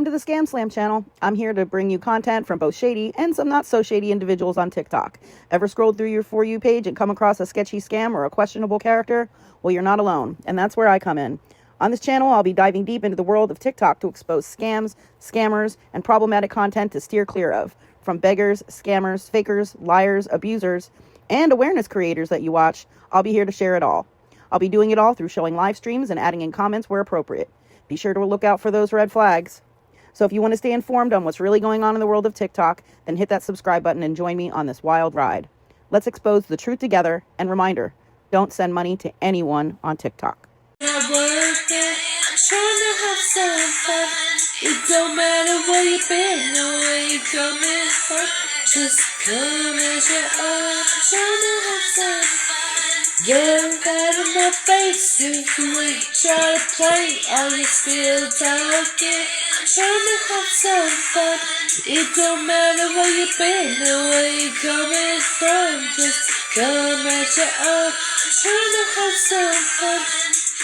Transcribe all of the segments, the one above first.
to the Scamslam channel. I'm here to bring you content from both shady and some not so shady individuals on TikTok. Ever scrolled through your For You page and come across a sketchy scam or a questionable character? Well, you're not alone, and that's where I come in. On this channel, I'll be diving deep into the world of TikTok to expose scams, scammers, and problematic content to steer clear of. From beggars, scammers, fakers, liars, abusers, and awareness creators that you watch, I'll be here to share it all. I'll be doing it all through showing live streams and adding in comments where appropriate. Be sure to look out for those red flags. So if you want to stay informed on what's really going on in the world of TikTok, then hit that subscribe button and join me on this wild ride. Let's expose the truth together, and reminder, don't send money to anyone on TikTok. I'm trying to have some fun. It don't matter where you've been or where you're coming from. Just come as you are. I'm trying to have some fun. Get out of my face if you ain't trying to play. Are you still talking? I'm trying to have some fun. It don't matter where you've been or where you're coming from. Just come as you are. I'm trying to have some fun.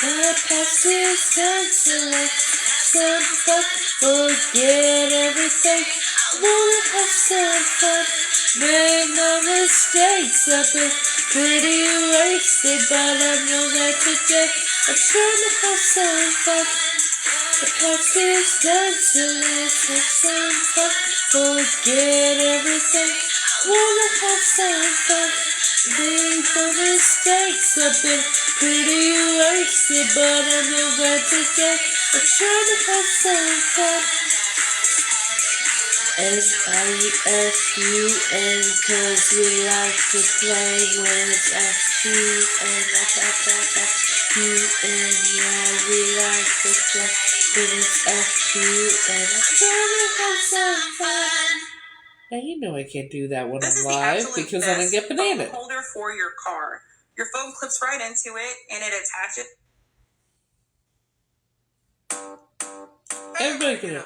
The past is done, so let's some fun. Forget everything. I wanna have some fun. Make no mistakes. I've been pretty wasted, but I know that today I'm trying to have some fun. The past is done, so let's have some fun. Forget everything. I wanna have some fun. Make no mistakes. I've been pretty wasted, but I know that today I'm trying to have some fun. S-I-U-S-U-N, cause we like to play when it's S-U-N, U-N, yeah, we like to play when it's S-U-N. I'm trying to have some fun. Now you know I can't do that when I'm live because I'm gonna get bananas. Phone holder for your car. Your phone clips right into it and it attaches. Everybody get it.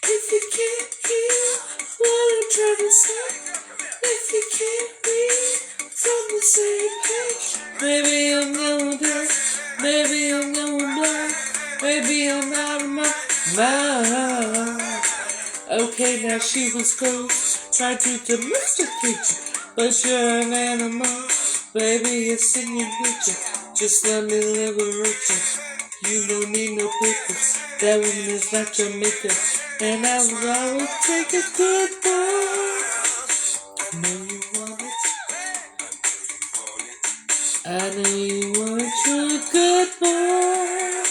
If you can't hear what I'm trying to say, if you can't read from the same page, maybe I'm going deaf, maybe I'm going blind, maybe I'm out of my mind. Okay, now she was close, tried to domesticate you, but you're an animal, baby, it's in your nature. Just let me liberate you. You don't need no papers. That woman is not your maker. And I will take a good boy. Know you want it. I know you want it. You're a good boy.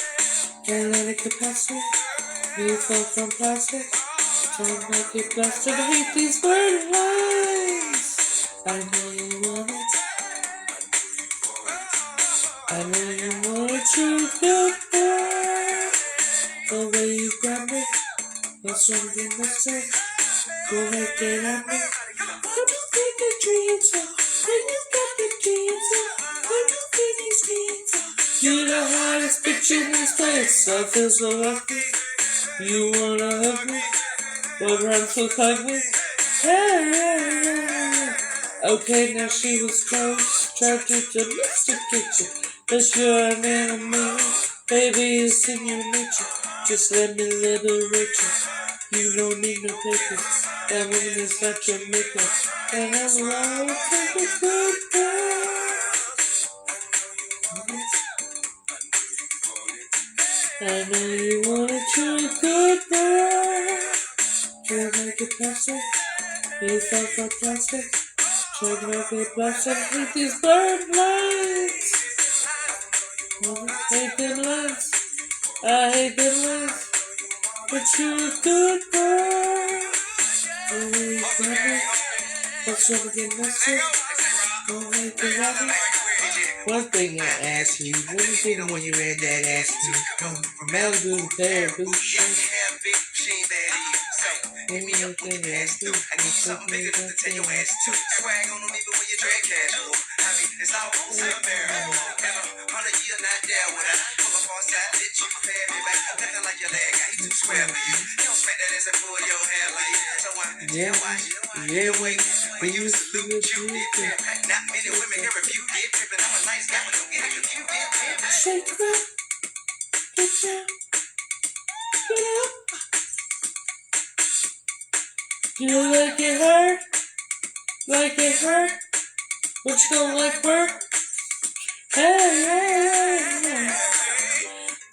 Athletic capacity. You fall from plastic. Don't make it plastic. I hate these burning lines. I know you want it. I know you want it. You're a good boy. The way you grab me. That's something that's it. Go ahead, get at me. Let me take a dreams off. When you got the dreams off. When you finish dreams off. You're the hottest bitch in this place. I feel so lucky. You wanna hug me? Well, run so hug me. Hey. Okay, now she was close. Tried to domesticate you. But you're an animal. Baby, it's in your nature. Just let me liberate you. You don't need no papers. That woman is not your maker. And I will take a good boy. I know you want it. You're a good boy. Can't make it plastic. You fall for plastic. Try to make it plastic. Hate these bird lights. I hate them lights. I hate them lights. But you're a good boy. Oh, you got me. What's up again, mister? Don't make it happen. One thing I ask you, what do you think when you read that ass to me? From Malibu to Paris, Give me a big ass too. I need something bigger to tell your ass too. Swag on them even when you drag casual. I mean, it's all wholesale barrel. And 100 years not there when I come across side, bitch, you prepare me back. Nothing like your leg guy, he too square for you. You don't smack that ass and pull your hair for you. So why, wait, when you salute you, not many women can refute it. Tripping, I'm a nice guy, but don't get it confused. Shake it up, get down, get up. You like it hurt? Like it hurt? What you gonna like work? Hey.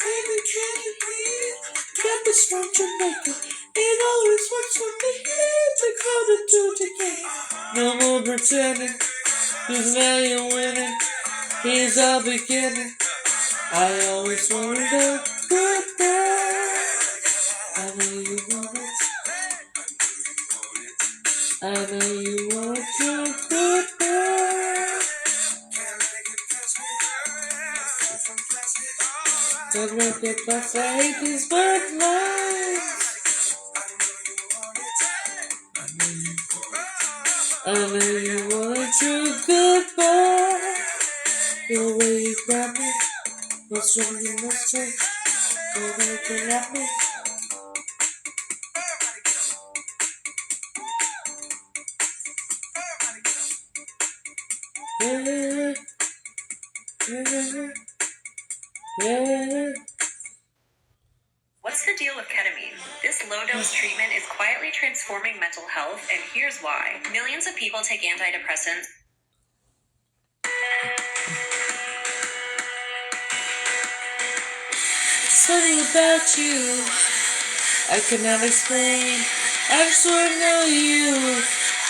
Baby, can you breathe? Got this from Jamaica. It always works when the hands are called to do together. No more pretending. Cause now you're winning. He's a beginning. I always wanted a good boy. I know you want it. I know you want your good boy. Don't make it fast, I hate these bird lines. I know you want your good boy. The way you grab me, what's wrong you must take. Don't make it at me. Yeah, yeah, yeah. What's the deal with ketamine? This low-dose treatment is quietly transforming mental health, and here's why. Millions of people take antidepressants. Something about you I cannot explain. I just wanna know you.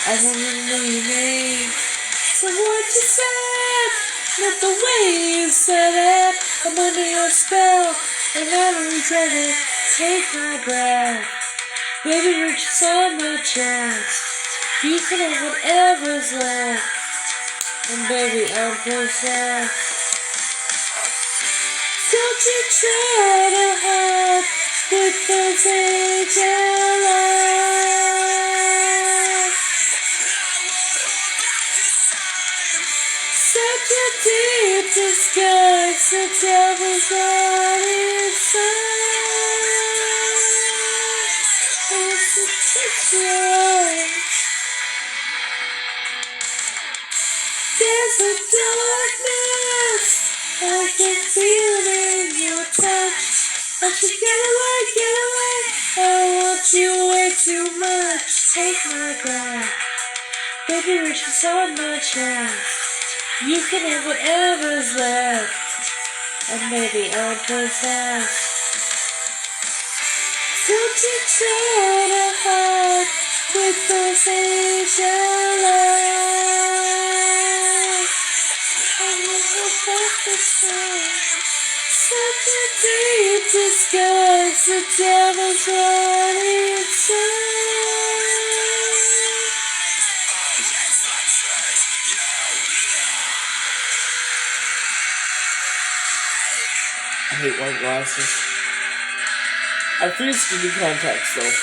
I wanna know your name. So what you said, not the way you said it. I'm under your spell, and I don't regret it. Take my breath, baby, reach on my chest. You can have whatever's left, and baby, I'm possessed. Don't you try to hide with those angel eyes. Such a deep disguise, the devil's on inside. It's a picture. There's a darkness I can feel in your touch. I should get away. I want you way too much. Take my breath, baby, reach on my chest. You can have whatever's left, and maybe I'm possessed. Don't you try to hide with those angel eyes. I will back this time. Such a deep disguise, the devil's right inside. I hate white glasses. I freeze to do contacts though.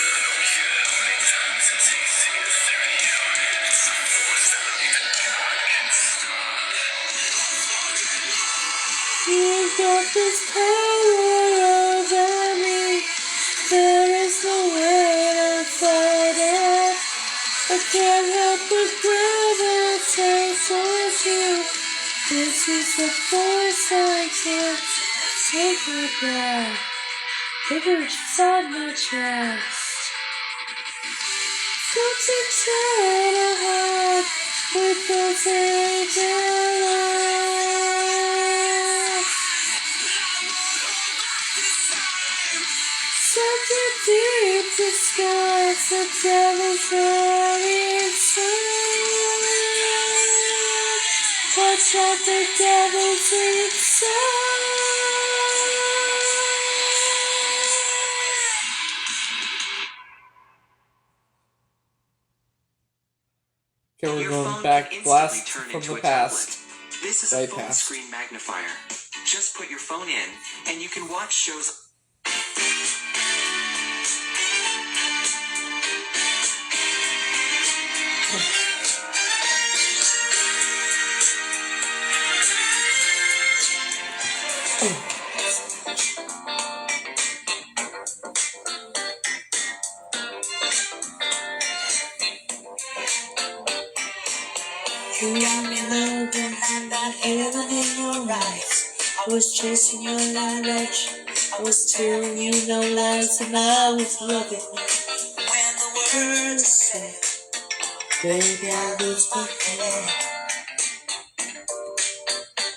You got this power over me. There is no way to fight it. I can't help but gravitate towards you. This is the force I can't take my breath. Baby, reach inside my chest. Don't you try to hide with those angel eyes. Such a deep disguise, the devil's right inside. Watch out, the devil's inside. Okay, we're going back, blast from the past. This is Way a phone past. screen magnifier. Just put your phone in, and you can watch shows. You got me looking at that alien in your eyes. I was chasing your language. I was telling you no lies, and I was loving you. When the words said, baby, I lose my head.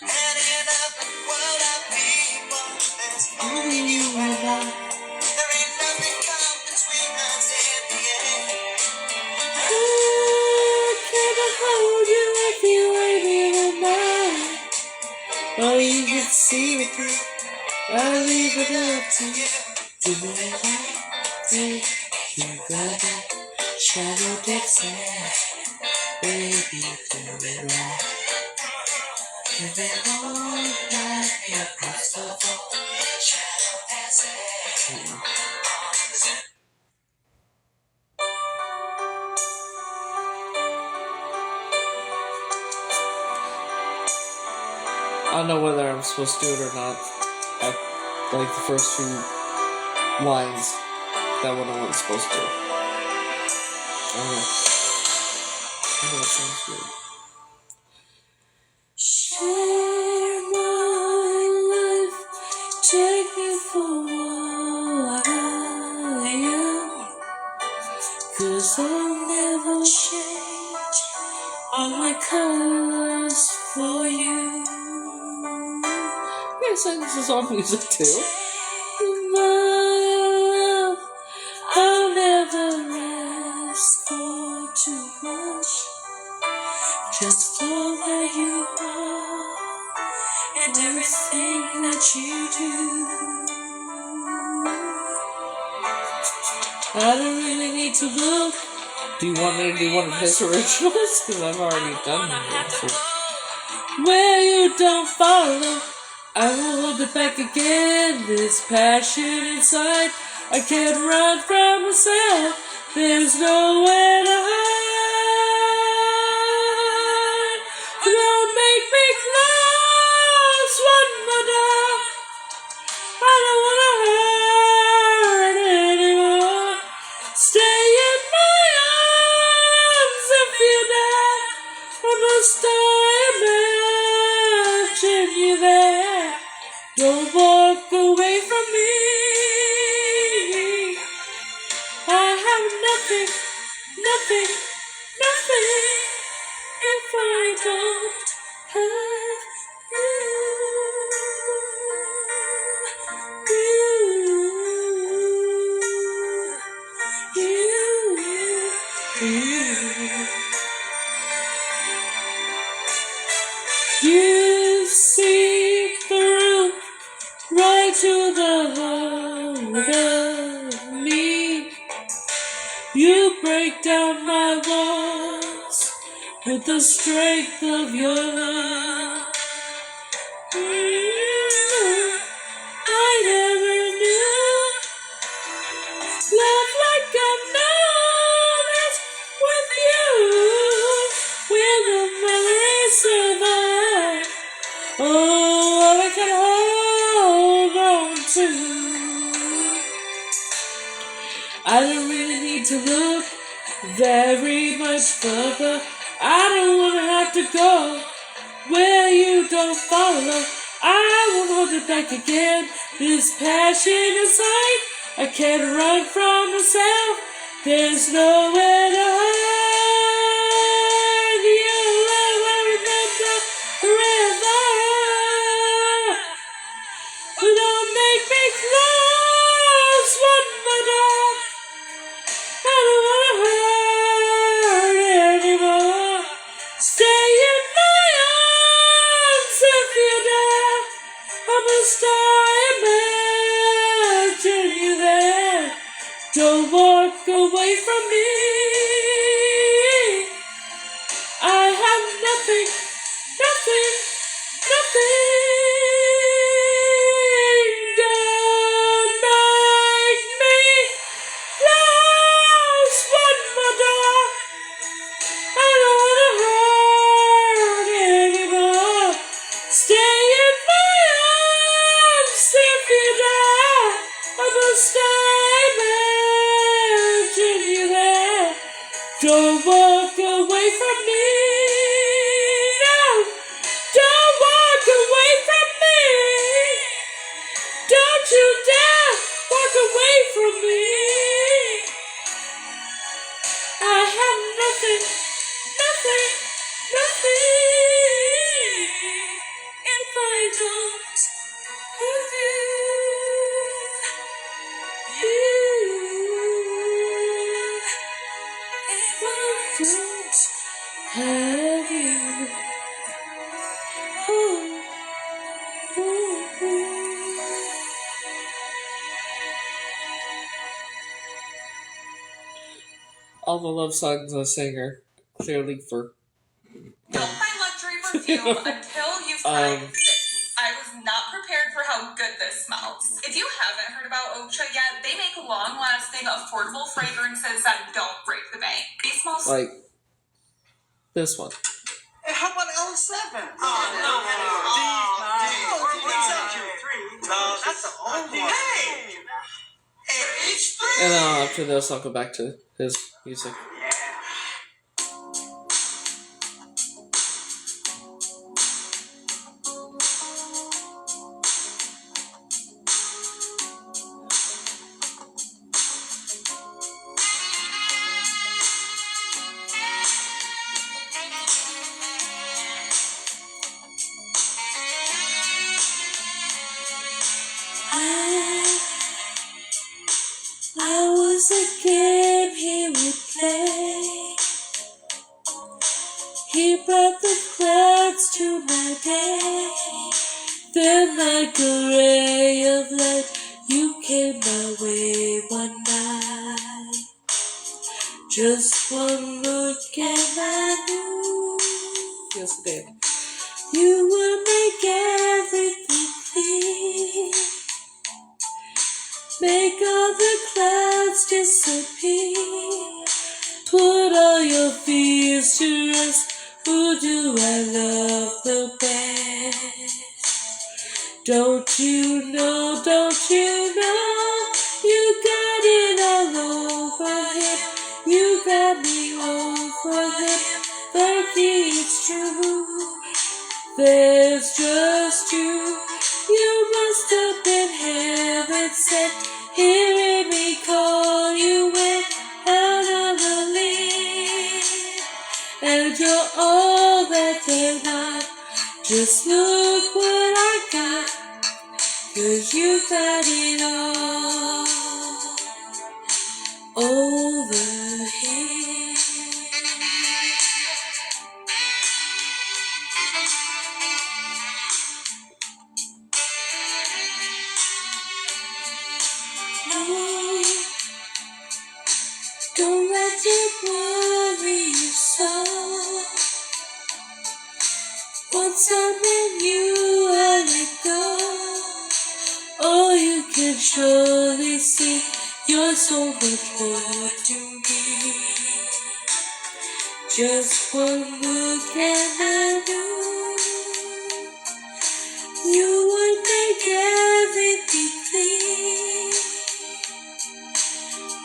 And in a world of people, there's only you and I. There ain't nothing come between us in the end. Can I hold you if you ain't even mine? Oh, you can see me through. I'll leave it up to you. Do me like take you got that shadow that's sad. Baby, do it right. Give it all like your crystal shadow that's sad. I don't know whether I'm supposed to do it or not. Like the first few lines, that one I wasn't supposed to. I know it sounds good. Share my life, take me for what I am. 'Cause I'll never change all my colors for you. Yes, and this is all music too. My love, I'll never ask for too much. Just all that you are and everything that you do. I don't really need to look. Do you want me to do one of his originals? Because I've already done them. Where you don't follow, I will hold it back again. This passion inside, I can't run from myself. There's nowhere to hide. Don't make me close one more door. I don't wanna hurt anymore. Stay in my arms if you dare. I must imagine you there. Don't walk away from me. I have nothing, nothing, nothing if I don't have you see through right to the heart of me. You break down my walls with the strength of your love. I never knew love like I know it with you. Will the memories survive? Oh, all I can hold on to. I don't really need to look very much further. I don't want to have to go where you don't follow. I won't hold it back again. This passion inside, I can't run from myself. There's nowhere to hide. Your love I remember forever. Don't make me close one more door. I don't wanna hurt anymore. Stay in my arms if you dare. I must imagine you there. Don't walk away from me. I have nothing, nothing, nothing. Don't make me close one more door. I don't wanna hurt anymore. Stay in my arms if you dare. I must imagine you there. Don't walk away from me. I don't have you. If I don't have you. Oh, oh, oh. All the love songs I sang are clearly for Don't buy luxury perfume until you've tried this. I was not prepared for how good this smells. If you haven't heard about Ocha yet, they make long-lasting, affordable fragrances that don't break the bank. These smell like this one. Hey, how about L7? No, that's the old one. Hey! H3! And after this, I'll go back to his music. I was a game he would play. He brought the clouds to my day. Then like a ray of light, you came my way one night. Just one look and I knew. Yes, it did. You would make everything clear. Make all the clouds disappear. Put all your fears to rest. Who do I love the best? Don't you know, you got it all over him. You got me over him, but it's true. There's just you. You must have been heaven sent, hearing me call you in out on the limb. And you're all that they're not. Just look what I got, 'cause you got it all over here. No, don't let it worry you so. Once I'm in you, I let go. Oh, you can surely see you're so much more to me. Just one look and I knew you would make everything clear.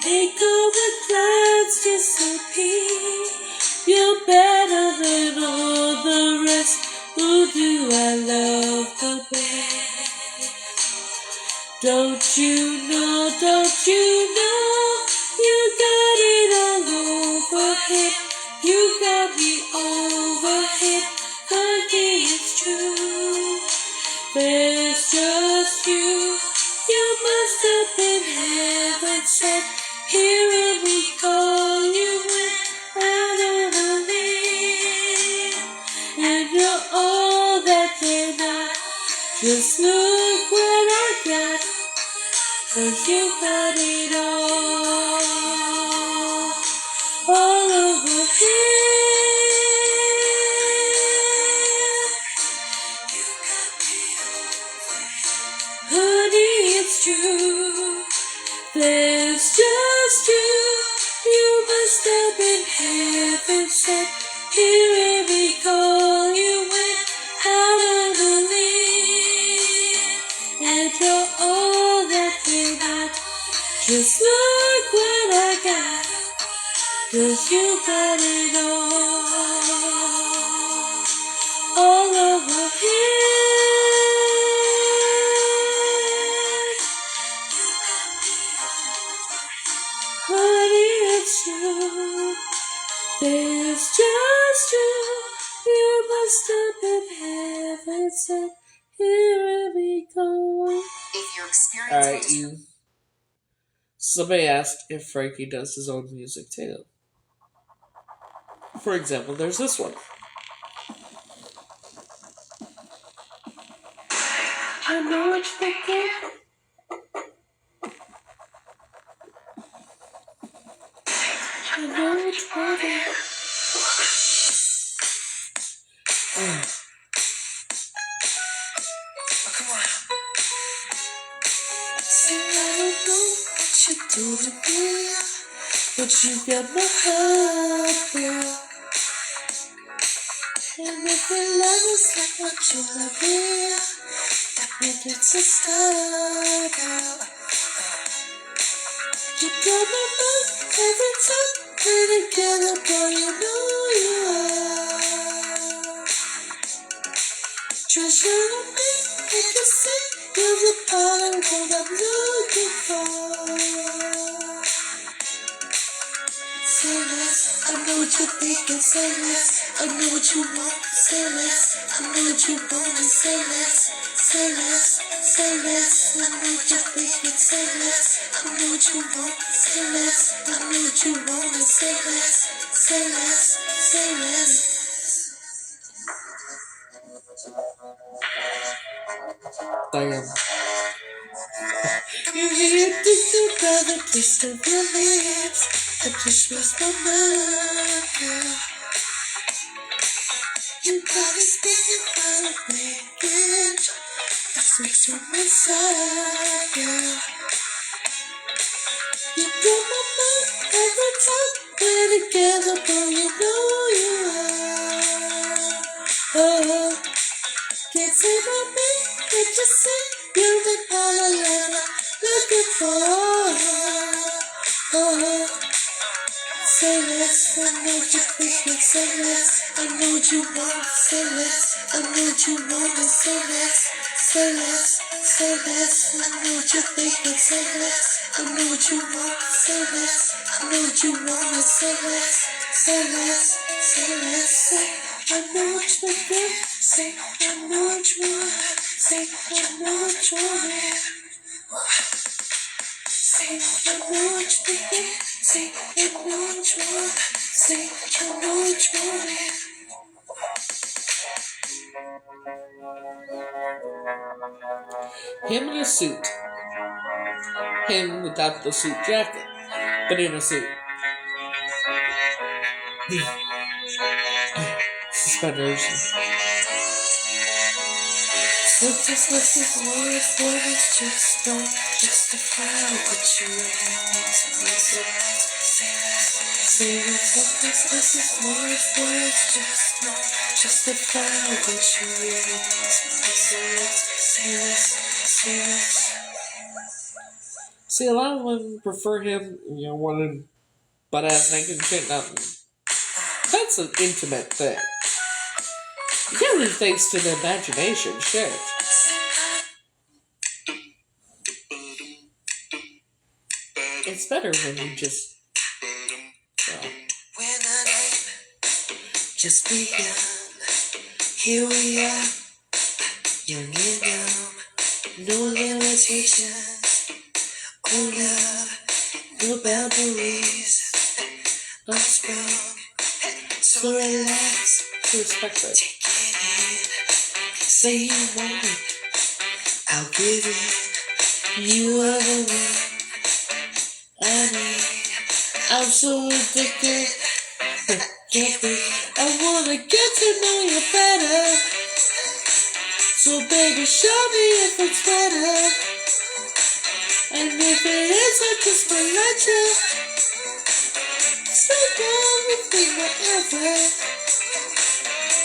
Make all the clouds disappear. You're better than all the rest. Who do I love the best? Don't you know, you got it all over him. You got me over him, but it's true. There's just you. You must have been heaven sent, hearing me call you in out of the limb. And you're all that they're not. Just look what I got, 'cause you got it all over here. Honey, it's true. There's just you. You must have been heaven sent, hearing me call you in out of the limb. And you're all that they're not. Just look what I got, 'cause you got it all over here. Honey, it's true. There's just you. You must have been heaven sent, Here we go. If you're experiencing Alright, somebody asked if Frankie does his own music too. For example, there's this one. I know what you're thinking. I know what you're thinking. Oh, come on. Say I don't know what you do to me, but you got my heart, girl. And if your love is like what you love me, that make it so start, girl. You got my mind every time we're together, boy, you know you are. Treasure of me, I can see you're the part of what I'm looking for. Say less, I know what you're thinking, say less. I know what you want, say less. I know what you want, say less. Say less, say less. I know what you're thinking, say less. I know what you want, say less. I know what you want, say less. Say less, say less. Damn. You get addicted by the taste of your lips. I just lost my mind, girl. You got me speaking about a breakage. That sticks from inside, girl. You blow my mind every time we're together, boy, you know you are. Oh, can't say my name, can't you see? You're the kind of love I'm looking for. Oh, say less, I know what you're thinking, say less. I know what you want, say less. I know what you want, say less. Say less, say less. I know what you're thinking, say less. I know what you want, say less. I know what you want, say less. Say less, say less. Say, I know what you're thinking, say, I know what you want, say, I know what you want. Say, I know what you're thinking, say, I know what you want, say, I know what you want. Him in a suit. Him without the suit jacket, but in a suit. Suspenders. Sometimes listen words just don't justify what you really need to be said. Say that sometimes listen words just don't justify what you really need to be said. Say less, say less. See, a lot of women prefer him, wanting butt ass naked and shit. Now, that's an intimate thing. You gotta leave things to the imagination, shit. It's better when you just. When the night just begun, here we are, young and young, no limitations, oh love, no boundaries, unsprung, so relax, Respect it. take it in, say you want it, I'll give it, you are the one I need, I'm so addicted, can't breathe, I wanna get to know you better, so baby show me if it's better, and if it is I just might let you, stay on with me forever,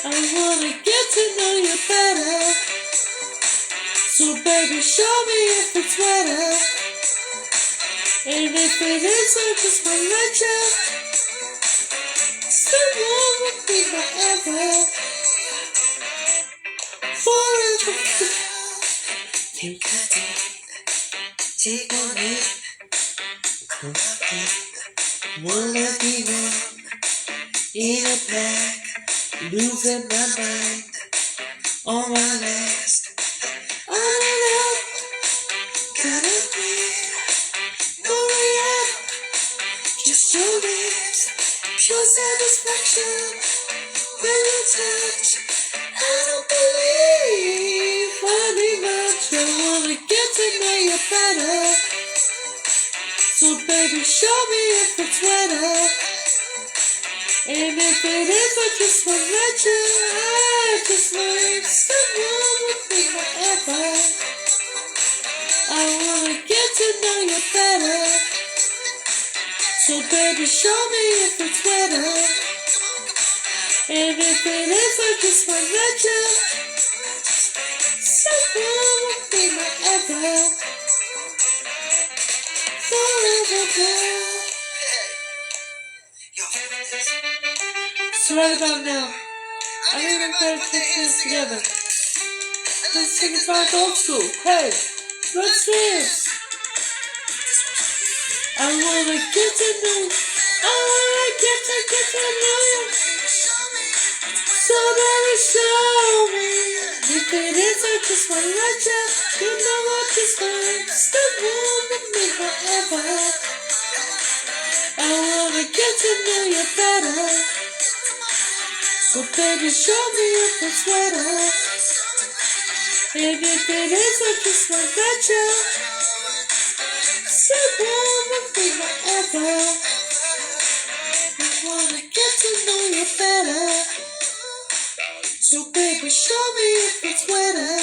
I wanna get to know you better, so baby show me if it's better, and if it is I just might let you, stay on with me forever, forever. Take a deep, take on it, come up in, won't let me run, in a pack, losing my mind, on my last, affection, when you touch, I don't believe I need much. I wanna get to know you better. So baby, show me if it's wetter. And if it is, I just won't let you. I just might someone with me forever. I wanna get to know you better. So baby, show me if it's wetter. And if it is, I just might let you. Someone with me forever. Forever, girl. So right about now, I need everybody to take this together. Let's take it back old school. Hey, let's dance. I wanna get to know you. I wanna get to know you. So baby, show me. If it is, I just wanna let you. You know what this time. Stay home with me forever. I wanna get to know you better. So baby, show me if it's wetter. And if it is, I just won't let you. Stay home with me forever. I wanna get to know you better. So baby, show me if it's wetter.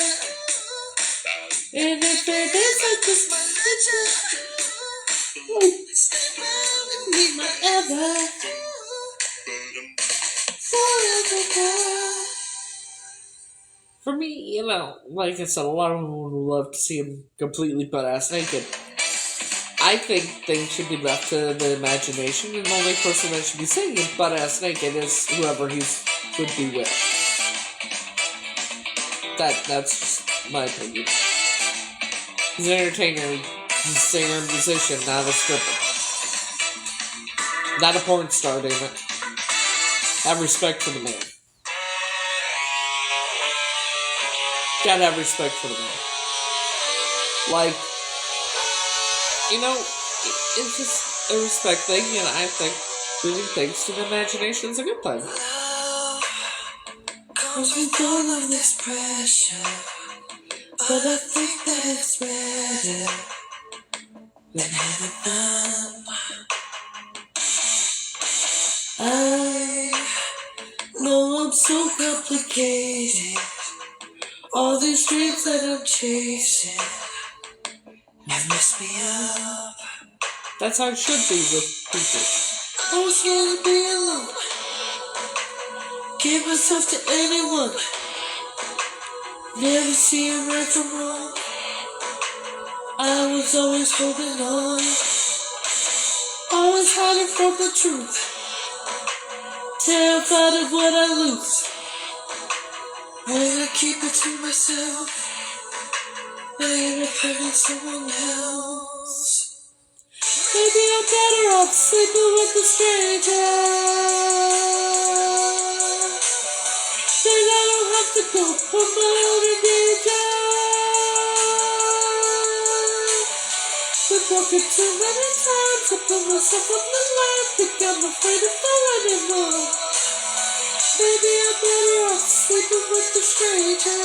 And if it is, I just won't let you. Stay home with me forever. For me, you know, like I said, a lot of women would love to see him completely butt-ass naked. I think things should be left to the imagination, and the only person that should be seeing him butt-ass naked is whoever he would be with. That's just my opinion. He's an entertainer, he's a singer and musician, not a stripper. Not a porn star, damn it. Have respect for the man. Gotta have respect for the man. Like, you know, it's just a respect thing, and I think doing things to the imagination is a good thing. Love comes with all of this pressure, but I think that it's better than having none. I know I'm so complicated. All these dreams that I'm chasing have messed me up. That's how it should be with people. I was gonna be alone, give myself to anyone, never seeing right from wrong. I was always holding on, always hiding from the truth, terrified of what I lose. When I keep it to myself, I end up hurting someone else. Maybe I'm better off sleeping with a stranger. Then I don't have to go put my own in danger. Been broken too many times, I put myself on the line, think I'm afraid to fall anymore. Maybe I'm better off sleeping with a stranger.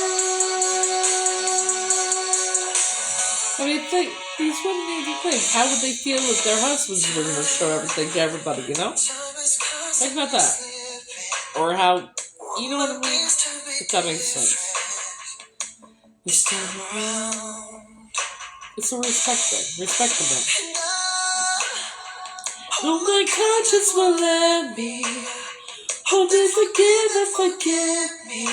I mean, these women need to think, how would they feel if their husbands were going to show everything to everybody, you know? Think about that. Or how, you know what I mean? If that makes sense. This time around, It's a respect thing. Respect the men. oh, my conscience will let me. Oh, they forgive me,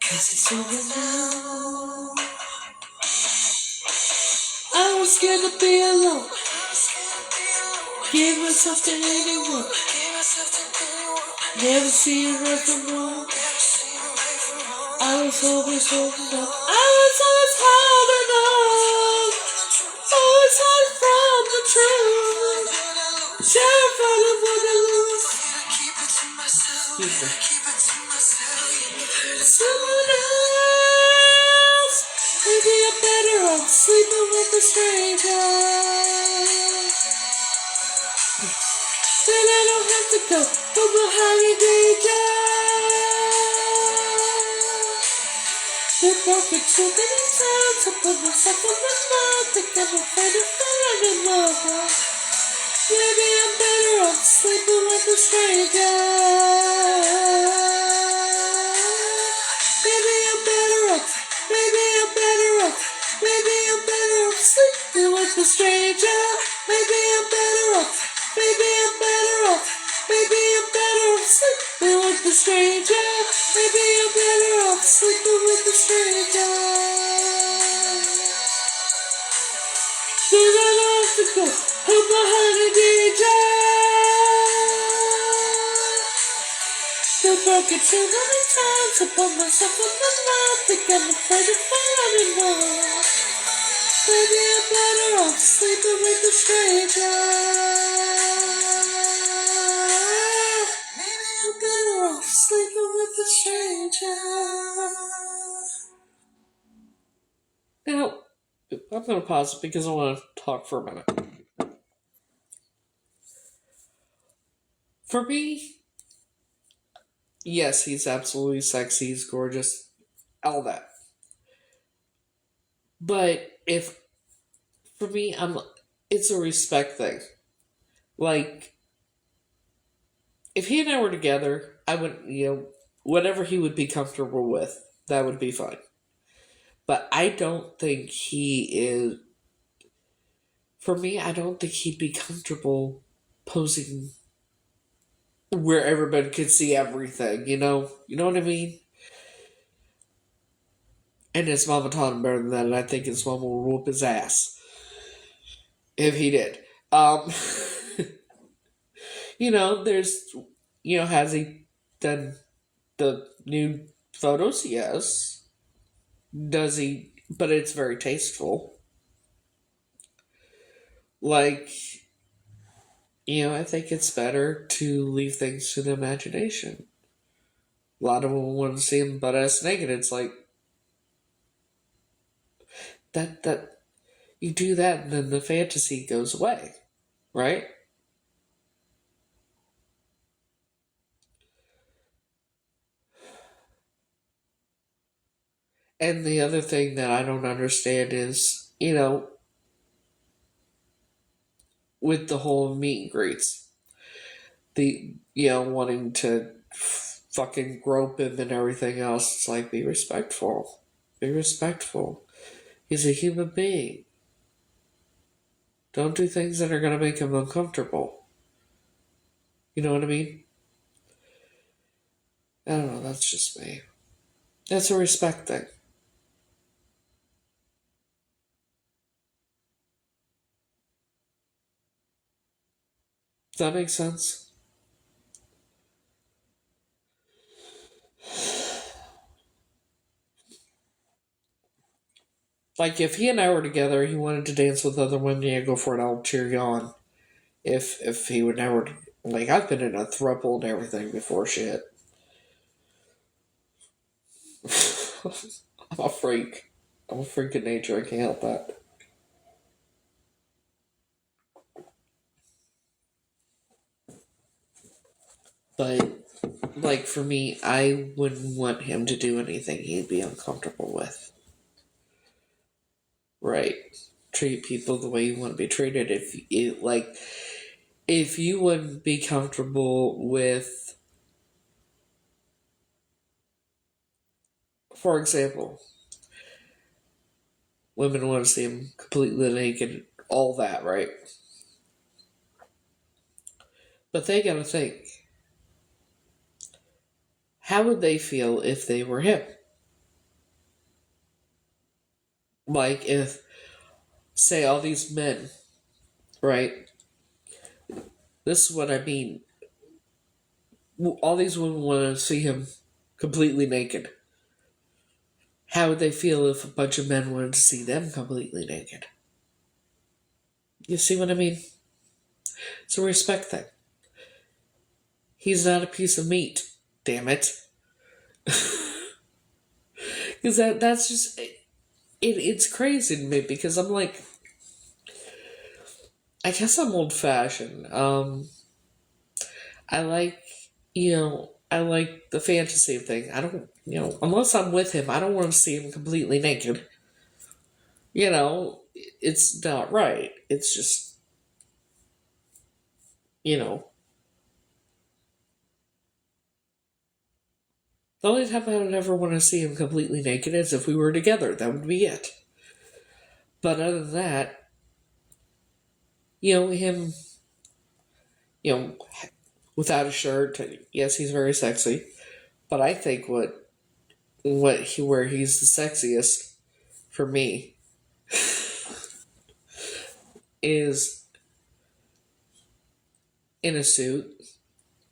'cause it's over now. I was scared to be alone, give myself to anyone, never see it right from wrong. I was always holding on, I was always holding on, always hiding from the truth, terrified of what I lose. Excuse me. Someone else. Maybe I'm better off sleeping with a stranger. then I don't have to go for my holiday job. Been broken too many times, I put myself on my mind, think I'm afraid of falling in love. Maybe I'm better off sleeping with a stranger. Maybe I'm better off, maybe I'm better off, maybe I'm better off sleeping with a stranger. Maybe I'm better off, maybe I'm better off, maybe I'm better off sleeping with a stranger. Maybe I'm better off sleeping with a stranger. Then I don't have to go on my holiday job. Been broken too many times, I put myself on my mind, think I'm afraid of falling in love. Maybe I'm better off sleeping with a stranger. Maybe I'm better off sleeping with a stranger. Now, I'm going to pause because I want to talk for a minute. For me, yes, he's absolutely sexy, he's gorgeous, all that. But for me, it's a respect thing. Like, if he and I were together, I would, whatever he would be comfortable with, that would be fine. But I don't think for me, I don't think he'd be comfortable posing where everybody could see everything, You know what I mean? And his mama taught him better than that, and I think his mama would whoop his ass if he did. There's, has he done the new photos? Yes. Does he? But it's very tasteful. Like, I think it's better to leave things to the imagination. A lot of them want to see him butt ass naked. It's like, that you do that and then the fantasy goes away, right? And the other thing that I don't understand is, with the whole meet and greets, wanting to fucking grope him and everything else. It's like, be respectful. Be respectful. He's a human being. Don't do things that are going to make him uncomfortable. You know what I mean? I don't know, that's just me. That's a respect thing. Does that make sense? Like, if he and I were together, he wanted to dance with other women, yeah, go for it, I'll cheer you on. If he would never, like, I've been in a throuple and everything before, shit. I'm a freak. I'm a freak of nature, I can't help that. But, like, for me, I wouldn't want him to do anything he'd be uncomfortable with. Right. Treat people the way you want to be treated. If you wouldn't be comfortable with, for example, women want to see him completely naked, all that, right? But they gotta think, how would they feel if they were him? Like, if, say, all these men, right? This is what I mean. All these women want to see him completely naked. How would they feel if a bunch of men wanted to see them completely naked? You see what I mean? It's a respect thing. He's not a piece of meat, damn it. Because that's just... It's crazy to me, because I'm like... I guess I'm old-fashioned. I like, I like the fantasy thing. I don't, unless I'm with him, I don't want to see him completely naked. It's not right. It's just, the only time I would ever want to see him completely naked is if we were together. That would be it. But other than that, him, without a shirt, yes, he's very sexy. But I think where he's the sexiest for me is in a suit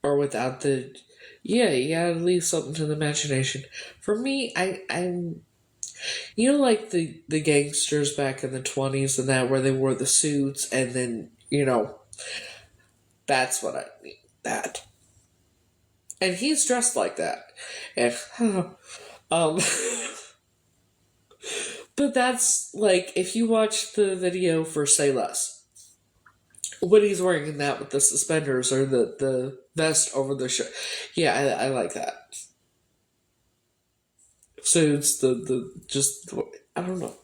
or without the. Yeah, you gotta leave something to the imagination. For me, I'm like the gangsters back in the 20s and that, where they wore the suits, and then that's what I mean. That, and he's dressed like that, and um, but that's like, if you watch the video for Say Less, what he's wearing in that with the suspenders or the vest over the shirt, yeah, I like that. Suits, I don't know.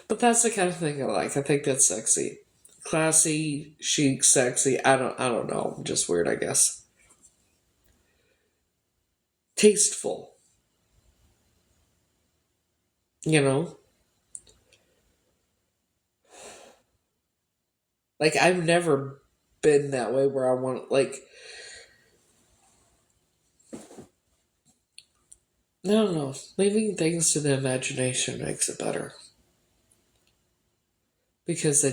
But that's the kind of thing I like. I think that's sexy. Classy, chic, sexy. I don't know. Just weird, I guess. Tasteful. Like, I've never been that way where I want, like, no. Leaving things to the imagination makes it better. Because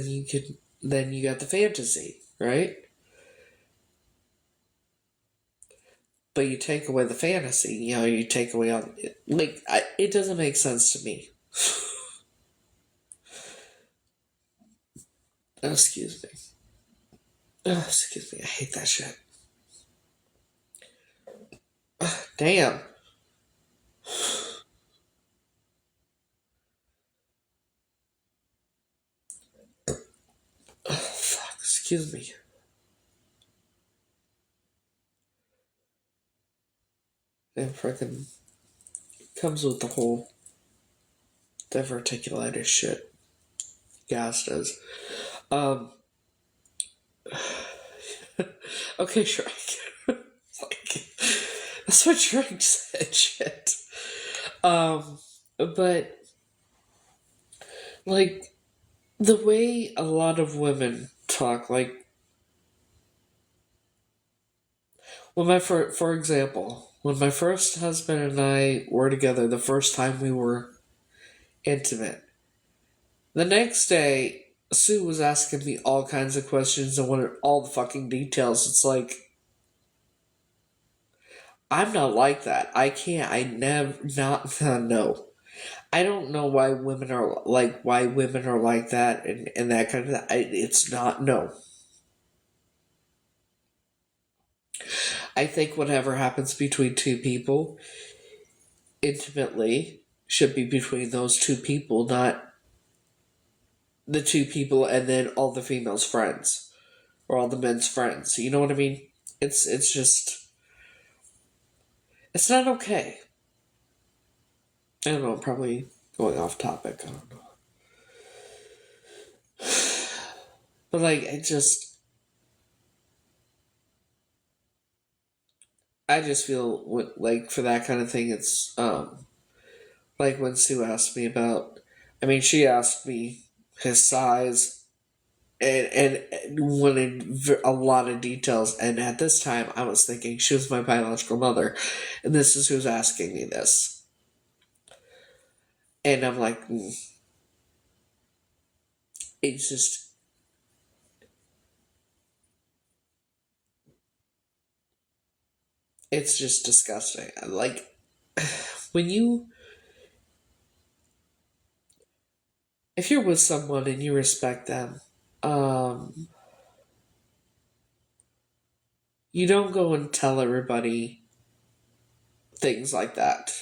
then you got the fantasy, right? But you take away the fantasy, you take away all, like, it doesn't make sense to me. Oh, excuse me. Oh, excuse me, I hate that shit. Damn. Fuck, excuse me. And freaking comes with the whole diverticulitis shit. Gas does. Okay, Shrek. Like, that's what Shrek said, shit. But, like, the way a lot of women talk, like, for example, when my first husband and I were together, the first time we were intimate, the next day, Sue was asking me all kinds of questions and wanted all the fucking details. It's like, I'm not like that. No. I don't know why women are like that and that kind of thing. It's not, no. I think whatever happens between two people intimately should be between those two people, not the two people and then all the females' friends or all the men's friends. You know what I mean? It's just, it's not okay. I don't know, I'm probably going off topic. I don't know. But, like, I just feel like for that kind of thing, it's like when Sue asked me about. I mean, she asked me his size and wanted a lot of details. And at this time, I was thinking she was my biological mother, and this is who's asking me this. And I'm like, it's just. It's just disgusting. Like, if you're with someone and you respect them, you don't go and tell everybody things like that.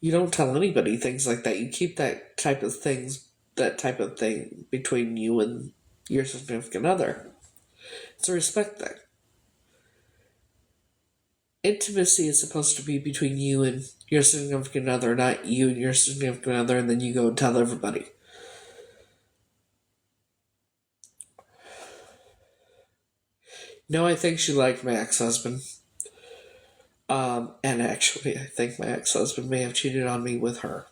You don't tell anybody things like that. You keep that type of thing between you and your significant other. It's a respect thing. intimacy is supposed to be between you and your significant other, not you and your significant other, and then you go and tell everybody. No, I think she liked my ex-husband. And actually, I think my ex-husband may have cheated on me with her.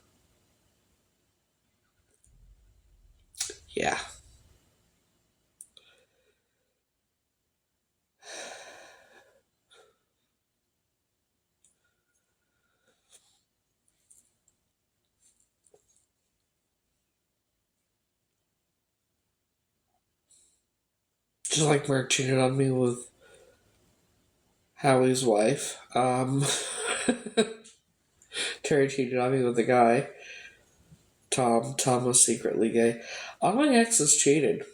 Yeah. Just like Mark cheated on me with Howie's wife. Terry cheated on me with a guy. Tom was secretly gay. All my exes cheated.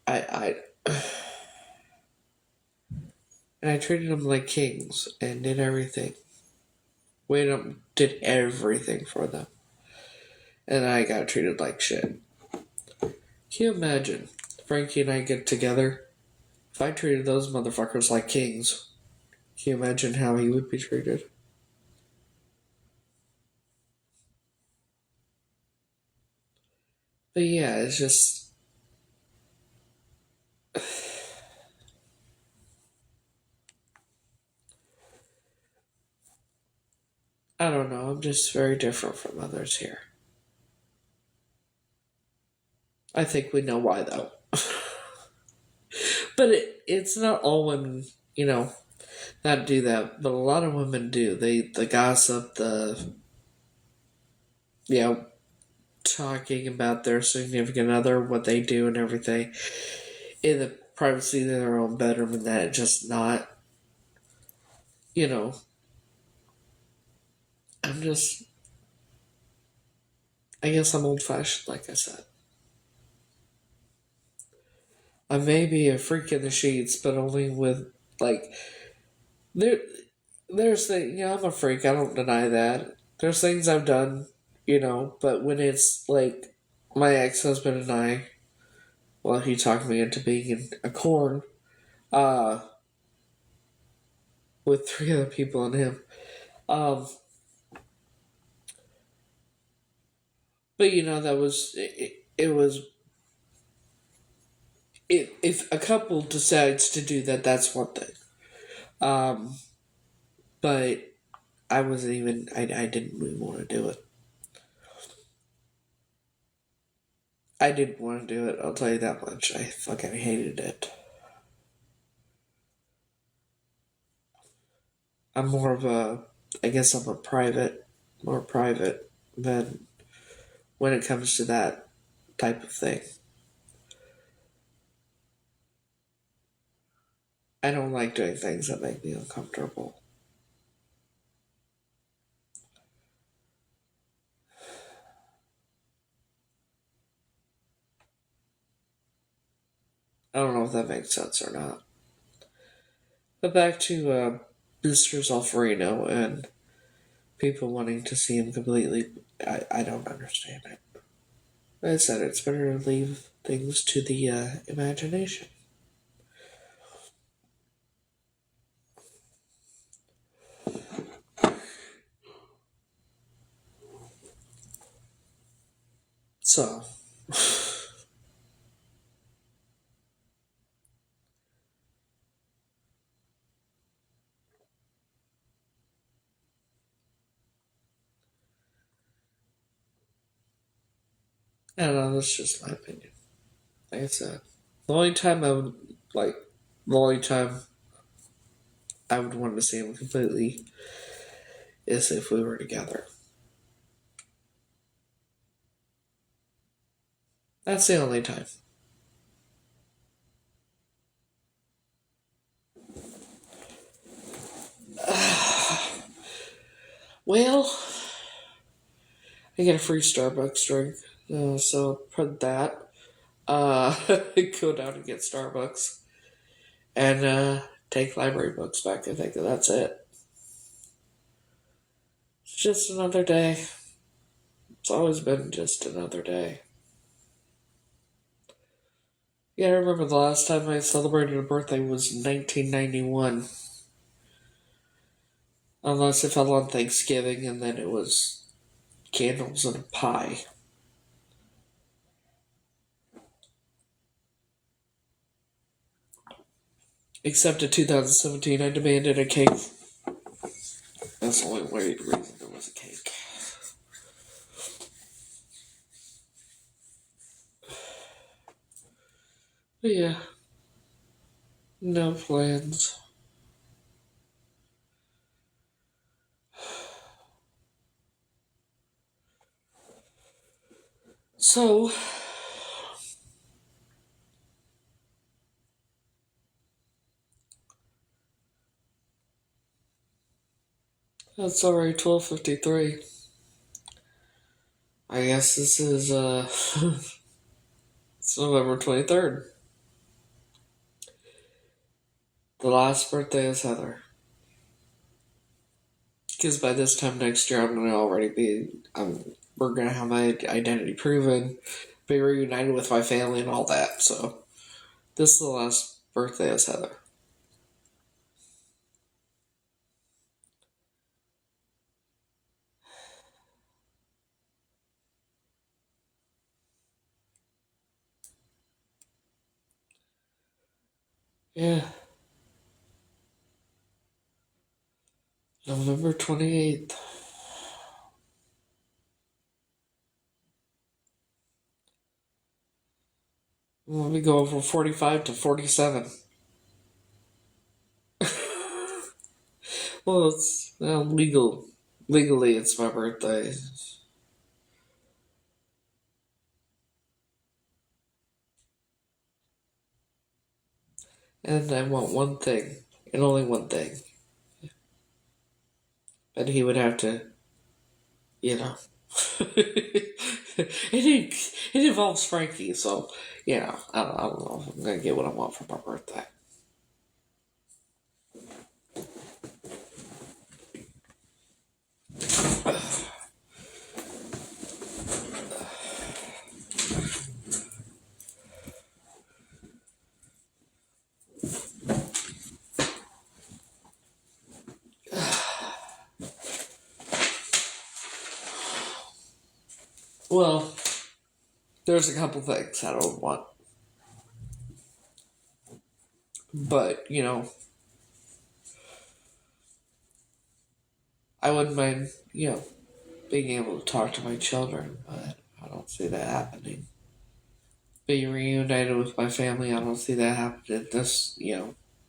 I and I treated them like kings and did everything. Did everything for them. And I got treated like shit. Can you imagine? Frankie and I get together. If I treated those motherfuckers like kings, can you imagine how he would be treated? But yeah, it's just... I don't know, I'm just very different from others here. I think we know why, though. But it's not all women, that do that. But a lot of women do. The gossip, talking about their significant other, what they do and everything, in the privacy of their own bedroom, and that it's just not, I guess I'm old-fashioned, like I said. I may be a freak in the sheets, but only with, there's things, I'm a freak, I don't deny that. There's things I've done, but when it's, my ex-husband and I, well, he talked me into being in a corn, with 3 other people and him. But, that was, it was, if a couple decides to do that, that's one thing. But I wasn't even, I didn't really want to do it. I didn't want to do it, I'll tell you that much. I fucking hated it. I'm more of I guess I'm more private than when it comes to that type of thing. I don't like doing things that make me uncomfortable. I don't know if that makes sense or not. But back to Mr. Zolfarino and people wanting to see him completely. I don't understand it. Like I said, it's better to leave things to the imagination. So, I don't know, that's just my opinion. Like I said, the only time I would want to see him completely is if we were together. That's the only time. Well, I get a free Starbucks drink, so for that, go down and get Starbucks and take library books back. I think that's it. It's just another day. It's always been just another day. Yeah, I remember the last time I celebrated a birthday was 1991. Unless it fell on Thanksgiving and then it was candles and a pie. Except in 2017, I demanded a cake. That's the only reason there was a cake. But yeah. No plans. So, that's already 12:53. I guess this is it's November 23rd. The last birthday is Heather. Because by this time next year, I'm going to already be, we're going to have my identity proven, be reunited with my family and all that. So, this is the last birthday as Heather. Yeah. November 28th. Let me go from 45 to 47. Well, it's legally it's my birthday. And I want one thing, and only one thing. And he would have to, it involves Frankie, so, I don't know if I'm going to get what I want for my birthday. Well, there's a couple things I don't want. But, I wouldn't mind, being able to talk to my children, but I don't see that happening. Being reunited with my family, I don't see that happening this,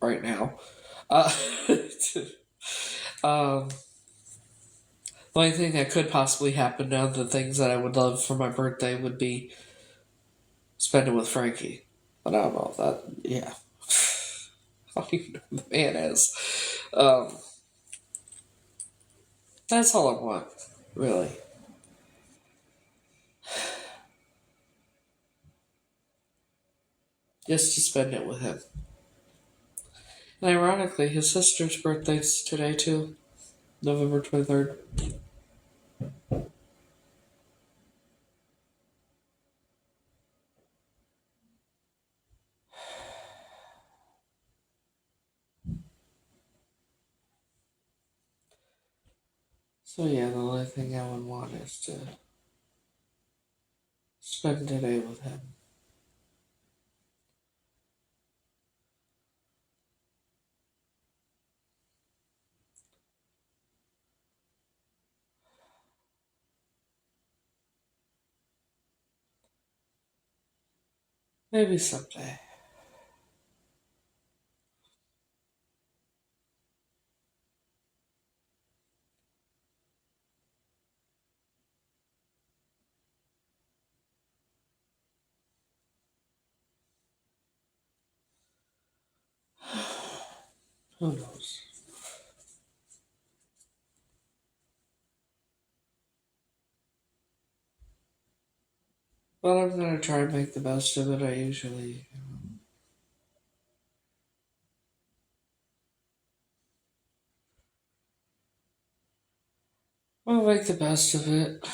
right now. The only thing that could possibly happen now, the things that I would love for my birthday would be spending with Frankie. But I don't know if that, yeah. I don't even know who the man is. That's all I want, really. Just to spend it with him. And ironically, his sister's birthday's today, too. November 23rd. So yeah, the only thing I would want is to spend today with him. Maybe someday. Who knows? But I'm gonna try and make the best of it. I usually. I'll make the best of it.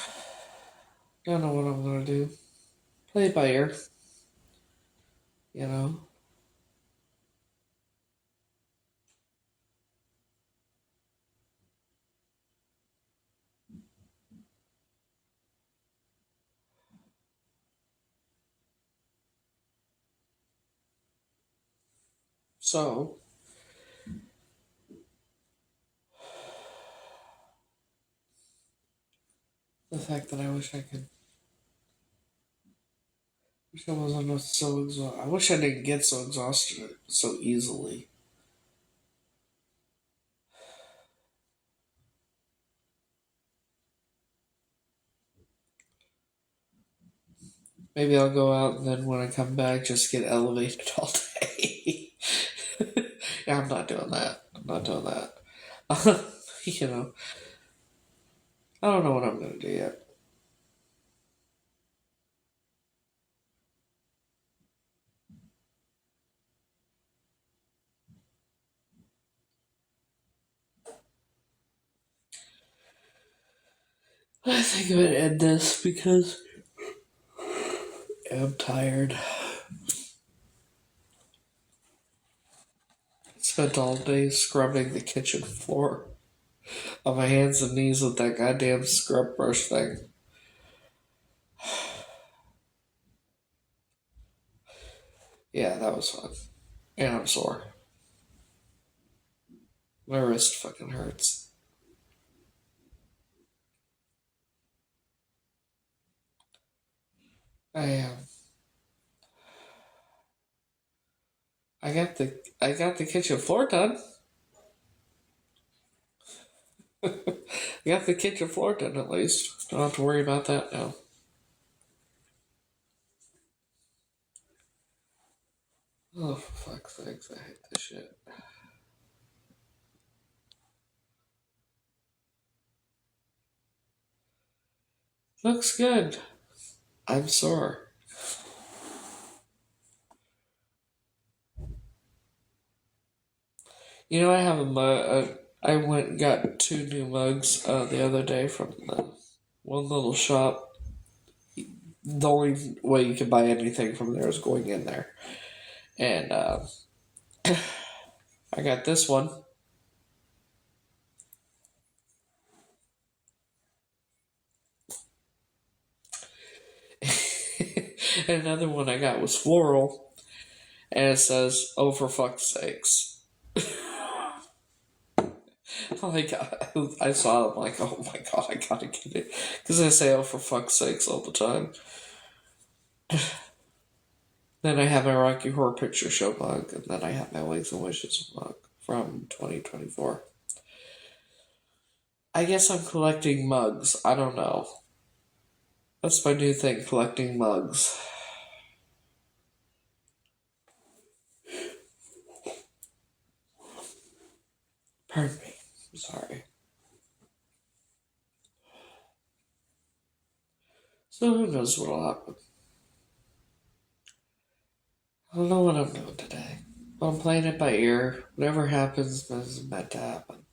Don't know what I'm gonna do. Play it by ear. You know? So, the fact that I wish I wasn't so exhausted. I wish I didn't get so exhausted so easily. Maybe I'll go out and then when I come back, just get elevated all day. Yeah, I'm not doing that. I'm not doing that. You know, I don't know what I'm gonna do yet. I think I'm gonna end this because I'm tired. Spent all day scrubbing the kitchen floor on my hands and knees with that goddamn scrub brush thing. Yeah, that was fun. And I'm sore. My wrist fucking hurts. I am. I got the kitchen floor done. I got the kitchen floor done at least. Don't have to worry about that now. Oh, for fuck's sakes, I hate this shit. Looks good. I'm sore. You know, I have a mug. I went and got 2 new mugs the other day from one little shop. The only way you can buy anything from there is going in there. And I got this one. And another one I got was floral. And it says, "Oh, for fuck's sakes." Like, I saw it, I'm like, oh my god, I gotta get it. Because I say, "Oh, for fuck's sakes" all the time. Then I have my Rocky Horror Picture Show mug, and then I have my Wings and Wishes mug from 2024. I guess I'm collecting mugs. I don't know. That's my new thing, collecting mugs. Pardon me. I'm sorry. So who knows what'll happen? I don't know what I'm doing today. I'm playing it by ear. Whatever happens is meant to happen.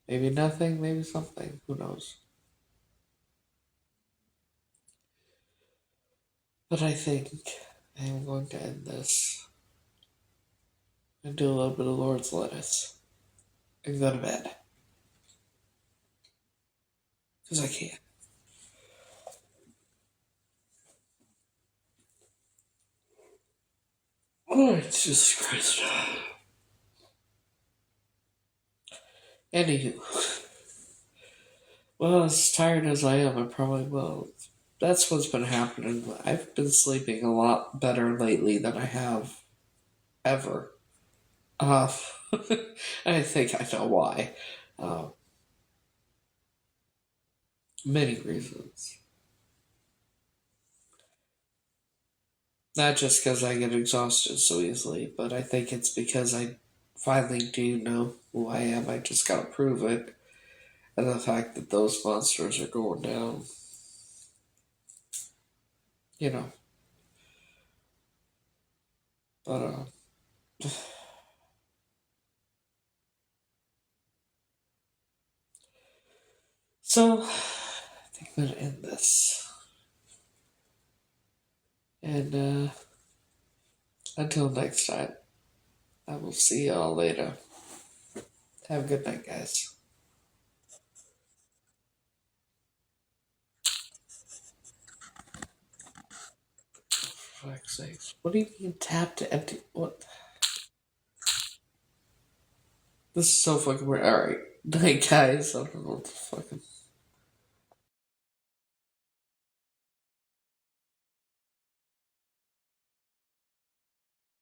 Maybe nothing, maybe something. Who knows? But I think I am going to end this and do a little bit of Lord's Lettuce and go to bed. Because I can. Oh, Jesus Christ. Anywho. Well, as tired as I am, I probably will. That's what's been happening. I've been sleeping a lot better lately than I have ever. I think I know why. Uh, many reasons. Not just because I get exhausted so easily, but I think it's because I finally do know who I am. I just gotta prove it. And the fact that those monsters are going down. You know. But, so, I think I'm gonna end this. And, until next time, I will see y'all later. Have a good night, guys. For fuck's sakes. What do you mean tap to empty? What? This is so fucking weird. Alright. Hey guys, I don't know what the fucking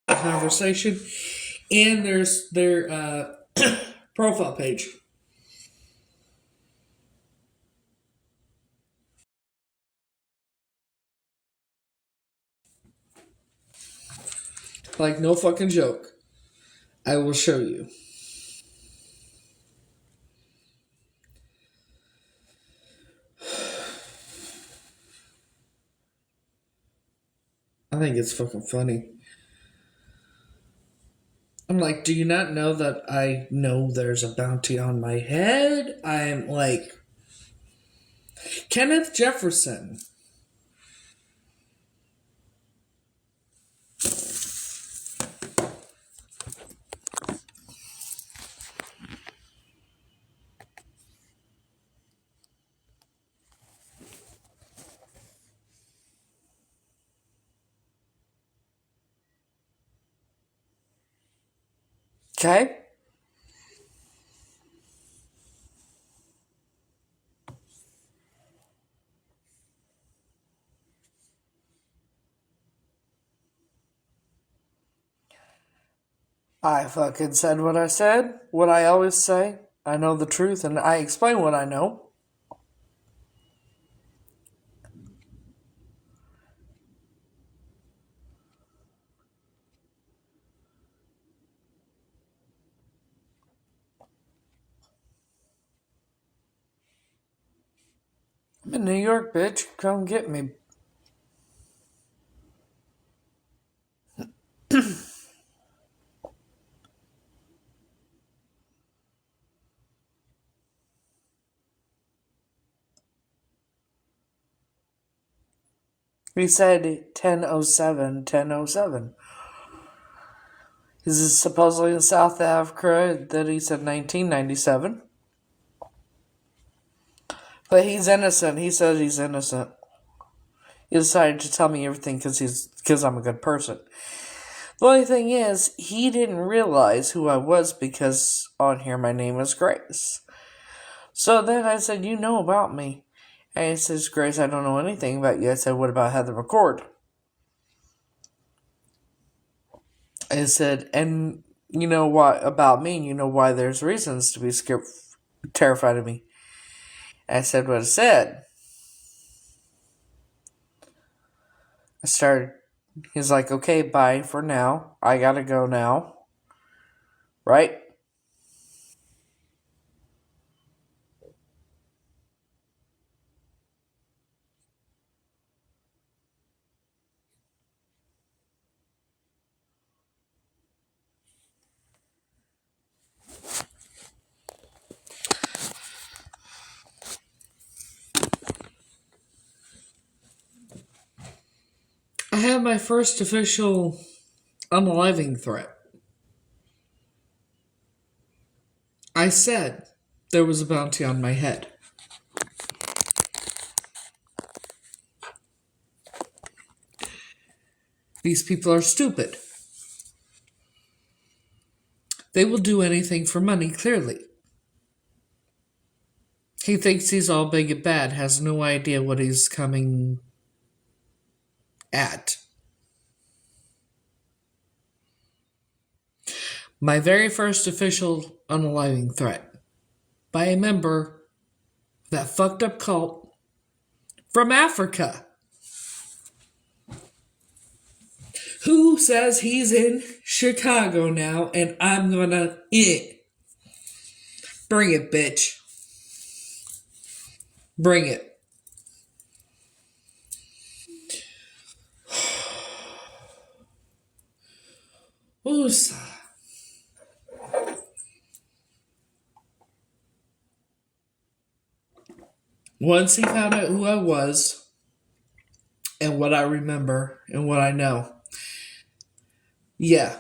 conversation. And there's their profile page. Like, no fucking joke. I will show you. I think it's fucking funny. I'm like, do you not know that I know there's a bounty on my head? I'm like, Kenneth Jefferson. Okay? I fucking said what I said, what I always say. I know the truth and I explain what I know. I'm in New York, bitch. Come get me. He said 1007, 1007. This is supposedly in South Africa that he said 1997. But he's innocent. He says he's innocent. He decided to tell me everything because I'm a good person. The only thing is, he didn't realize who I was because on here my name is Grace. So then I said, you know about me. And he says, Grace, I don't know anything about you. I said, what about Heather McCord? I said, and you know what about me, and you know why there's reasons to be scared, terrified of me. And I said what I said. I started, he's like, okay, bye for now. I gotta go now. Right? I had my first official unaliving threat. I said there was a bounty on my head. These people are stupid. They will do anything for money, clearly. He thinks he's all big and bad, has no idea what he's coming at. My very first official unaliving threat by a member of that fucked up cult from Africa who says he's in Chicago now and I'm gonna bring it, bitch. Bring it. Oosa. Once he found out who I was and what I remember and what I know, yeah.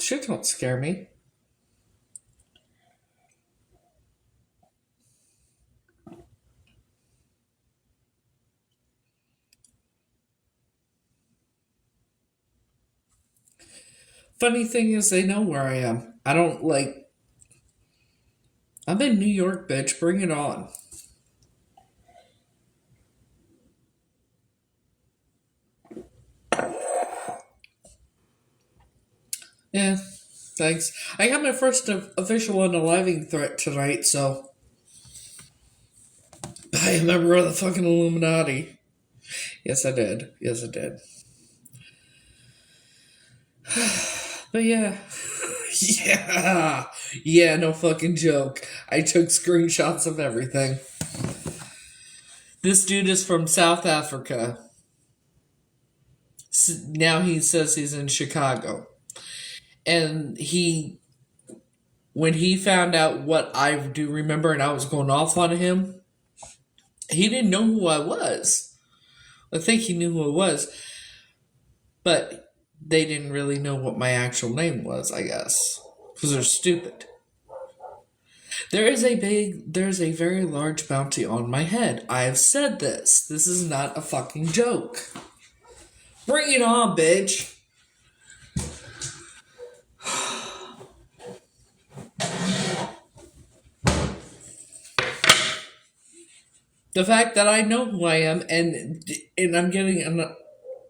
Shit don't scare me. Funny thing is, they know where I am. I don't like. I'm in New York, bitch. Bring it on. Yeah, thanks. I got my first official unaliving threat tonight, so I am a member of the fucking Illuminati. Yes, I did. Yes, I did. But yeah. Yeah. Yeah, no fucking joke. I took screenshots of everything. This dude is from South Africa. Now he says he's in Chicago. And when he found out what I do remember and I was going off on him, he didn't know who I was. I think he knew who I was, but they didn't really know what my actual name was, I guess. Because they're stupid. There's a very large bounty on my head. I have said this. This is not a fucking joke. Bring it on, bitch. The fact that I know who I am and I'm getting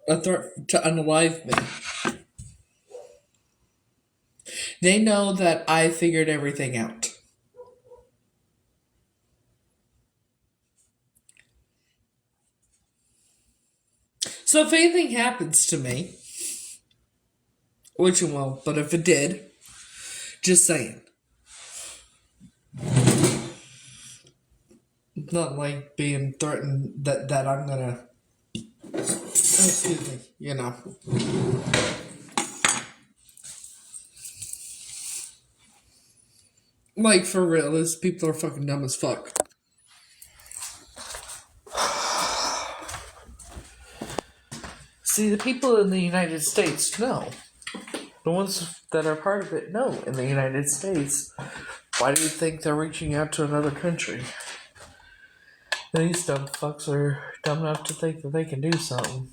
a threat to unalive me. They know that I figured everything out. So if anything happens to me, which it won't, but if it did, just saying. Not like being threatened that I'm gonna. Excuse me, you know. Like, for real, these people are fucking dumb as fuck. See, the people in the United States know. The ones that are part of it know in the United States. Why do you think they're reaching out to another country? These dumb fucks are dumb enough to think that they can do something.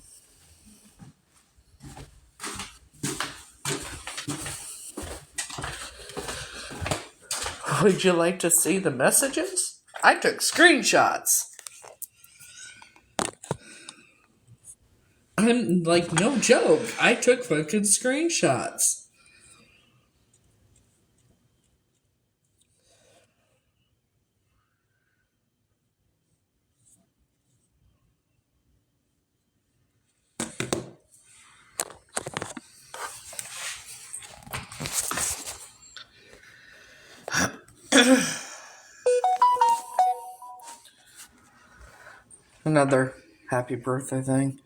Would you like to see the messages? I took screenshots. I'm like, no joke. I took fucking screenshots. Another happy birthday thing.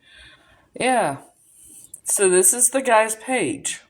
Yeah. So this is the guy's page.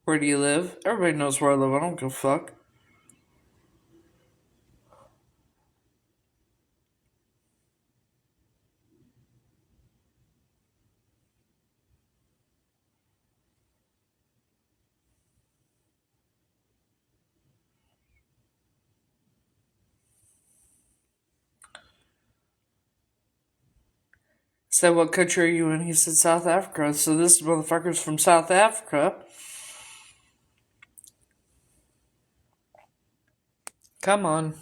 Where do you live? Everybody knows where I live. I don't give a fuck. Said, what country are you in? He said, South Africa. So this motherfucker's from South Africa. Come on.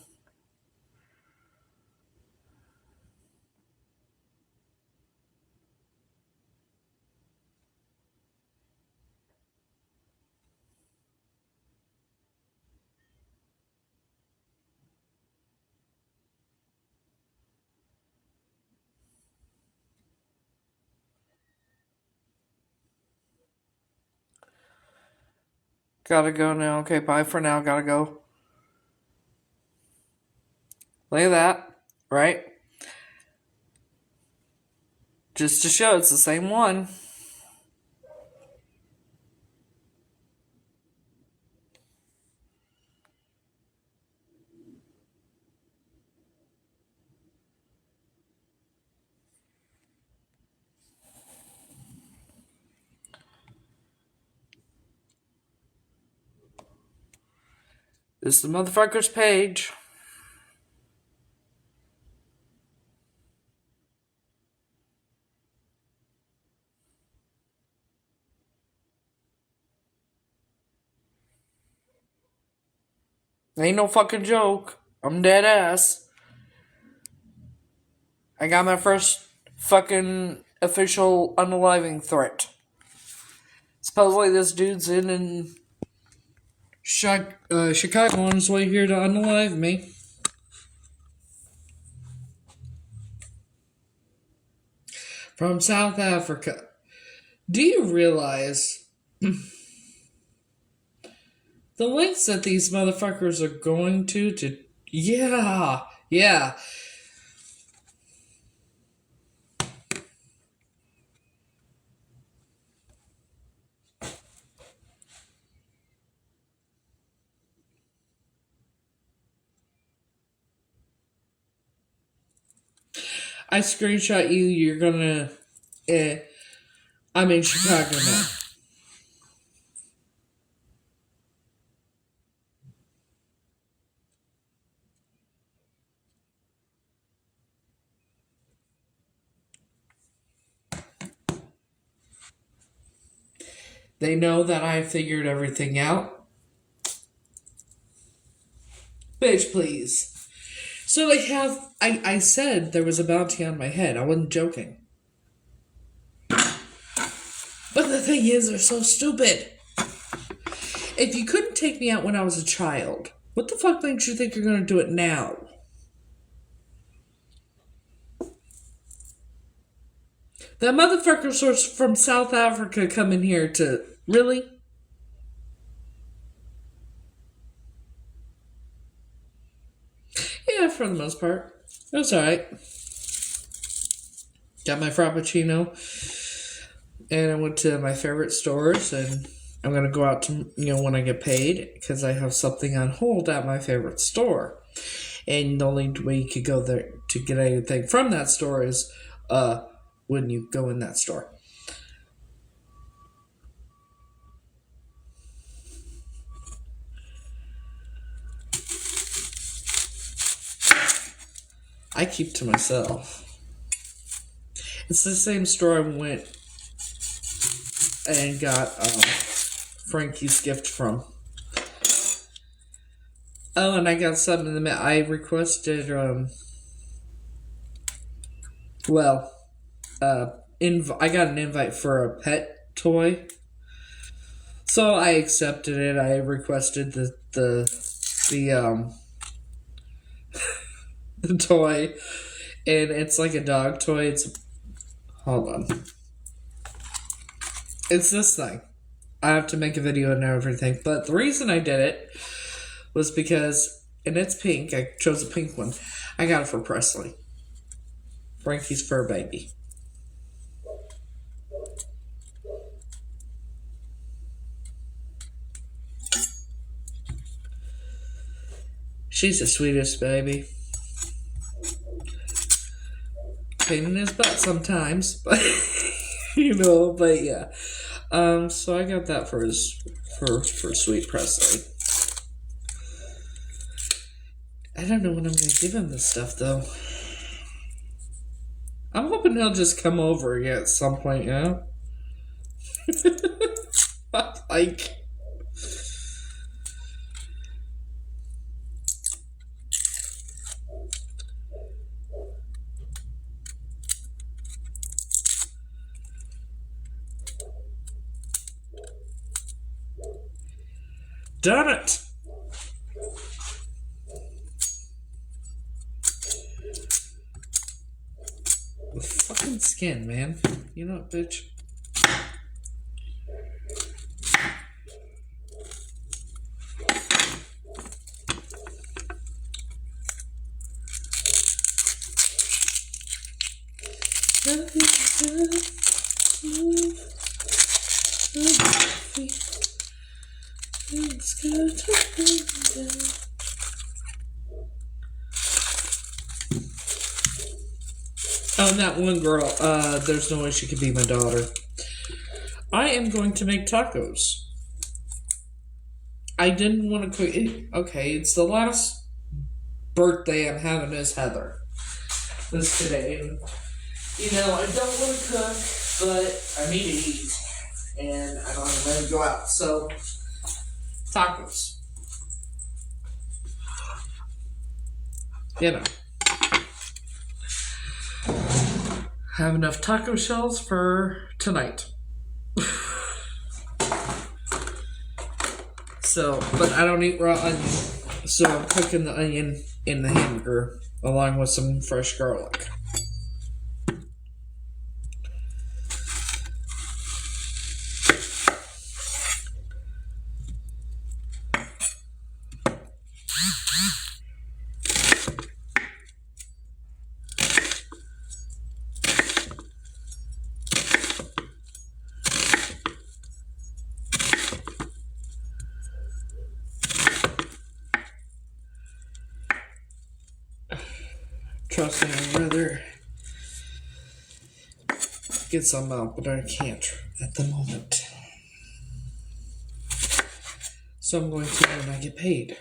Gotta go now. Okay, bye for now. Gotta go. Look at that, right? Just to show it's the same one. This is the motherfucker's page. Ain't no fucking joke. I'm dead ass. I got my first fucking official unaliving threat. Supposedly this dude's in Chicago on his way here to unalive me. From South Africa. Do you realize the lengths that these motherfuckers are going to yeah. I screenshot you, you're gonna I'm in Chicago now. They know that I figured everything out. Bitch, please. So they have... I said there was a bounty on my head. I wasn't joking. But the thing is, they're so stupid. If you couldn't take me out when I was a child, what the fuck makes you think you're gonna do it now? That motherfucker from South Africa coming here to... Really? Yeah, for the most part. It was alright. Got my Frappuccino. And I went to my favorite stores. And I'm going to go out to, when I get paid. Because I have something on hold at my favorite store. And the only way you could go there to get anything from that store is when you go in that store. I keep to myself. It's the same store I went and got Frankie's gift from. Oh, and I got something in the mail. I requested, I got an invite for a pet toy. So I accepted it. I requested the toy, and it's like a dog toy. Hold on. It's this thing. I have to make a video and everything, but the reason I did it was because, and it's pink, I chose a pink one. I got it for Presley. Frankie's fur baby. She's the sweetest baby. Pain in his butt sometimes, but but yeah. So I got that for sweet Presley. I don't know when I'm gonna give him this stuff though. I'm hoping he'll just come over at some point, like. Damn it! The fucking skin, man. You know what, bitch? Oh, and that one girl, there's no way she could be my daughter. I am going to make tacos. I didn't want to cook. Okay, it's the last birthday I'm having as Heather. This today. And, I don't want to cook, but I need to eat. And I don't have to go out. So, tacos. Have enough taco shells for tonight. So, but I don't eat raw onion. So I'm cooking the onion in the hamburger along with some fresh garlic. Trust me, I'd rather get some out, but I can't at the moment. So I'm going to when I get paid.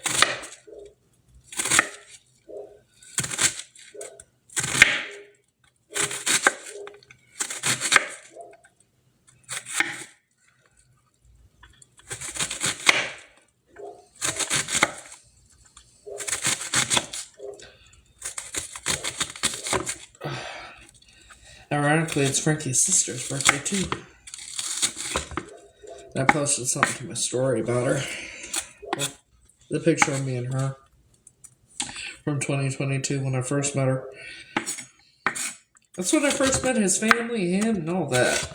Ironically, it's Frankie's sister's birthday, too. And I posted something to my story about her. The picture of me and her from 2022 when I first met her. That's when I first met his family, him, and all that.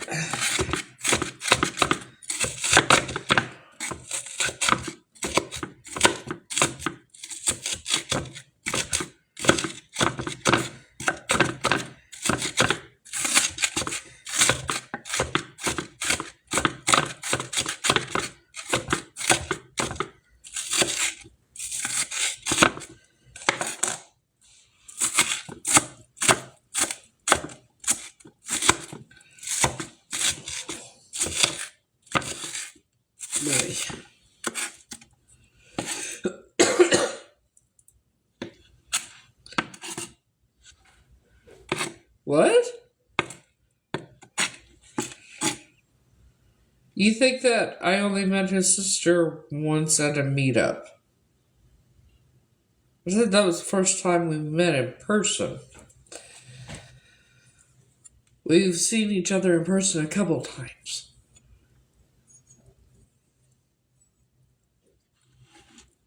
What? You think that I only met his sister once at a meetup? I said that was the first time we met in person. We've seen each other in person a couple times.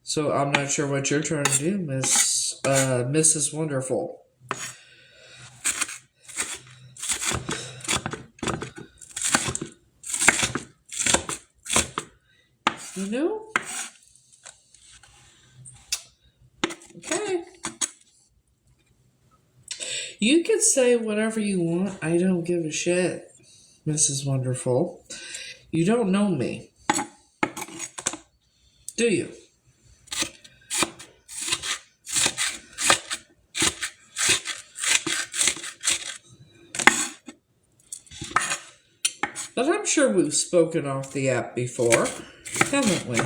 So I'm not sure what you're trying to do, Mrs. Wonderful. Okay. You can say whatever you want. I don't give a shit, Mrs. Wonderful. You don't know me. Do you? But I'm sure we've spoken off the app before, haven't we?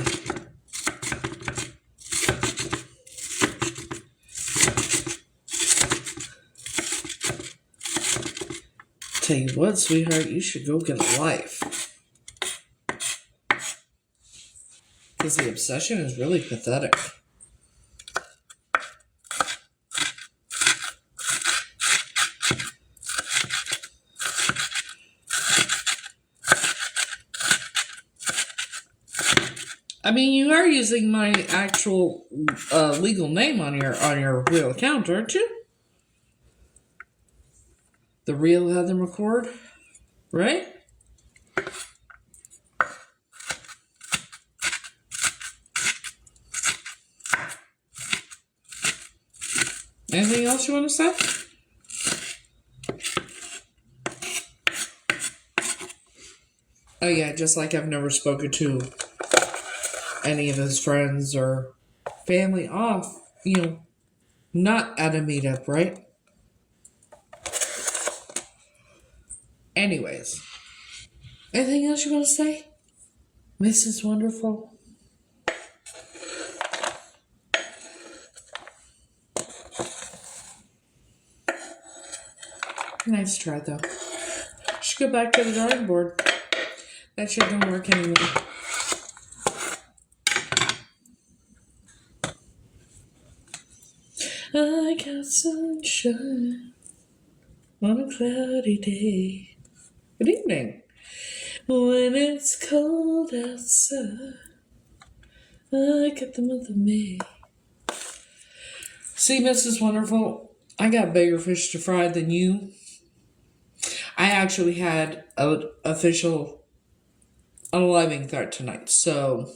Tell you what, sweetheart, you should go get a life. Because the obsession is really pathetic. I mean, you are using my actual legal name on your real account, aren't you? The real Heather McCord, right? Anything else you want to say? Oh yeah, just like I've never spoken to any of his friends or family off, not at a meetup, right? Anyways, anything else you want to say, Mrs. Wonderful? Nice try, though. Should go back to the drawing board. That shit don't work anymore. I got sunshine on a cloudy day. Good evening. When it's cold outside, I got the month of May. See, Mrs. Wonderful, I got bigger fish to fry than you. I actually had an official unaliving threat tonight, so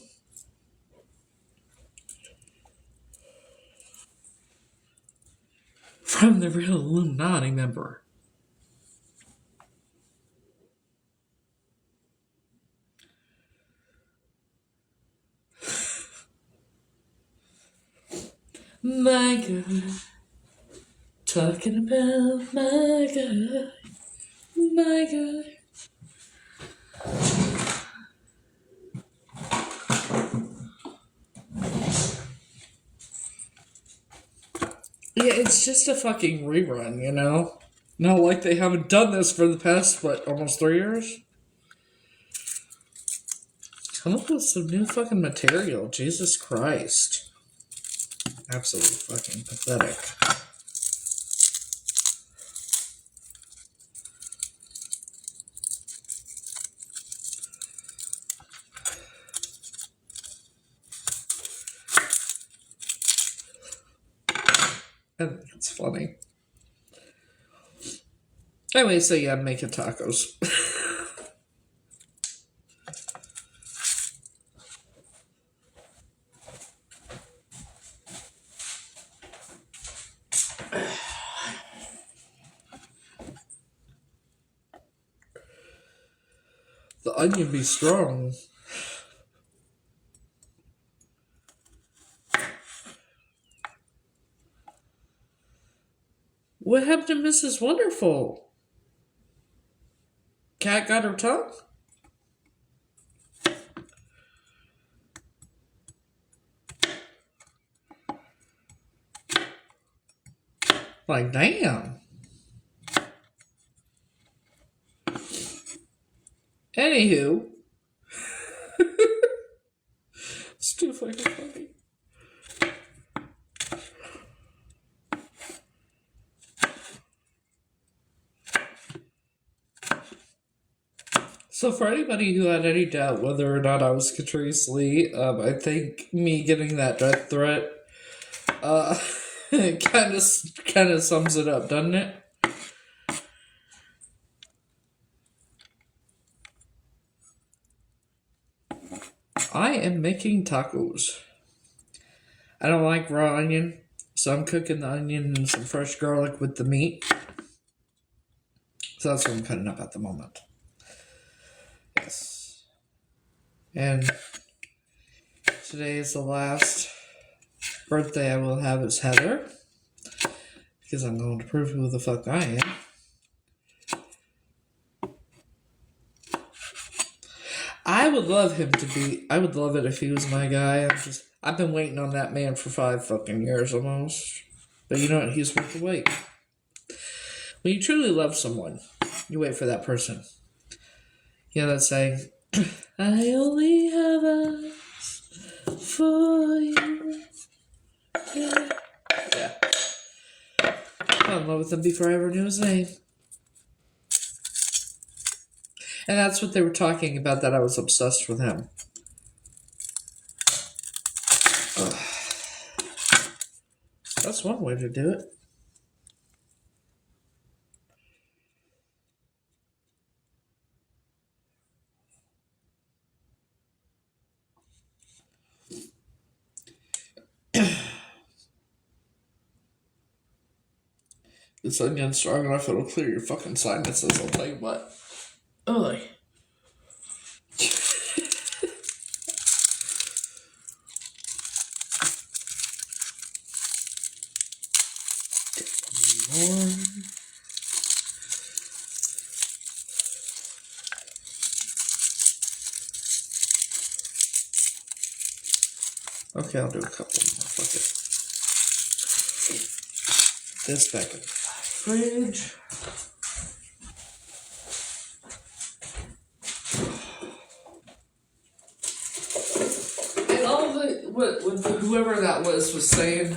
from the real Illuminati member. My God, talking about my God, my God. Yeah, it's just a fucking rerun, Not like they haven't done this for the past, almost 3 years? Come up with some new fucking material, Jesus Christ. Absolutely fucking pathetic. I think it's funny. Anyway, so yeah, I'm making tacos. The onion be strong. What happened to Mrs. Wonderful? Cat got her tongue? Like, damn. Anywho. It's too fucking funny. So for anybody who had any doubt whether or not I was Catrice Lee, I think me getting that death threat kind of sums it up, doesn't it? I am making tacos. I don't like raw onion, so I'm cooking the onion and some fresh garlic with the meat. So that's what I'm cutting up at the moment. Yes. And today is the last birthday I will have as Heather, because I'm going to prove who the fuck I am. I would love it if he was my guy. I've been waiting on that man for 5 fucking years almost. But you know what? He's worth the wait. When you truly love someone, you wait for that person. You know that saying, I only have eyes for you. Yeah. I fell in love with him before I ever knew his name. And that's what they were talking about, that I was obsessed with him. That's one way to do it. This onion's strong enough, it'll clear your fucking sinuses, I'll tell you what. Ugh. Okay, I'll do a couple more. Fuck it. This back in the fridge. And all what whoever that was saying,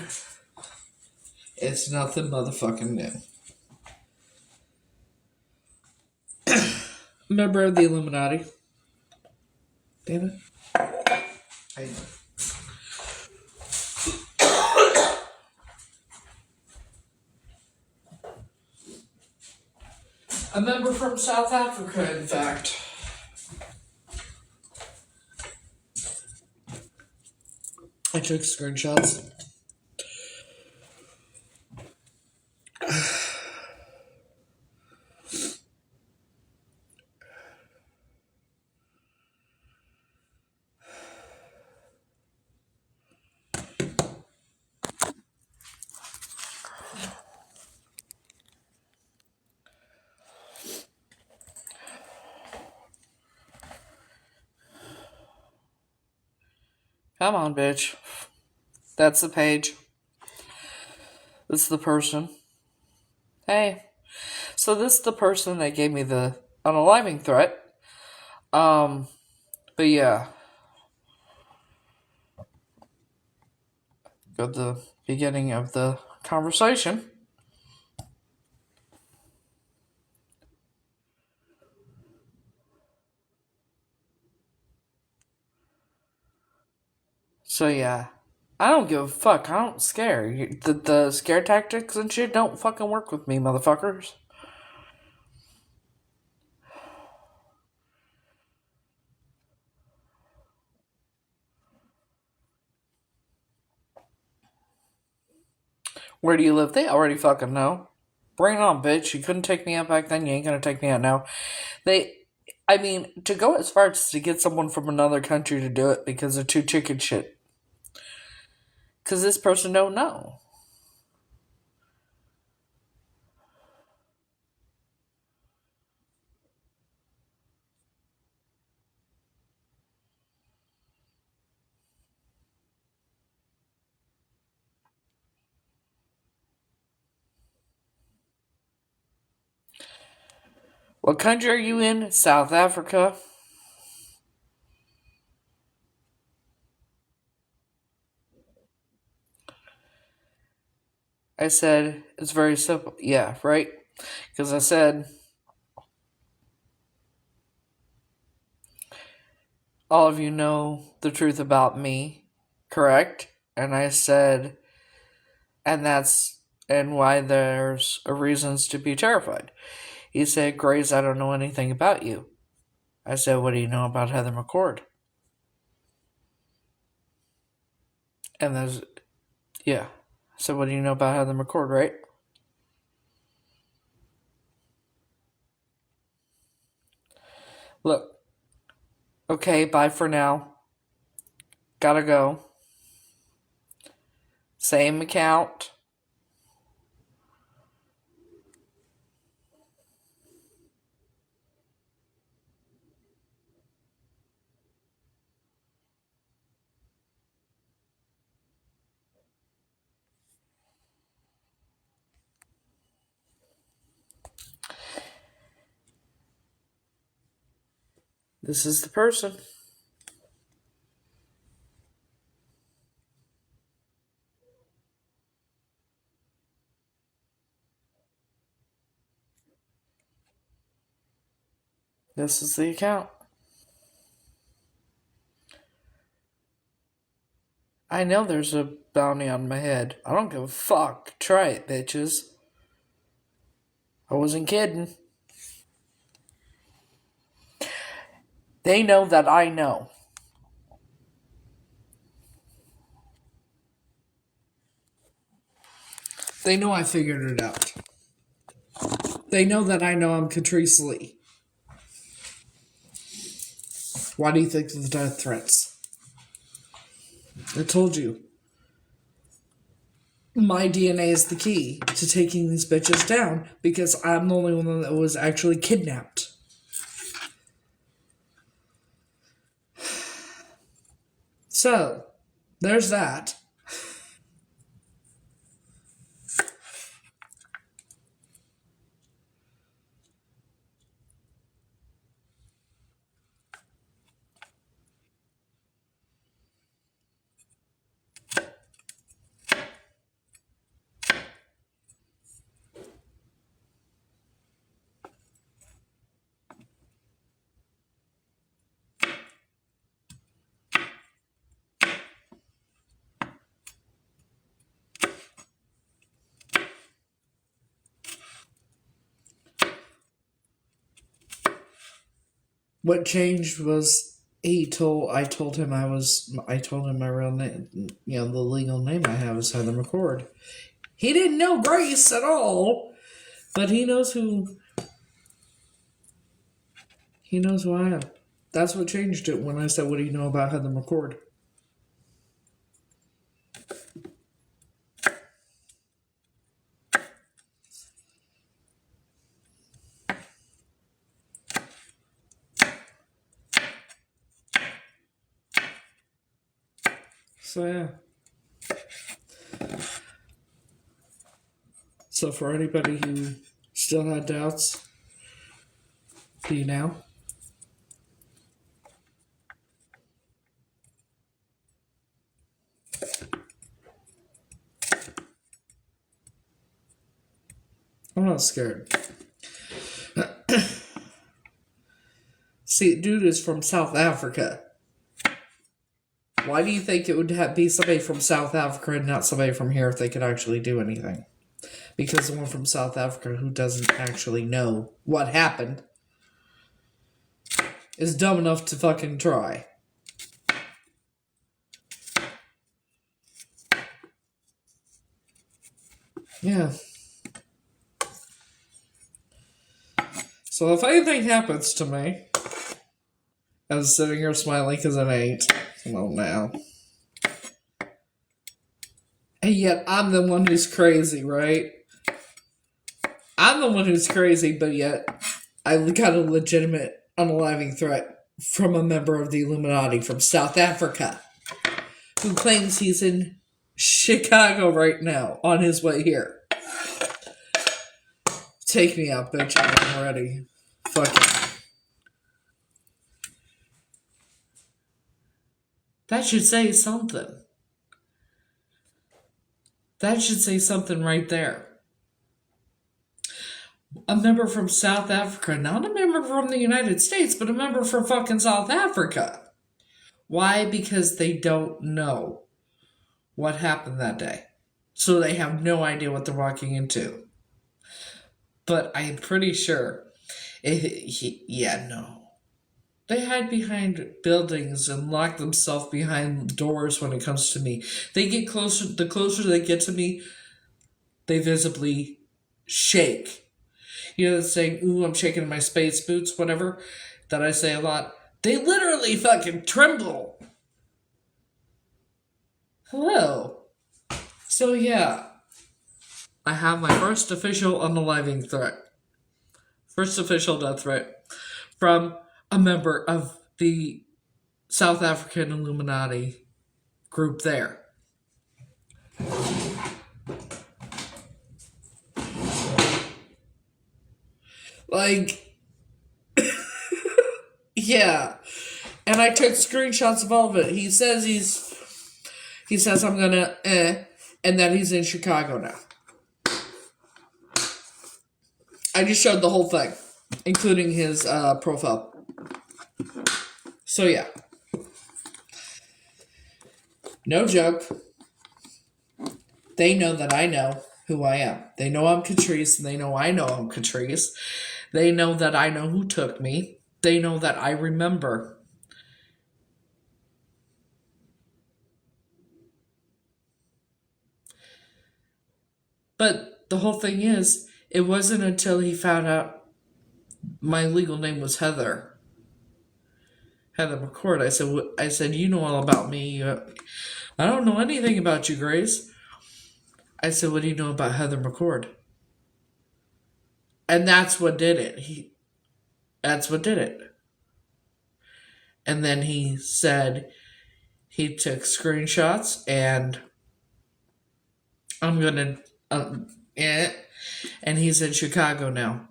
it's nothing motherfucking new. Member of the Illuminati. Damn it. I know. A member from South Africa, in fact. I took screenshots. Come on, bitch. That's the page. This is the person. Hey. So this is the person that gave me the unaliving threat. But yeah. Go to the beginning of the conversation. So yeah. I don't give a fuck. I don't scare. The scare tactics and shit don't fucking work with me, motherfuckers. Where do you live? They already fucking know. Bring it on, bitch. You couldn't take me out back then. You ain't gonna take me out now. To go as far as to get someone from another country to do it because they're too chicken shit. Because this person don't know. What country are you in? South Africa? I said, it's very simple. Yeah, right? Because I said, all of you know the truth about me, correct? And I said, and why there's reasons to be terrified. He said, Grace, I don't know anything about you. I said, what do you know about Heather McCord? And yeah. So what do you know about Heather McCord, right? Look. Okay, bye for now. Gotta go. Same account. This is the person. This is the account. I know there's a bounty on my head. I don't give a fuck. Try it, bitches. I wasn't kidding. They know that I know. They know I figured it out. They know that I know I'm Catrice Lee. Why do you think of the death threats? I told you. My DNA is the key to taking these bitches down because I'm the only one that was actually kidnapped. So, there's that. What changed was I told him my real name, the legal name I have is Heather McCord. He didn't know Grace at all, but he knows who I am. That's what changed it when I said, "What do you know about Heather McCord?" So yeah. So for anybody who still had doubts, do you now? I'm not scared. See, dude is from South Africa. Why do you think it would be somebody from South Africa and not somebody from here if they could actually do anything? Because the one from South Africa who doesn't actually know what happened is dumb enough to fucking try. Yeah. So if anything happens to me, I'm sitting here smiling because it ain't. Well, now. And yet I'm the one who's crazy, right? I'm the one who's crazy, but yet I got a legitimate unaliving threat from a member of the Illuminati from South Africa who claims he's in Chicago right now on his way here. Take me out, bitch. I'm ready. Fuck it. That should say something. That should say something right there. A member from South Africa, not a member from the United States, but a member from fucking South Africa. Why? Because they don't know what happened that day. So they have no idea what they're walking into. But I'm pretty sure, no. They hide behind buildings and lock themselves behind doors when it comes to me. They get closer, the closer they get to me, they visibly shake. You know, saying, "Ooh, I'm shaking in my space boots," whatever, that I say a lot. They literally fucking tremble. Hello. So yeah, I have my first official unaliving threat. First official death threat from a member of the South African Illuminati group there. Like, yeah. And I took screenshots of all of it. He says I'm gonna, and that he's in Chicago now. I just showed the whole thing, including his profile. So yeah. No joke. They know that I know who I am. They know I'm Catrice, and they know I know I'm Catrice. They know that I know who took me. They know that I remember. But the whole thing is, it wasn't until he found out my legal name was Heather McCord. I said, "You know all about me. I don't know anything about you, Grace." I said, "What do you know about Heather McCord?" And that's what did it. That's what did it. And then he said he took screenshots, and I'm gonna, and he's in Chicago now.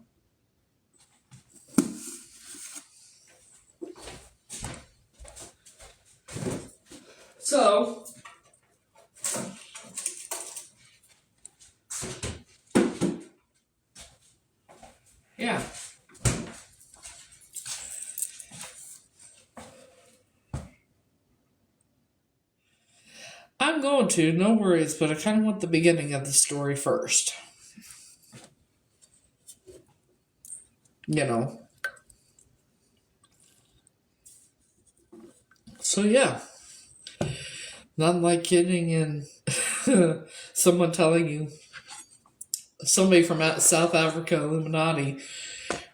So, yeah. I'm going to, no worries, but I kind of want the beginning of the story first. You know. So, yeah. Not like getting in someone telling you, somebody from South Africa, Illuminati,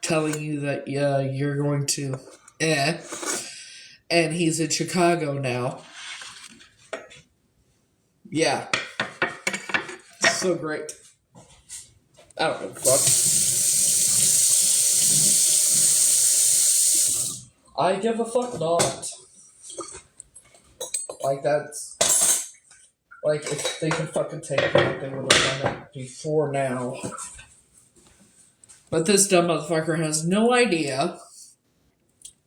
telling you that you're going to, and he's in Chicago now. Yeah. So great. I don't give a fuck. I give a fuck not. Like, that's... Like, if they could fucking take it, they would have done it before now. But this dumb motherfucker has no idea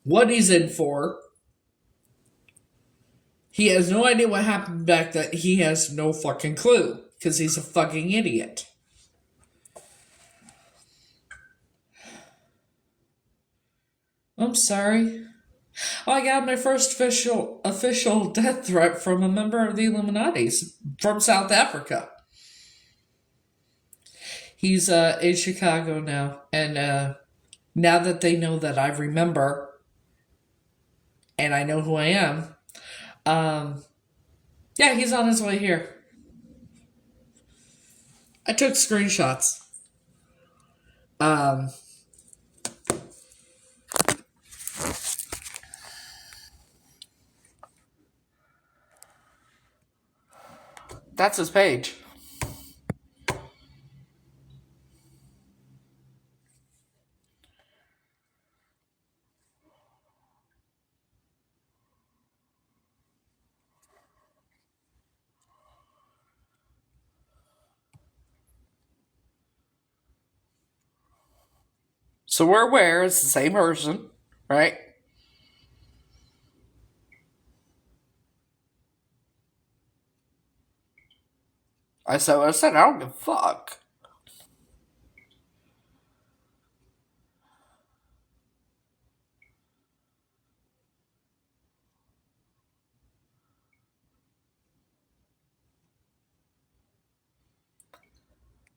what he's in for. He has no idea what happened back then. He has no fucking clue. Because he's a fucking idiot. I'm sorry. Oh, I got my first official death threat from a member of the Illuminati from South Africa. He's in Chicago now, and now that they know that I remember, and I know who I am, yeah, he's on his way here. I took screenshots. That's his page. So we're aware it's the same person, right? I said what I said. I don't give a fuck.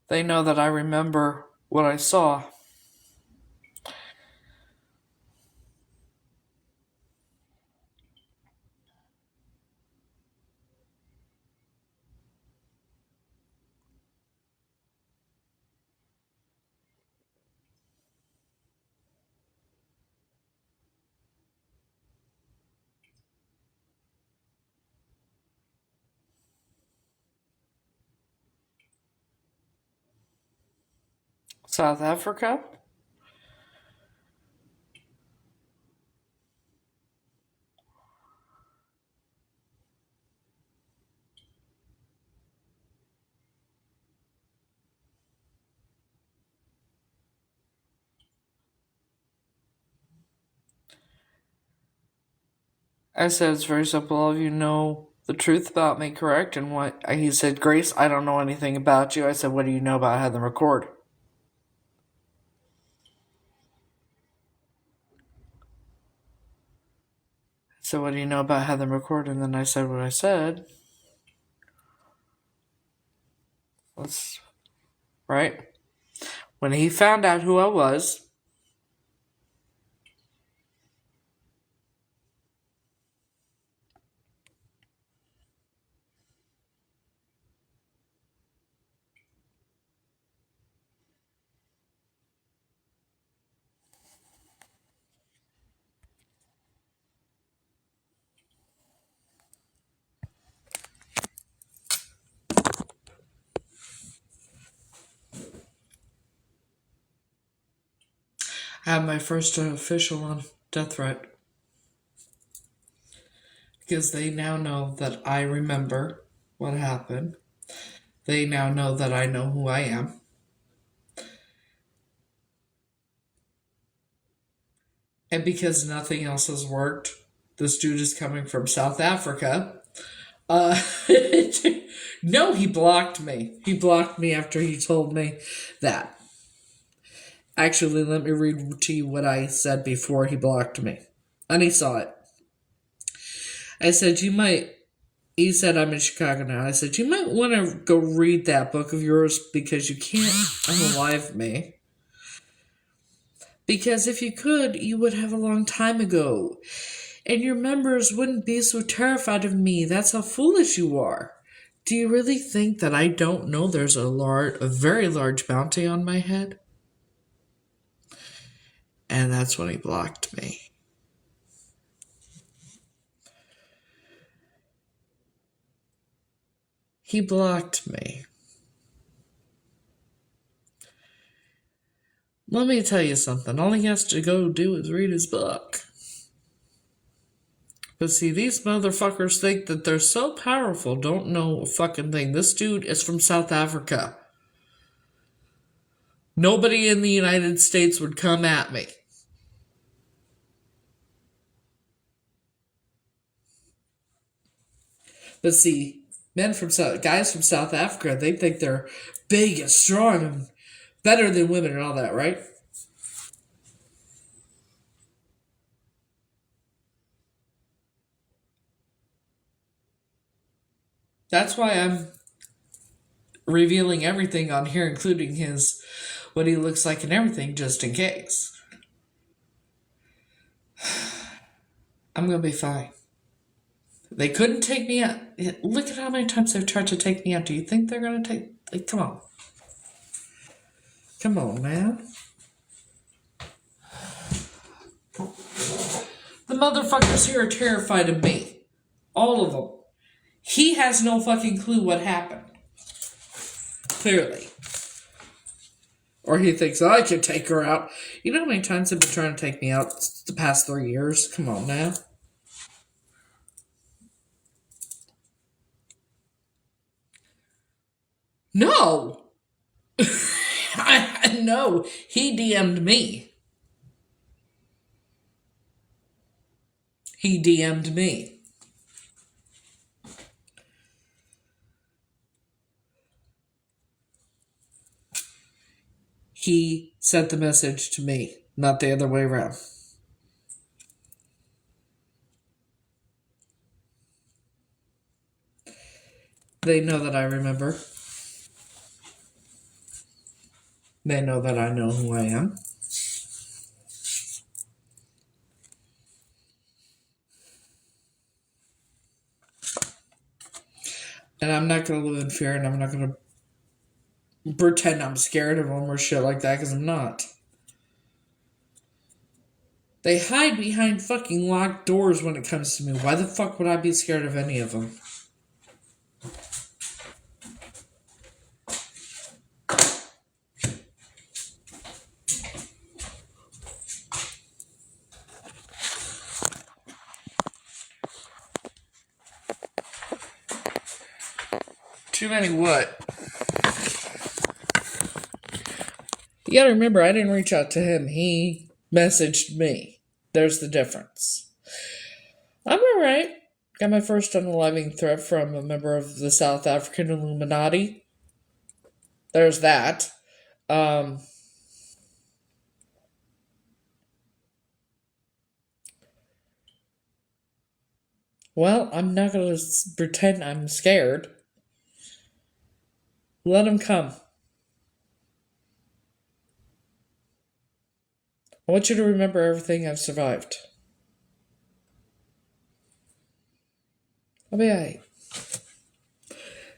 They know that I remember what I saw. South Africa? I said it's very simple. All of you know the truth about me, correct? And what he said, Grace, I don't know anything about you. I said, what do you know about Heather McCord? So what do you know about Heather McCord? And then I said what I said. That's right. When he found out who I was, I had my first official death threat. because they now know that I remember what happened. They now know that I know who I am. And because nothing else has worked, this dude is coming from South Africa. No, he blocked me. He blocked me after he told me that. Actually, let me read to you what I said before he blocked me. And he saw it. I said, he said, I'm in Chicago now. I said, you might want to go read that book of yours because you can't unalive me. Because if you could, you would have a long time ago. And your members wouldn't be so terrified of me. That's how foolish you are. Do you really think that I don't know there's a very large bounty on my head? And that's when he blocked me. He blocked me. Let me tell you something. All he has to go do is read his book. But see, these motherfuckers think that they're so powerful, don't know a fucking thing. This dude is from South Africa. Nobody in the United States would come at me. But see, guys from South Africa, they think they're big and strong and better than women and all that, right? That's why I'm revealing everything on here, including what he looks like and everything, just in case. I'm gonna be fine. They couldn't take me out. Look at how many times they've tried to take me out. Do you think they're gonna come on. Come on, man. The motherfuckers here are terrified of me. All of them. He has no fucking clue what happened. Clearly. Or he thinks, I can take her out. You know how many times they've been trying to take me out the past 3 years? Come on now. No! No, he DM'd me. He DM'd me. He sent the message to me, not the other way around. They know that I remember. They know that I know who I am. And I'm not going to live in fear, and I'm not going to pretend I'm scared of them or shit like that, because I'm not. They hide behind fucking locked doors when it comes to me. Why the fuck would I be scared of any of them? Too many what? You gotta remember, I didn't reach out to him. He messaged me. There's the difference. I'm alright. Got my first unaliving threat from a member of the South African Illuminati. There's that. Well, I'm not gonna pretend I'm scared. Let him come. I want you to remember everything I've survived. I'll be alright.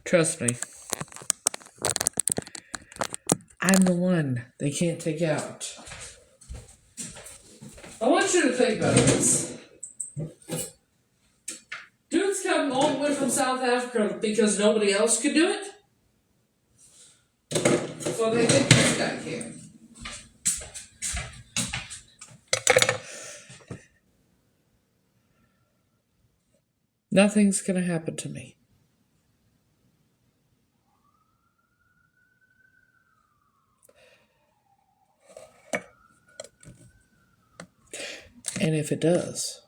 Trust me. I'm the one they can't take out. I want you to think about this. Dudes come all the way from South Africa because nobody else could do it? So they think this guy can. Nothing's going to happen to me. And if it does,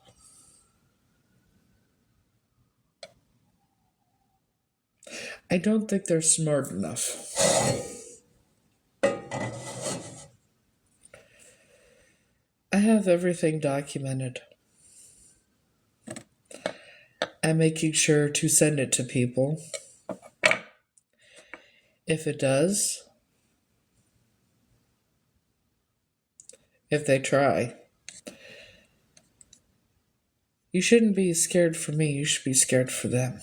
I don't think they're smart enough. I have everything documented. I'm making sure to send it to people. If it does, if they try, you shouldn't be scared for me, you should be scared for them.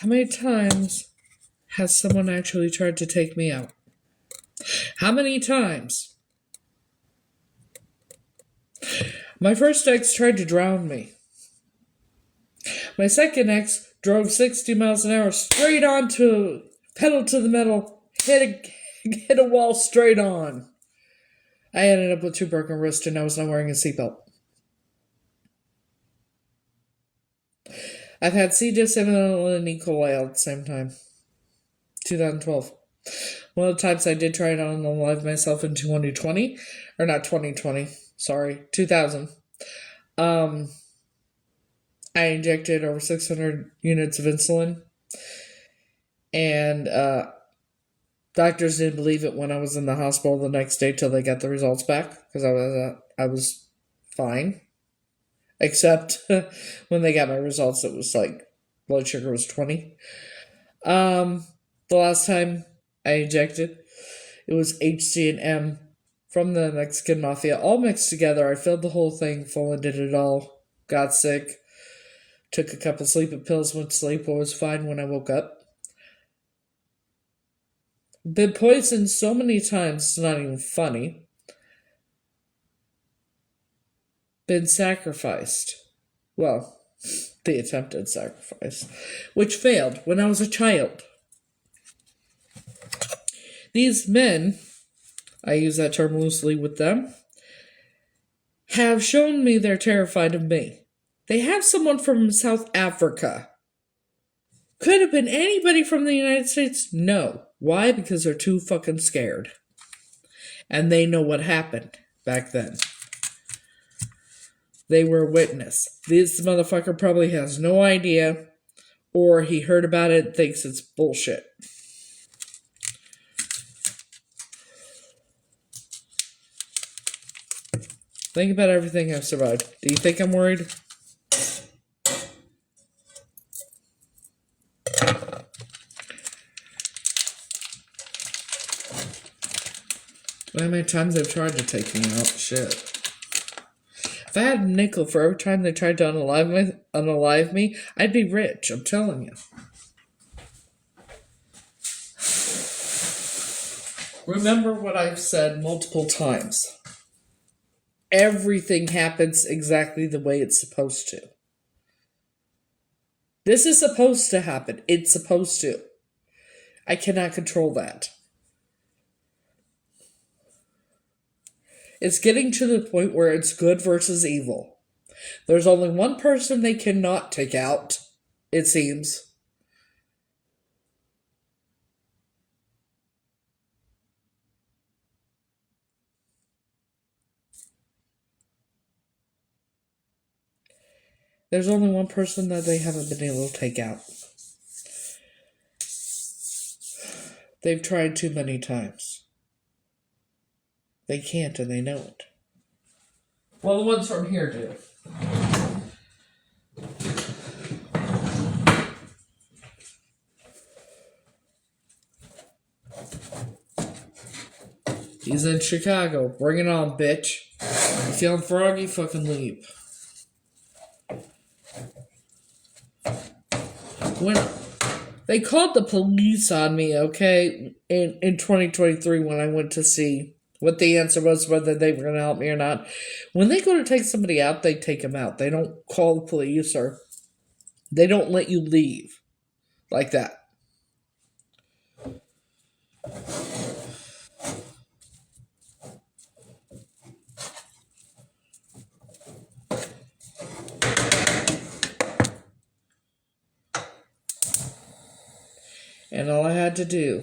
How many times has someone actually tried to take me out? How many times? My first ex tried to drown me. My second ex drove 60 miles an hour straight onto, pedal to the metal, hit a wall straight on. I ended up with 2 broken wrists and I was not wearing a seatbelt. I've had C. diff and E. coli all at the same time. 2012. One of the times I did try it on live myself in 2020. Or not 2020. Sorry. 2000. I injected over 600 units of insulin. And doctors didn't believe it when I was in the hospital the next day till they got the results back. Because I was fine. Except when they got my results, it was like blood sugar was 20. The last time I injected, it was HC and M from the Mexican Mafia, all mixed together. I filled the whole thing full and did it all. Got sick. Took a couple sleeping pills, went to sleep, was fine when I woke up. Been poisoned so many times, it's not even funny. Been sacrificed. Well, the attempted sacrifice, which failed when I was a child. These men, I use that term loosely with them, have shown me they're terrified of me. They have someone from South Africa. Could have been anybody from the United States? No. Why? Because they're too fucking scared. And they know what happened back then. They were a witness. This motherfucker probably has no idea, or he heard about it and thinks it's bullshit. Think about everything I've survived. Do you think I'm worried? How many times they've tried to take me out? Shit. If I had a nickel for every time they tried to unalive me, I'd be rich, I'm telling you. Remember what I've said multiple times. Everything happens exactly the way it's supposed to. This is supposed to happen. It's supposed to. I cannot control that. It's getting to the point where it's good versus evil. There's only one person they cannot take out, it seems. There's only one person that they haven't been able to take out. They've tried too many times. They can't, and they know it. Well, the ones from here do. He's in Chicago. Bring it on, bitch. You feeling froggy? Fucking leave. They called the police on me, okay, in 2023 when I went to see what the answer was, whether they were going to help me or not. When they go to take somebody out, they take them out. They don't call the police or they don't let you leave like that. And all I had to do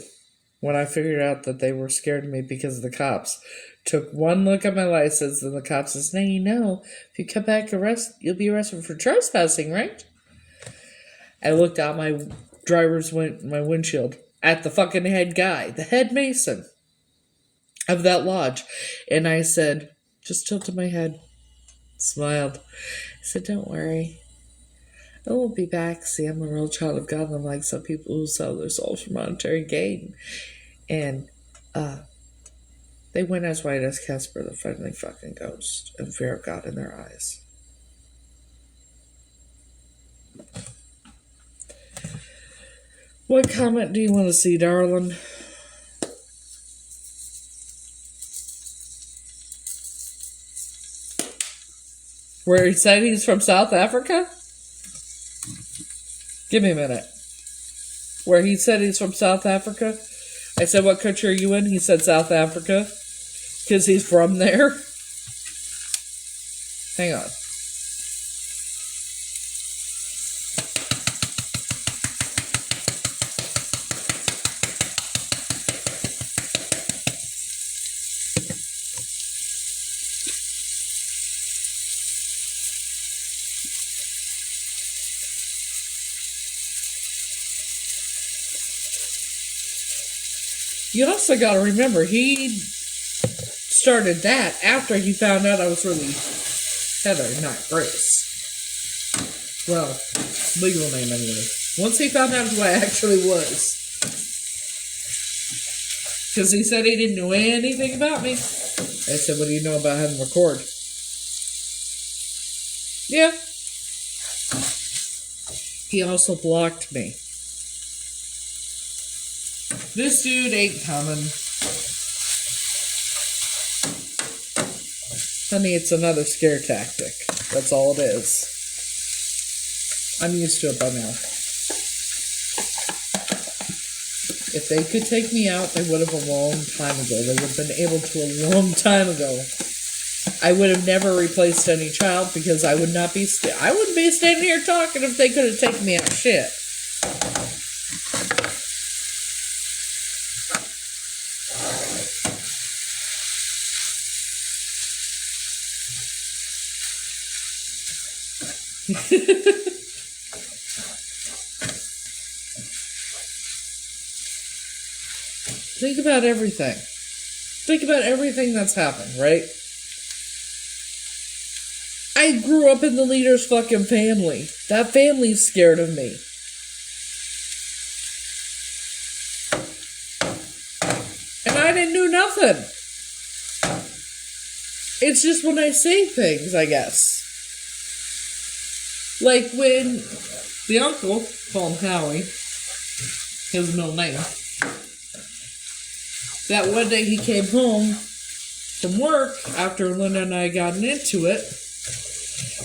when I figured out that they were scared of me because of the cops, took one look at my license and the cop says, now you know, if you come back you'll be arrested for trespassing, right? I looked out my my windshield at the fucking head guy, the head mason of that lodge. And I said, just tilted my head, smiled. I said, don't worry. I won't be back. See, I'm a real child of God, unlike some people who sell their souls for monetary gain. And they went as white as Casper the Friendly Fucking Ghost, and fear of God in their eyes. What comment do you want to see, darling? Where he said he's from South Africa? Give me a minute. Where he said he's from South Africa? I said, what country are you in? He said South Africa. Because he's from there. Hang on. You also got to remember, he started that after he found out I was really Heather, not Grace. Well, legal name anyway. Once he found out who I actually was. Because he said he didn't know anything about me. I said, what do you know about having McCord? Yeah. He also blocked me. This dude ain't coming. Honey, it's another scare tactic. That's all it is. I'm used to it by now. If they could take me out, they would have a long time ago. They would have been able to a long time ago. I would have never replaced any child because I would not be. I wouldn't be standing here talking if they could have taken me out. Shit. Think about everything. Think about everything that's happened, right? I grew up in the leader's fucking family. That family's scared of me. And I didn't do nothing. It's just when I say things, I guess. Like when the uncle, call him Howie, his middle name, that one day he came home from work after Linda and I gotten into it.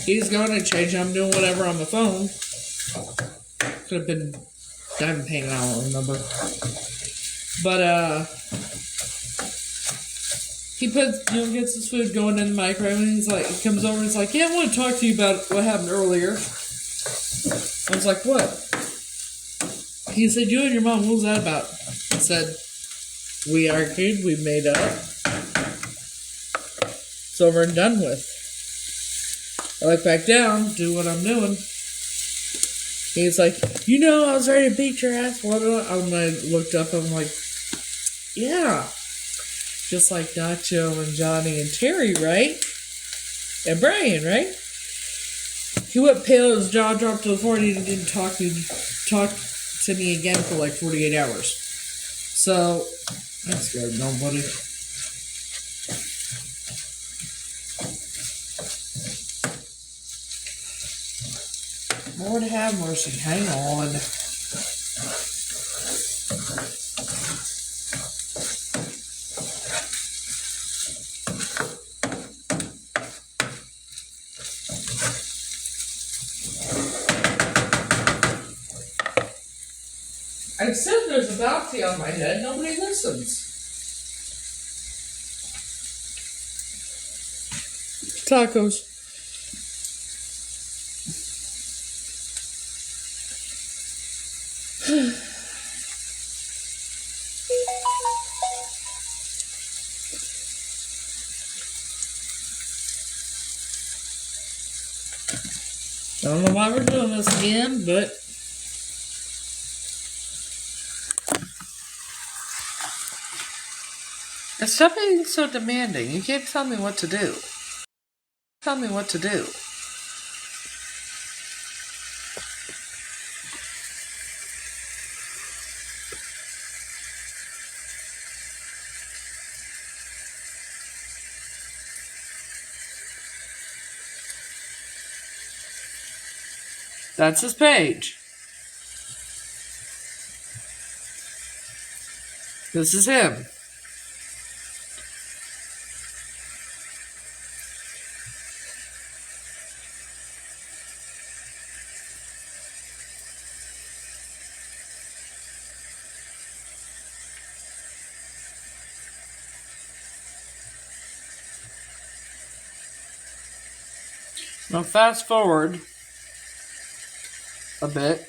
He's going to change. I'm doing whatever on the phone. Could have been diamond painting, I don't remember. But, he gets his food going in the microwave, and he comes over and he's like, yeah, I want to talk to you about what happened earlier. I was like, what? He said, you and your mom, what was that about? I said, we argued, we made up. It's over and done with. I look back down, do what I'm doing. He's like, I was ready to beat your ass. What? And I looked up, I'm like, yeah. Just like Nacho and Johnny and Terry, right? And Brian, right? He went pale, his jaw dropped to the floor, and he didn't talk to me again for like 48 hours. So, that scared nobody. Lord have mercy, hang on. I said there's a bounty on my head. Nobody listens. Tacos. I don't know why we're doing this again, but stop being so demanding. You can't tell me what to do. Tell me what to do. That's his page. This is him. Now fast forward a bit.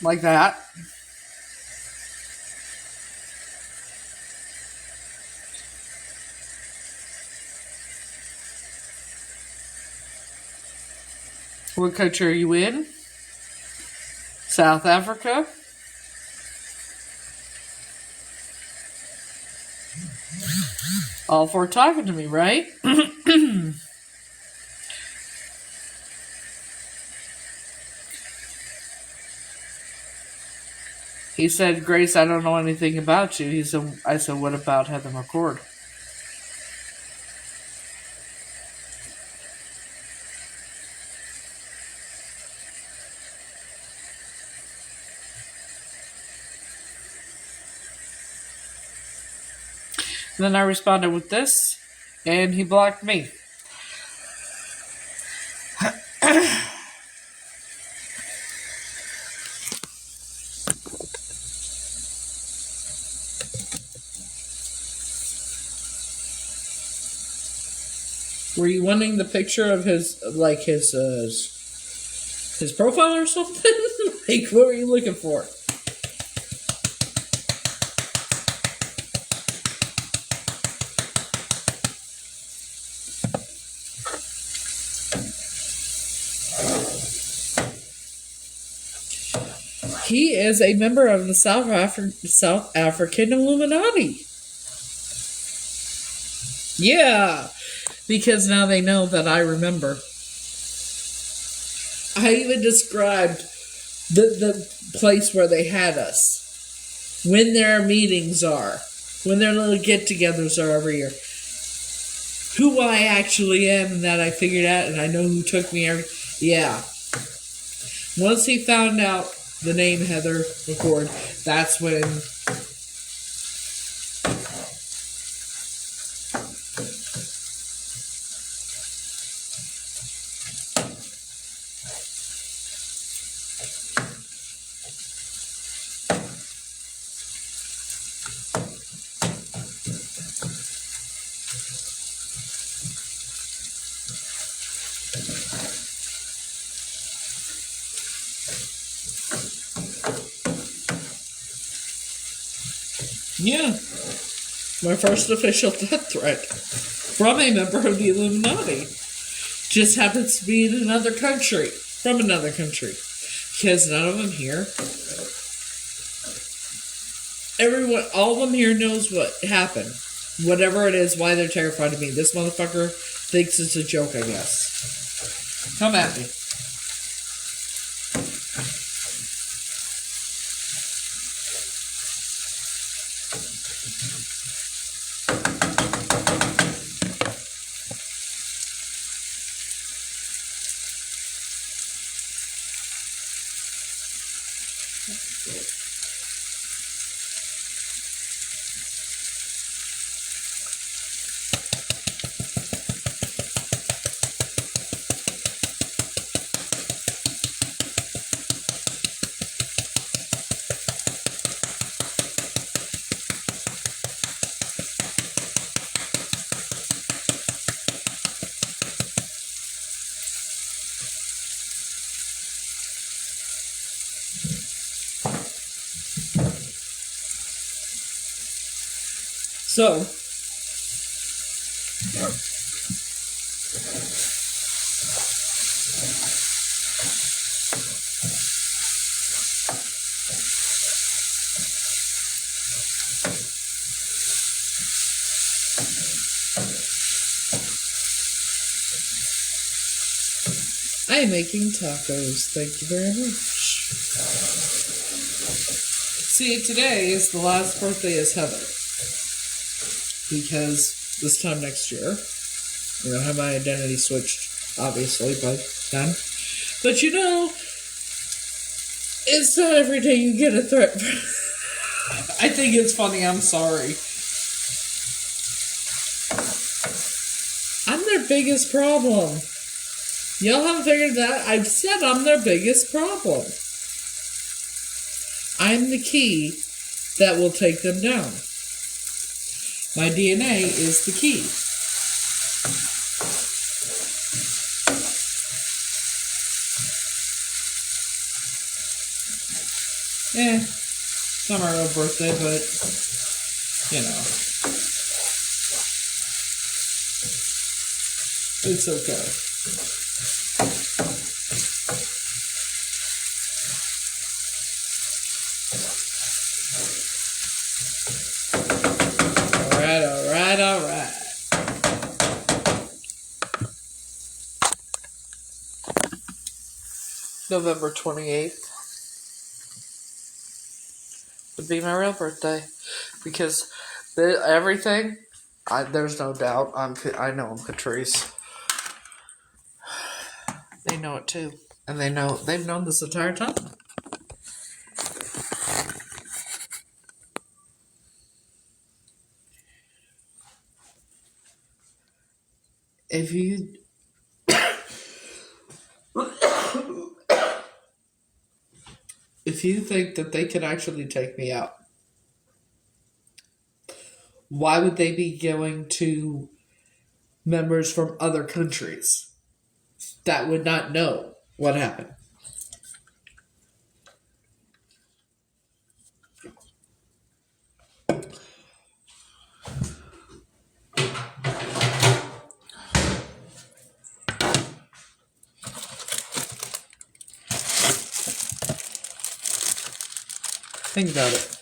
Like that. What country are you in? South Africa? All for talking to me, right? He said, Grace, I don't know anything about you. I said, what about Heather McCord? And then I responded with this, and he blocked me. Were you wanting the picture of his profile or something? Like, what were you looking for? He is a member of the South African Illuminati. Yeah, because now they know that I remember. I even described the place where they had us, when their meetings are, when their little get-togethers are every year, who I actually am, and that I figured out, and I know who took me every. Yeah. Once he found out the name Heather McCord, that's when. Yeah, my first official death threat from a member of the Illuminati. Just happens to be in another country, from another country, because none of them here. All of them here knows what happened. Whatever it is, why they're terrified of me. This motherfucker thinks it's a joke, I guess. Come at me. So, I am making tacos. Thank you very much. See, today is the last birthday as Heather. Because this time next year, I'm going to have my identity switched, obviously, by then. But you know, it's not every day you get a threat. I think it's funny. I'm sorry. I'm their biggest problem. Y'all haven't figured that? I've said I'm their biggest problem. I'm the key that will take them down. My DNA is the key. It's not my real birthday, but, you know. It's okay. Alright. November 28th would be my real birthday. Because everything, there's no doubt, I know I'm Patrice. They know it too. And they've known this entire time. If you think that they could actually take me out, why would they be going to members from other countries that would not know what happened? Think about it.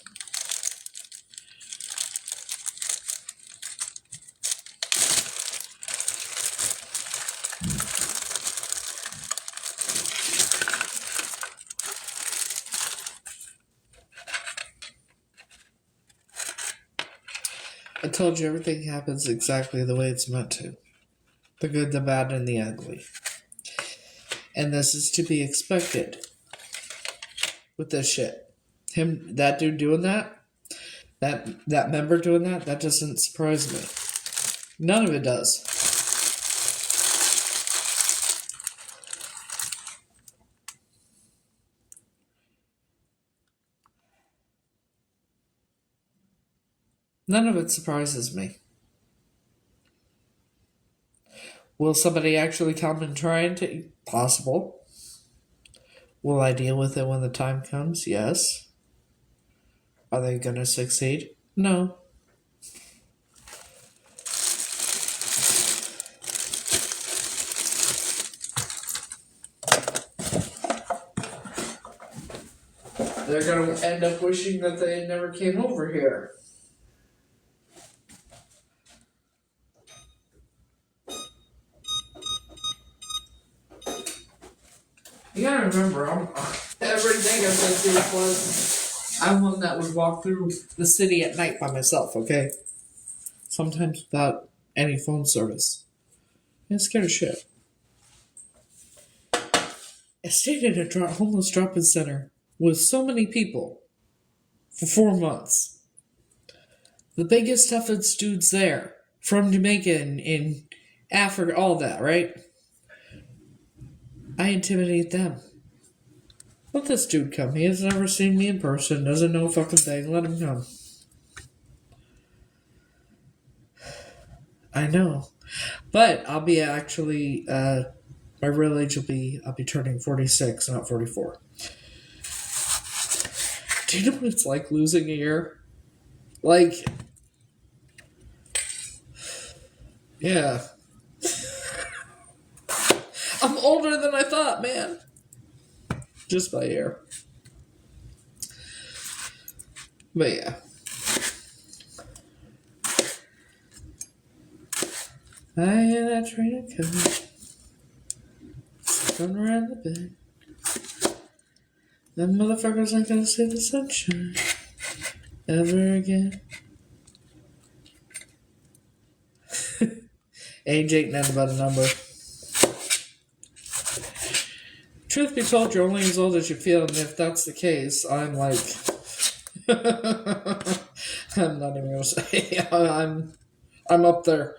I told you everything happens exactly the way it's meant to. The good, the bad, and the ugly. And this is to be expected with this shit. That dude doing that member doing that doesn't surprise me. None of it does. None of it surprises me. Will somebody actually come and try and take? Possible. Will I deal with it when the time comes? Yes. Are they gonna succeed? No. They're gonna end up wishing that they never came over here. You gotta remember, everything I've been through was, I'm one that would walk through the city at night by myself, okay? Sometimes without any phone service. I'm scared of shit. I stayed at a homeless drop-in center with so many people for 4 months. The biggest, toughest dudes there, from Jamaica and in Africa, all that, right? I intimidate them. Let this dude come. He has never seen me in person, doesn't know a fucking thing. Let him come. I know. But I'll be actually, my real age I'll be turning 46, not 44. Do you know what it's like losing a year? Like, Yeah. I'm older than I thought, man. Just by air. But yeah. I hear that train coming around the bend. Them motherfuckers ain't gonna see the sunshine ever again. Age ain't nothing but a number. Truth be told, you're only as old as you feel, and if that's the case, I'm like, I'm not even gonna say I'm up there.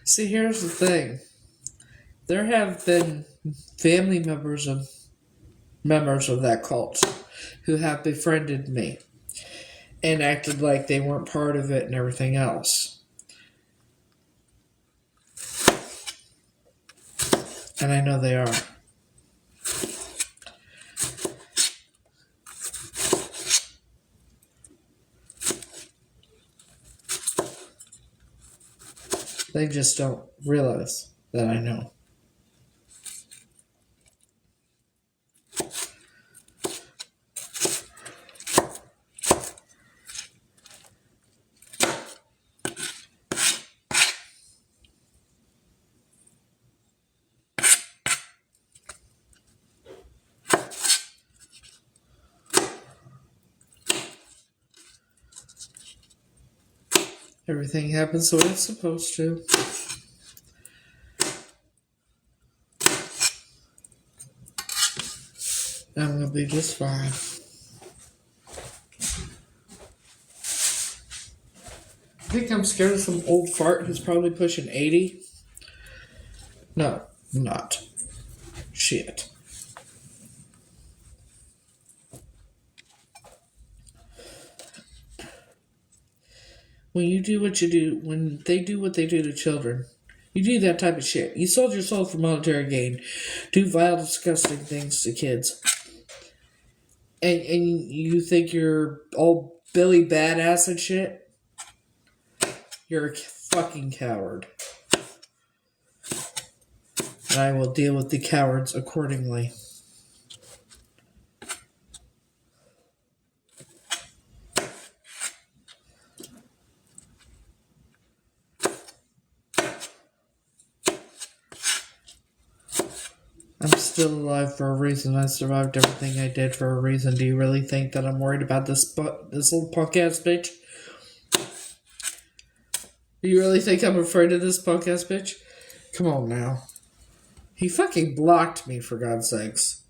See, here's the thing. There have been family members of that cult who have befriended me and acted like they weren't part of it and everything else. And I know they are. They just don't realize that I know. Everything happens the way it's supposed to. I'm gonna be just fine. I think I'm scared of some old fart who's probably pushing 80. No, I'm not. Shit. When you do what you do, when they do what they do to children, you do that type of shit. You sold your soul for monetary gain. Do vile, disgusting things to kids. And you think you're all Billy Badass and shit? You're a fucking coward. And I will deal with the cowards accordingly. I'm still alive for a reason. I survived everything I did for a reason. Do you really think that I'm worried about this little punk ass bitch? Do you really think I'm afraid of this punk ass bitch? Come on now. He fucking blocked me, for God's sakes.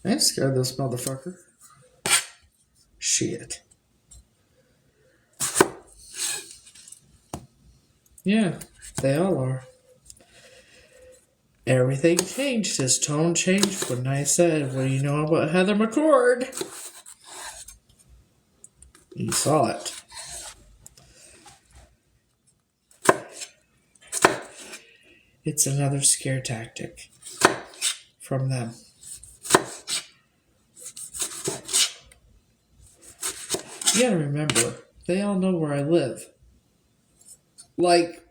I ain't scared of this motherfucker. Shit. Yeah, they all are. Everything changed. His tone changed when I said, "What do you know about Heather McCord?" You saw it. It's another scare tactic from them. You gotta remember, they all know where I live. Like,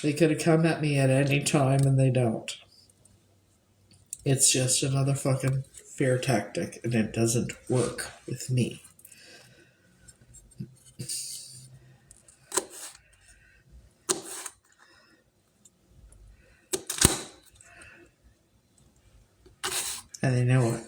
they could have come at me at any time and they don't. It's just another fucking fear tactic and it doesn't work with me. And they know it.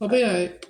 I'll be alright.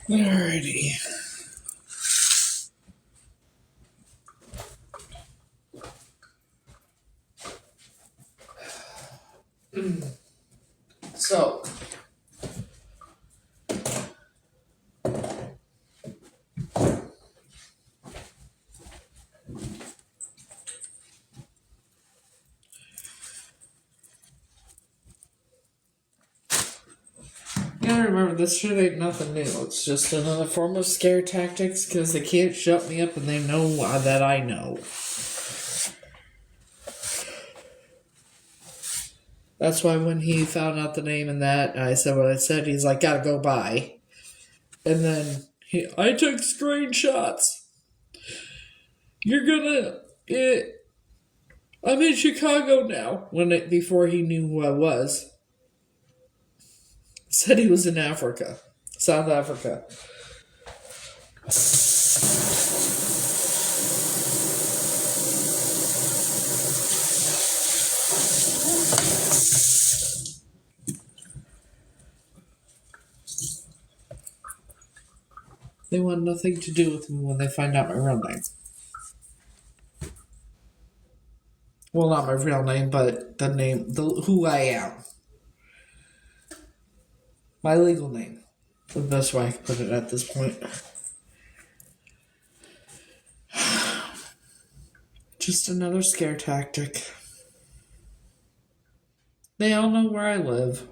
Alrighty. So, you gotta remember, this shit ain't nothing new. It's just another form of scare tactics because they can't shut me up and they know that I know. That's why when he found out the name and that, I said what I said, he's like, gotta go by. And then I took screenshots. You're gonna... I'm in Chicago now. Before he knew who I was. Said he was in Africa. South Africa. They want nothing to do with me when they find out my real name. Well, not my real name, but the name, who I am. My legal name. The best way I can put it at this point. Just another scare tactic. They all know where I live.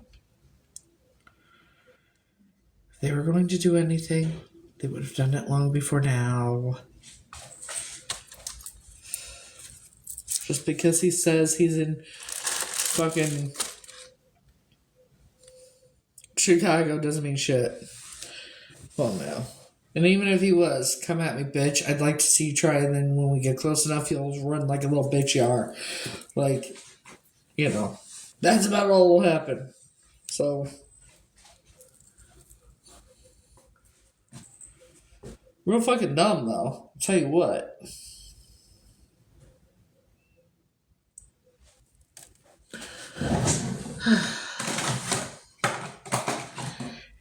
If they were going to do anything, they would have done it long before now. Just because he says he's in fucking Chicago doesn't mean shit. Well, no. And even if he was, come at me, bitch. I'd like to see you try, and then when we get close enough, you'll run like a little bitch you are. Like, you know. That's about all will happen. So, real fucking dumb, though. I'll tell you what.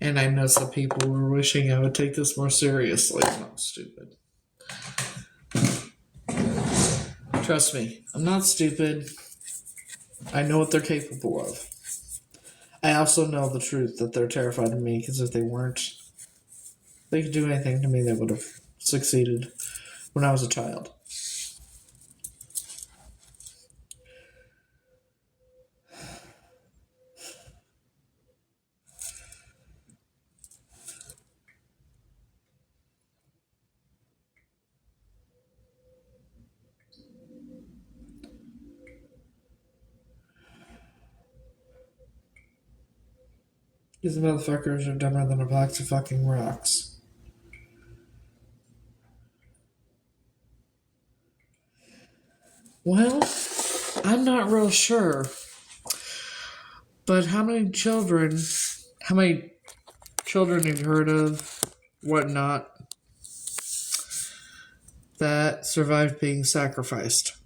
And I know some people were wishing I would take this more seriously. I'm stupid. Trust me, I'm not stupid. I know what they're capable of. I also know the truth that they're terrified of me, because if they weren't, they could do anything to me, they would have succeeded when I was a child. These motherfuckers are dumber than a box of fucking rocks. Well, I'm not real sure. But how many children have you heard of, whatnot, that survived being sacrificed?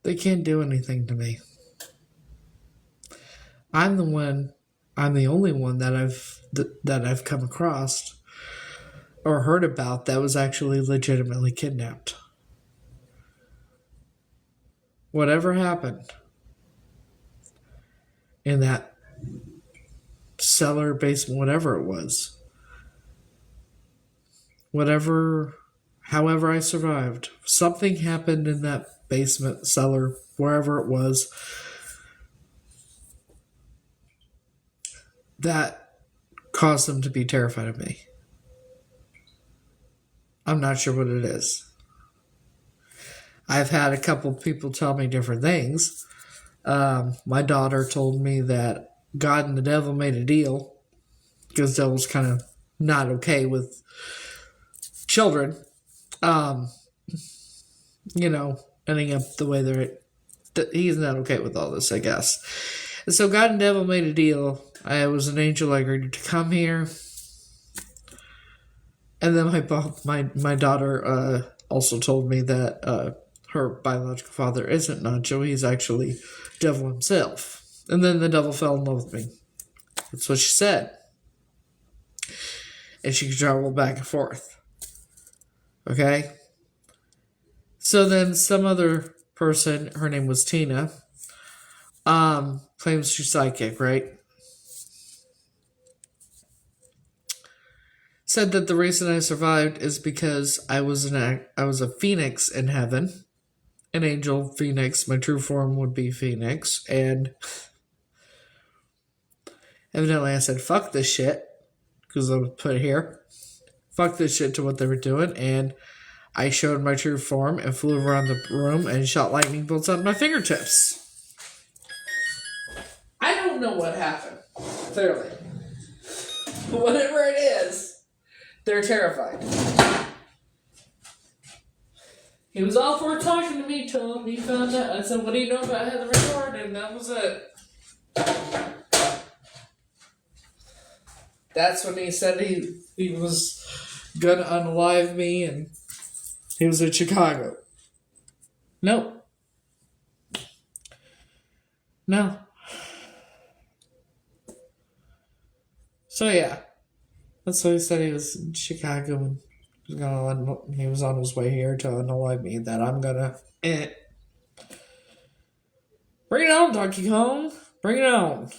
They can't do anything to me. I'm the only one that I've come across or heard about that was actually legitimately kidnapped. Whatever happened in that cellar, basement, whatever it was, whatever However, I survived. Something happened in that basement, cellar, wherever it was, that caused them to be terrified of me. I'm not sure what it is. I've had a couple people tell me different things. My daughter told me that God and the devil made a deal because the devil's kind of not okay with children, ending up the way he's not okay with all this, I guess. And so God and devil made a deal. I was an angel. I agreed to come here. And then my daughter also told me that her biological father isn't Nacho. He's actually devil himself. And then the devil fell in love with me. That's what she said. And she could travel back and forth. Okay? So then some other person, her name was Tina, claims she's psychic, right? Said that the reason I survived is because I was a phoenix in heaven. An angel phoenix. My true form would be Phoenix. And evidently I said, fuck this shit. Because I was put here. Fuck this shit to what they were doing. And I showed my true form and flew around the room and shot lightning bolts out of my fingertips. I don't know what happened. Clearly. But whatever it is, they're terrified. He was all for talking to me till he found out. I said, what do you know about Heather McCord? And that was it. That's when he said he was gonna unalive me, and he was in Chicago. Nope. No. So yeah. That's what he said. He was in Chicago and he was on his way here to unalive me. That I'm gonna bring it on, Donkey Kong. Bring it on.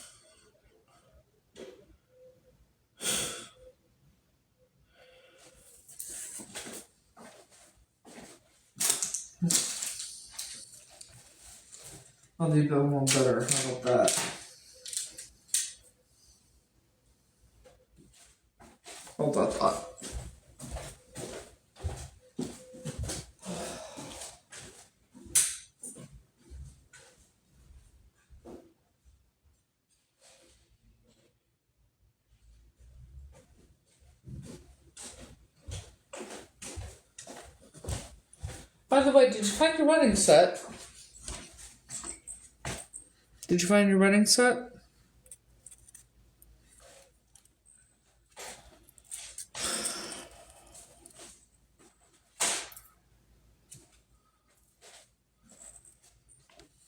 I'll do that one better. How about that? Hold that thought. By the way, did you find your wedding set? Did you find your wedding set?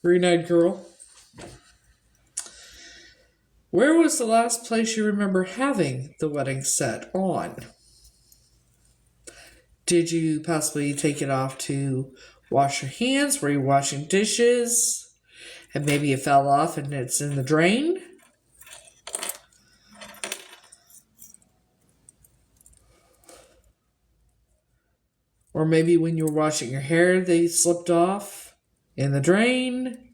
Green-eyed girl. Where was the last place you remember having the wedding set on? Did you possibly take it off to wash your hands? Were you washing dishes? And maybe it fell off and it's in the drain? Or maybe when you were washing your hair, they slipped off in the drain?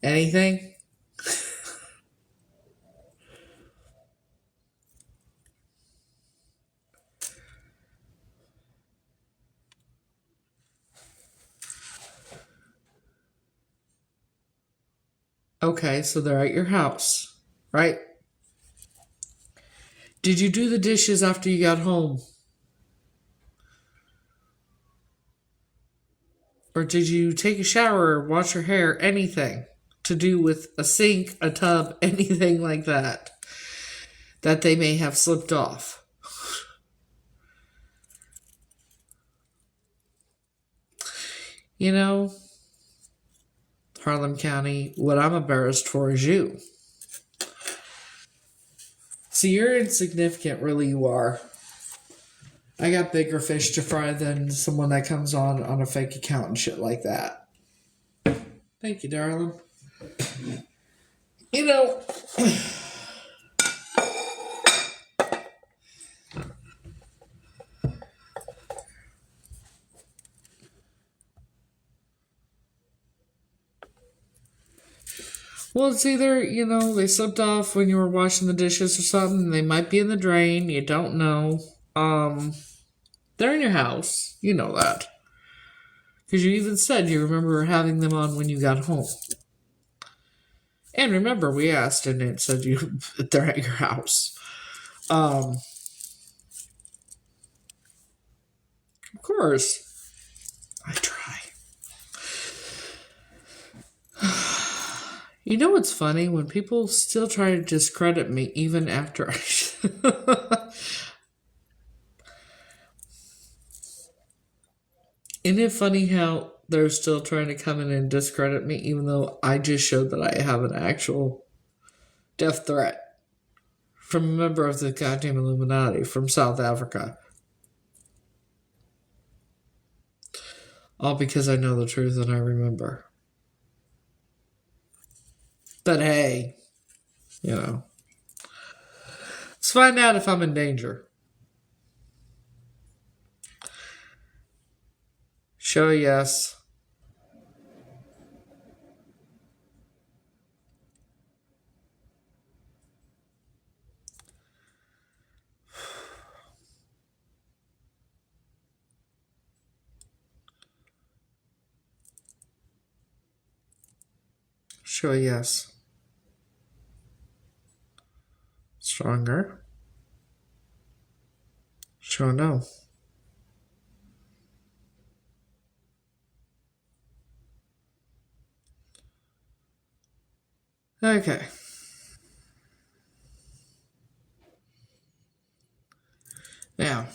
Anything? Okay, so they're at your house, right? Did you do the dishes after you got home? Or did you take a shower, wash your hair, anything to do with a sink, a tub, anything like that they may have slipped off? You know, Harlan County, what I'm embarrassed for is you. See, you're insignificant, really you are. I got bigger fish to fry than someone that comes on a fake account and shit like that. Thank you, darling. You know, Well, it's either, they slipped off when you were washing the dishes or something. They might be in the drain. You don't know. They're in your house. You know that. Because you even said you remember having them on when you got home. And remember, we asked and it said they're at your house. Of course. I try. You know what's funny? When people still try to discredit me even after I... Isn't it funny how they're still trying to come in and discredit me even though I just showed that I have an actual death threat from a member of the goddamn Illuminati from South Africa? All because I know the truth and I remember. But hey, let's find out if I'm in danger. Show yes. Show yes. Stronger. Show no. Okay. Now,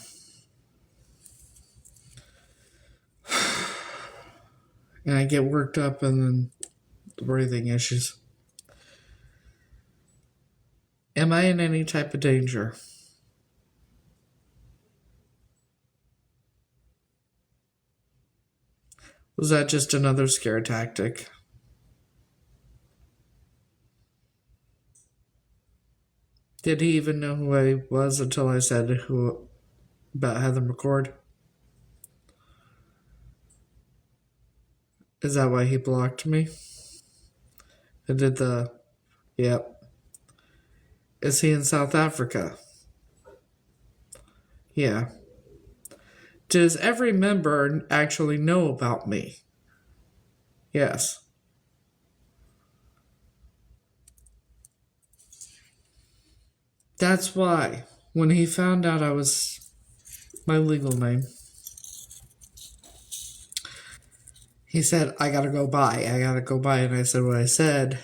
and I get worked up and then the breathing issues. Am I in any type of danger? Was that just another scare tactic? Did he even know who I was until I said about Heather McCord? Is that why he blocked me? I did yep. Is he in South Africa? Yeah. Does every member actually know about me? Yes. That's why, when he found out I was my legal name, he said, I gotta go by. And I said what I said.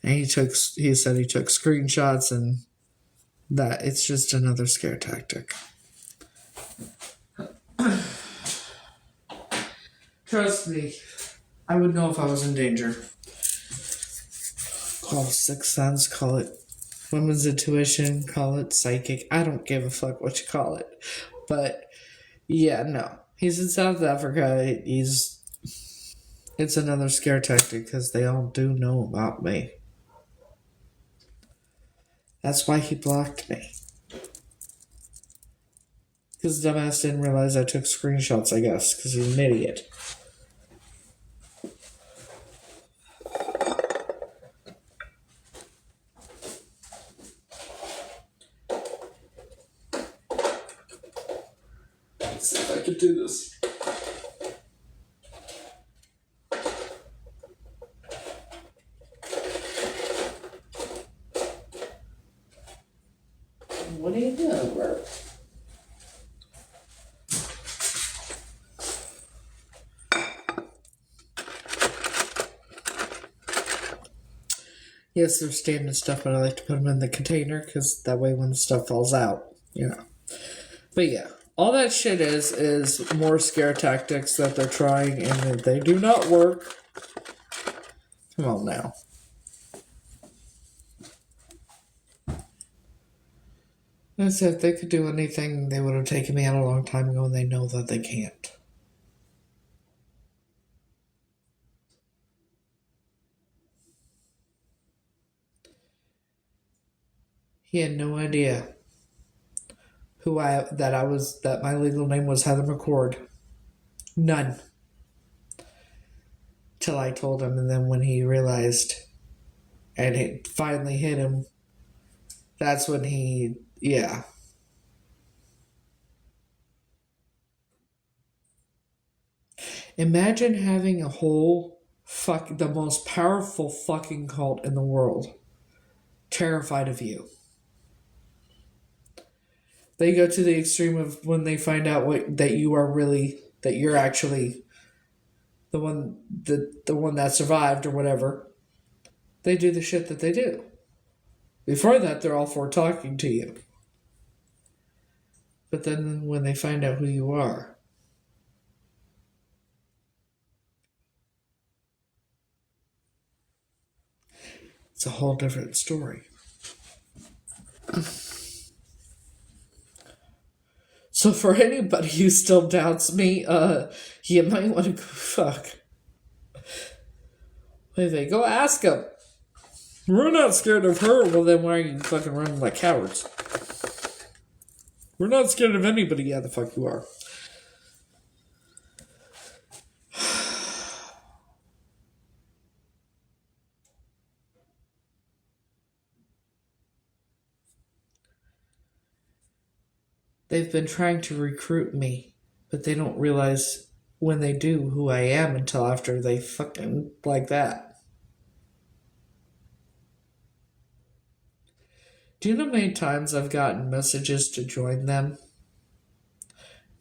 And he said he took screenshots and that it's just another scare tactic. Trust me, I would know if I was in danger. Call it sixth sense, call it women's intuition, call it psychic. I don't give a fuck what you call it. But, yeah, no. He's in South Africa. It's another scare tactic because they all do know about me. That's why he blocked me. Because dumbass didn't realize I took screenshots, I guess, because he's an idiot. Let's see if I can do this. What are you doing, bro? Yes, they're standing stuff, but I like to put them in the container because that way when the stuff falls out, But yeah, all that shit is more scare tactics that they're trying and they do not work. Come on now. I said if they could do anything, they would have taken me out a long time ago, and they know that they can't. He had no idea that my legal name was Heather McCord. None. till I told him, and then when he realized and it finally hit him, that's when he, yeah. Imagine having a whole the most powerful fucking cult in the world terrified of you. They go to the extreme of when they find out that you're actually the one that survived or whatever. They do the shit that they do. Before that, they're all for talking to you. But then when they find out who you are, it's a whole different story. So for anybody who still doubts me, you might want to go fuck. Wait, they go ask them. We're not scared of her. Well, then why are you fucking running like cowards? We're not scared of anybody. Yeah, the fuck you are. They've been trying to recruit me, but they don't realize when they do who I am until after they fucking like that. Do you know how many times I've gotten messages to join them?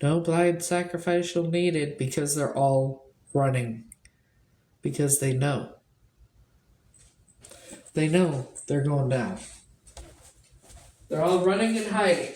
No blind sacrificial needed, because they're all running. Because they know. They know they're going down. They're all running and hiding.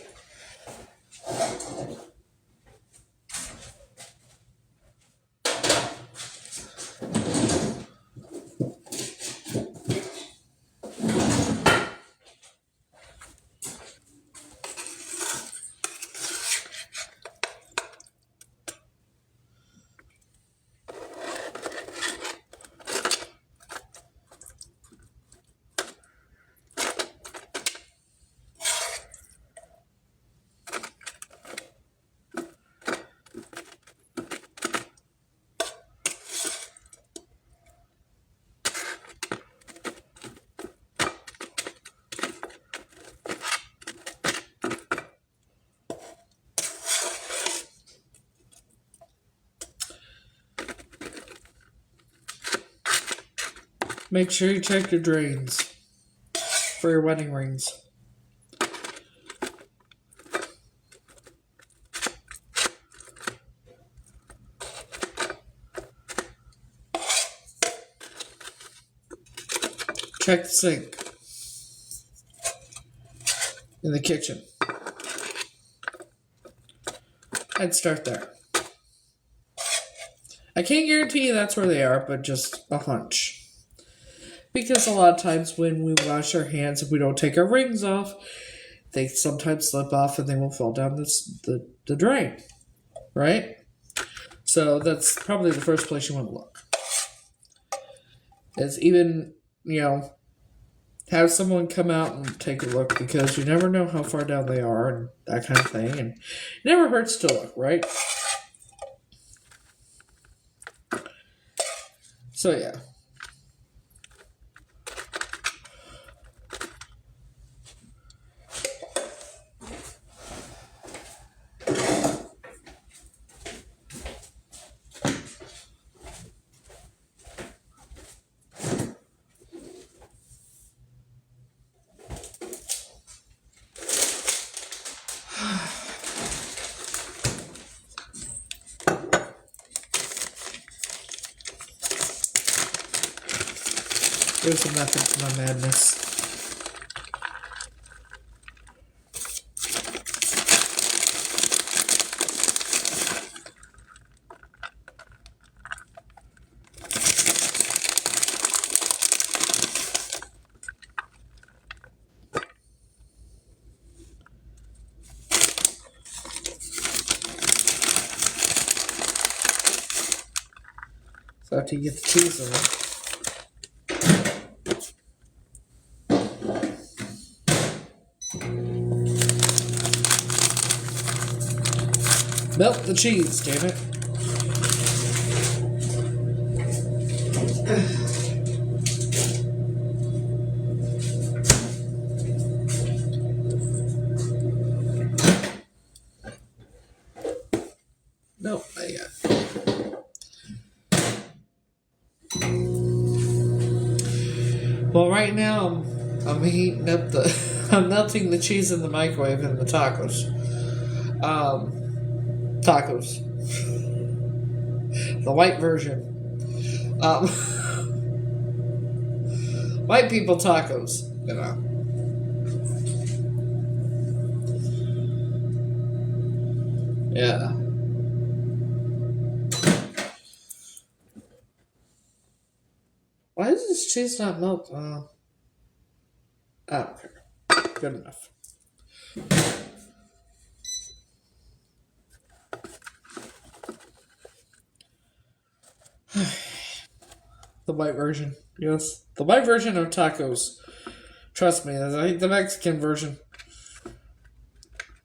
Make sure you check your drains for your wedding rings. Check the sink in the kitchen. I'd start there. I can't guarantee you that's where they are, but just a hunch. Because a lot of times when we wash our hands, if we don't take our rings off, they sometimes slip off and they will fall down the drain. Right? So that's probably the first place you want to look. Is even, have someone come out and take a look, because you never know how far down they are and that kind of thing. And it never hurts to look, right? So yeah. There's a method to my madness. So after you get the cheese in it, melt the cheese, damn it. Nope, not yet. Well, right now I'm heating up I'm melting the cheese in the microwave and the tacos. Tacos. The white version. White people tacos, you know. Yeah. Why does this cheese not melt? I don't care. Good enough. The white version. Yes. The white version of tacos. Trust me, I think the Mexican version.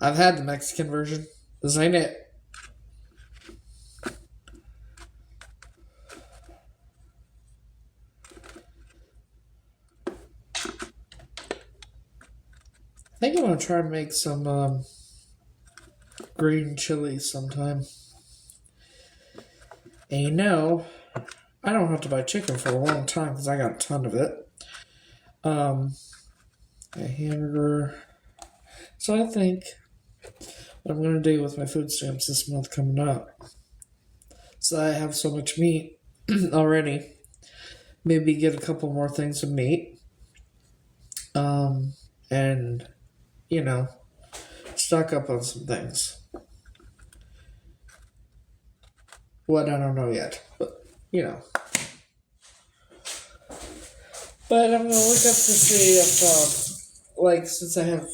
I've had the Mexican version. This ain't it. I think I'm gonna try and make some green chili sometime. And you know, I don't have to buy chicken for a long time because I got a ton of it. A hamburger. So I think what I'm gonna do with my food stamps this month coming up, so I have so much meat already. Maybe get a couple more things of meat. And you know, stock up on some things. What, I don't know yet, but you know. But I'm gonna look up to see if, since I have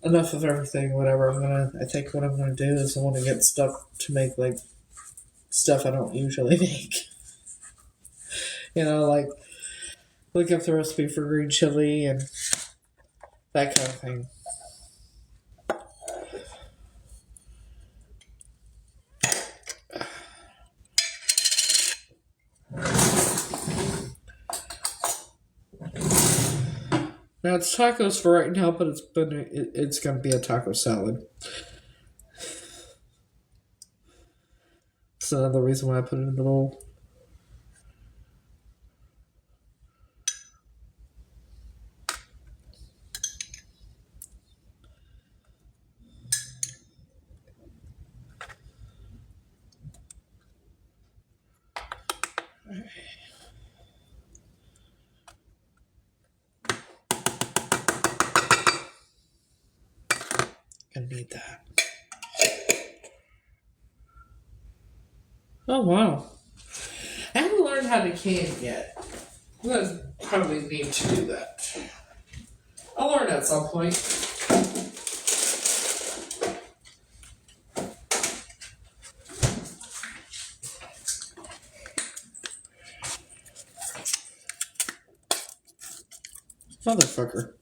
enough of everything, whatever, I think what I'm gonna do is I want to get stuff to make, like, stuff I don't usually make. You know, like, look up the recipe for green chili and that kind of thing. Now it's tacos for right now, but it's gonna be a taco salad. That's another reason why I put it in the bowl. Gonna need that. Oh wow. I haven't learned how to can yet. I'm gonna probably need to do that. I'll learn at some point. Motherfucker.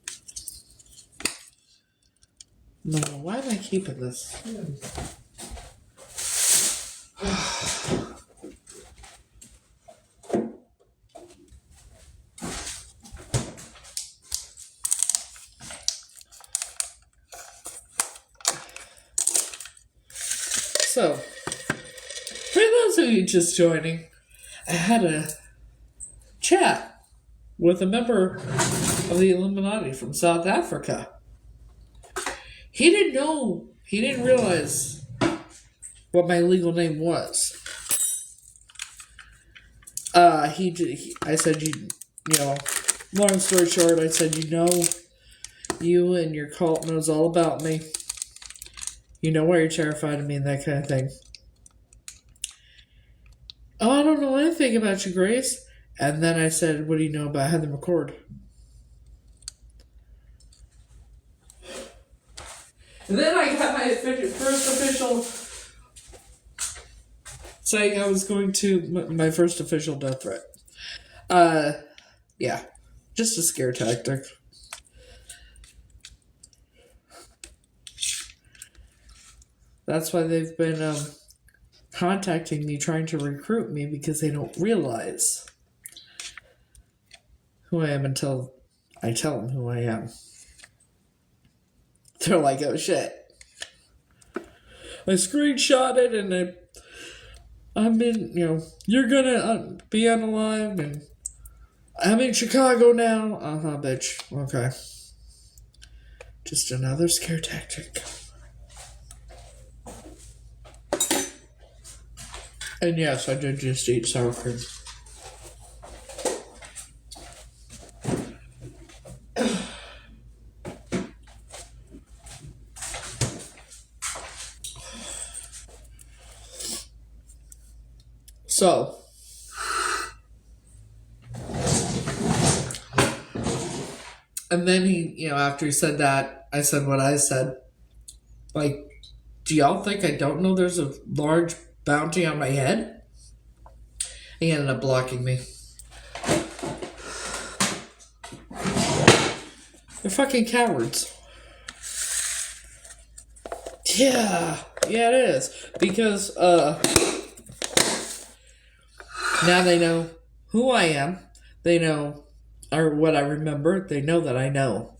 No, why am I keeping this? So, for those of you just joining, I had a chat with a member of the Illuminati from South Africa. He didn't realize what my legal name was. I said, long story short, I said, you and your cult knows all about me. You know why you're terrified of me and that kind of thing. Oh, I don't know anything about you, Grace. And then I said, what do you know about Heather McCord? And then I got my first official saying I was going to my first official death threat. Yeah, just a scare tactic. That's why they've been contacting me, trying to recruit me, because they don't realize who I am until I tell them who I am. They're like, oh shit. I screenshot it and I'm in, you're gonna be unalive and I'm in Chicago now. Uh-huh, bitch. Okay. Just another scare tactic. And yes, I did just eat sour cream. So, and then he, after he said that, I said what I said. Like, do y'all think I don't know there's a large bounty on my head? He ended up blocking me. They're fucking cowards. Yeah, it is. Because, now they know who I am. They know, or what I remember. They know that I know.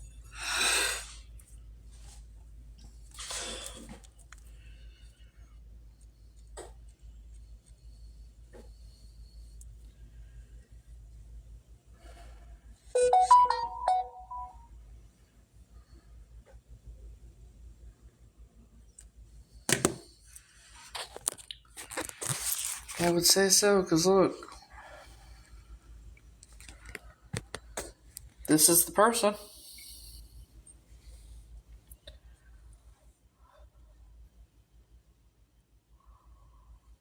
I would say so, because look. This is the person.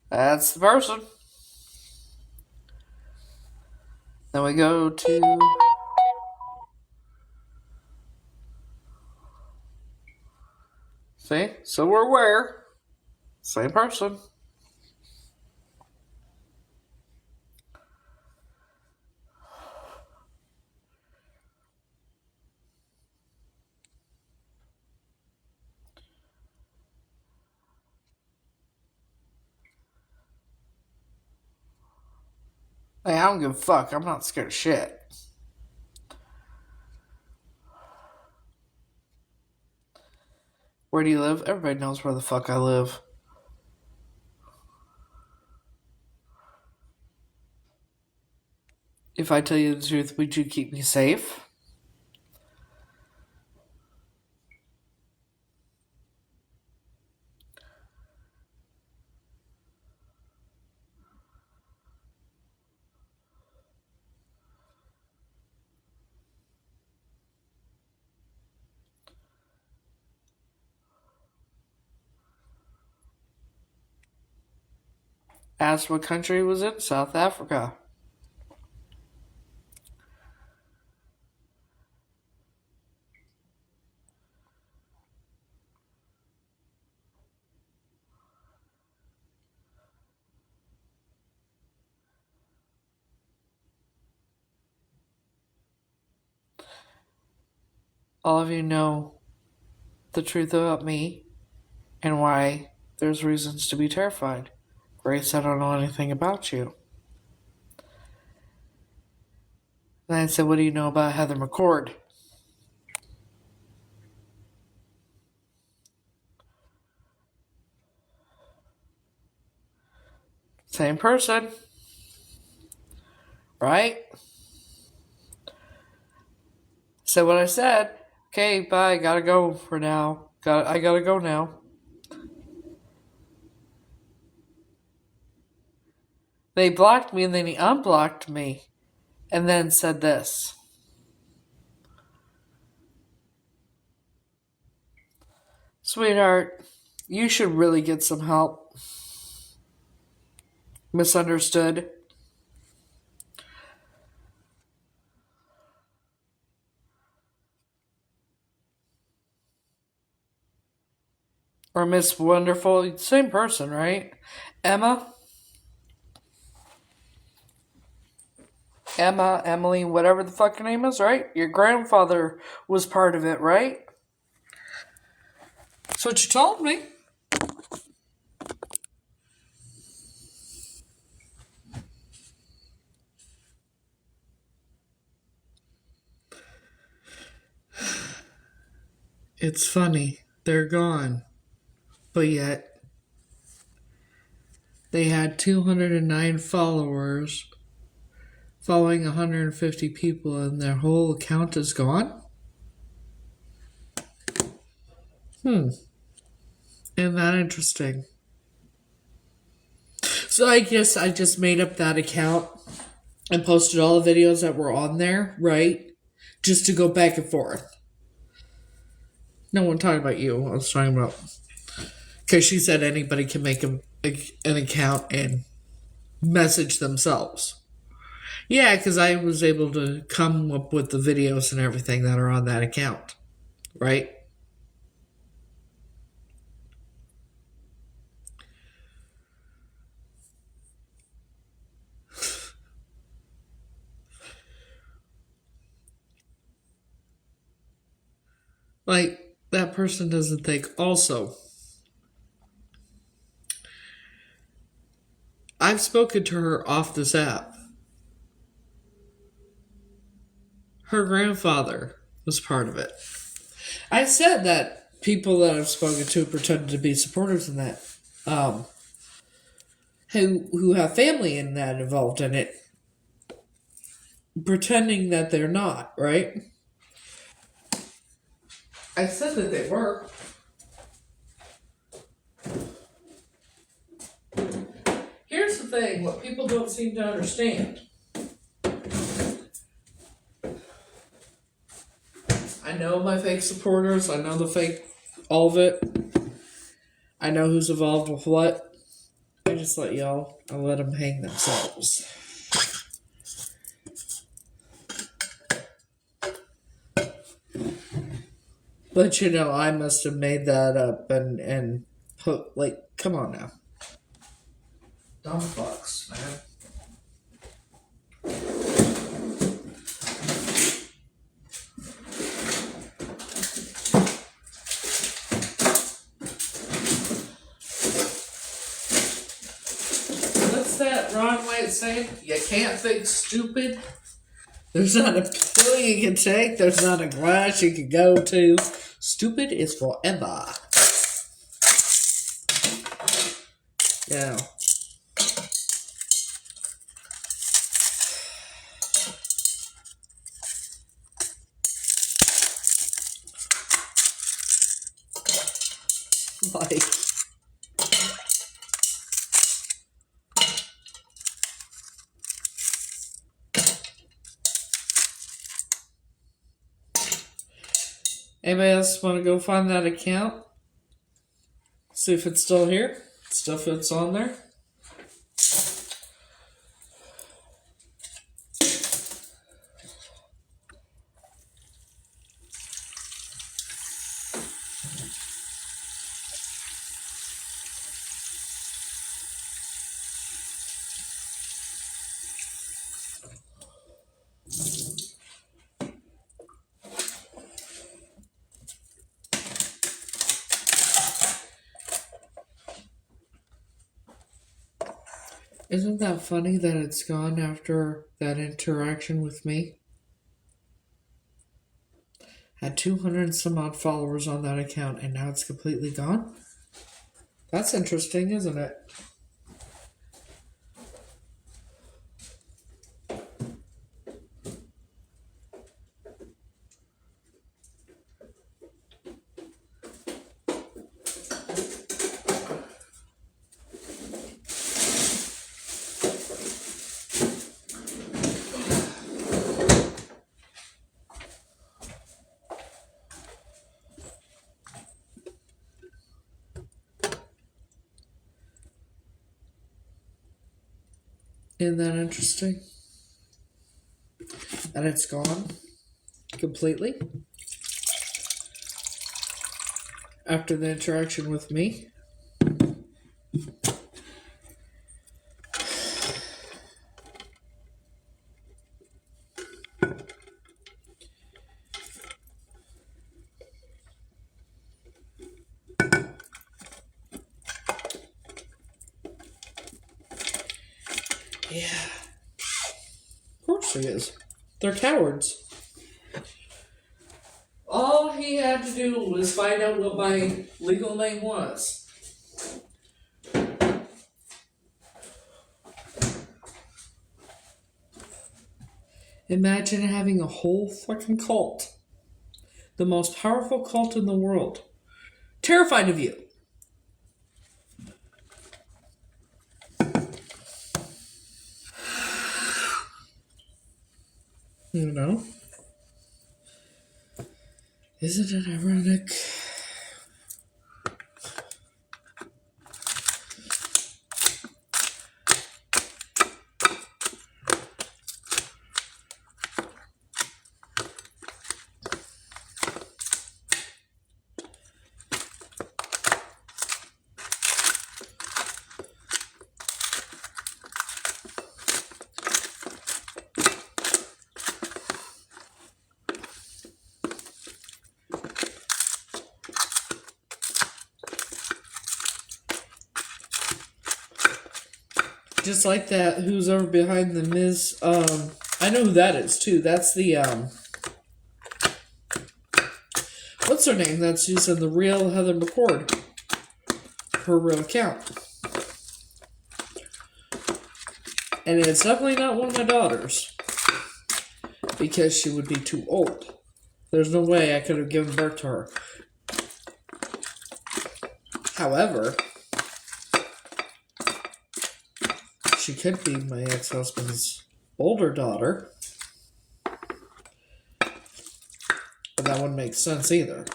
That's the person. Then we go to... See? So we're aware. Same person. Hey, I don't give a fuck. I'm not scared of shit. Where do you live? Everybody knows where the fuck I live. If I tell you the truth, would you keep me safe? Asked what country it was in. South Africa. All of you know the truth about me and why there's reasons to be terrified. Grace, I don't know anything about you. Then I said, what do you know about Heather McCord? Same person. Right? Said what I said. Okay, bye. Gotta go for now. I gotta go now. They blocked me and then he unblocked me and then said this. Sweetheart, you should really get some help. Misunderstood. Or Miss Wonderful. Same person, right? Emma, Emily, whatever the fuck your name is, right? Your grandfather was part of it, right? That's what you told me. It's funny. They're gone. But yet, they had 209 followers following 150 people, and their whole account is gone? Isn't that interesting? So I guess I just made up that account and posted all the videos that were on there, right? Just to go back and forth. No one talking about you. I was talking about... Because she said anybody can make an account and message themselves. Yeah, because I was able to come up with the videos and everything that are on that account. Right? Like, that person doesn't think also. I've spoken to her off this app. Her grandfather was part of it. I said that people that I've spoken to pretended to be supporters in that, who have family in that involved in it, pretending that they're not, right? I said that they were. Here's the thing, what people don't seem to understand. I know my fake supporters, I know the fake, all of it. I know who's involved with what. I just let I let them hang themselves. But I must have made that up and put, like, come on now. Dumb fucks, man. What's that Ron White saying? You can't think stupid. There's not a pill you can take. There's not a glass you can go to. Stupid is forever. Yeah. Like... Anybody else want to go find that account? See if it's still here. Stuff that's on there. Isn't that funny that it's gone after that interaction with me? Had 200 and some odd followers on that account and now it's completely gone? That's interesting, isn't it? Isn't that interesting? And it's gone completely after the interaction with me. Yeah. Of course he is. They're cowards. All he had to do was find out what my legal name was. Imagine having a whole fucking cult. The most powerful cult in the world. Terrified of you. You know? Isn't it ironic? Just like that, who's over behind the Miz, I know who that is, too. That's the, what's her name? That's using the real Heather McCord. Her real account. And it's definitely not one of my daughters. Because she would be too old. There's no way I could have given birth to her. However, she could be my ex-husband's older daughter. But that wouldn't make sense either.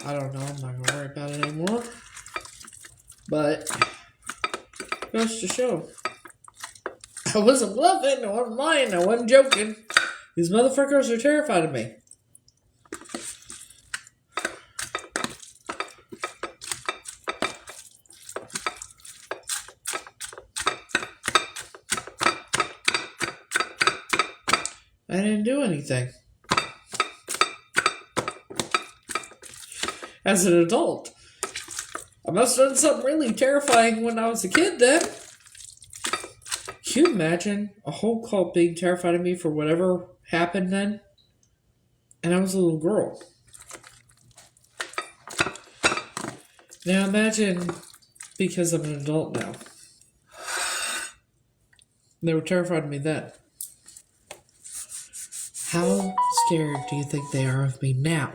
I don't know, I'm not going to worry about it anymore. But, goes to show. I wasn't bluffing, I wasn't lying, I wasn't joking. These motherfuckers are terrified of me. I didn't do anything. As an adult. I must have done something really terrifying when I was a kid then. Can you imagine a whole cult being terrified of me for whatever happened then? And I was a little girl. Now imagine, because I'm an adult now. They were terrified of me then. How scared do you think they are of me now?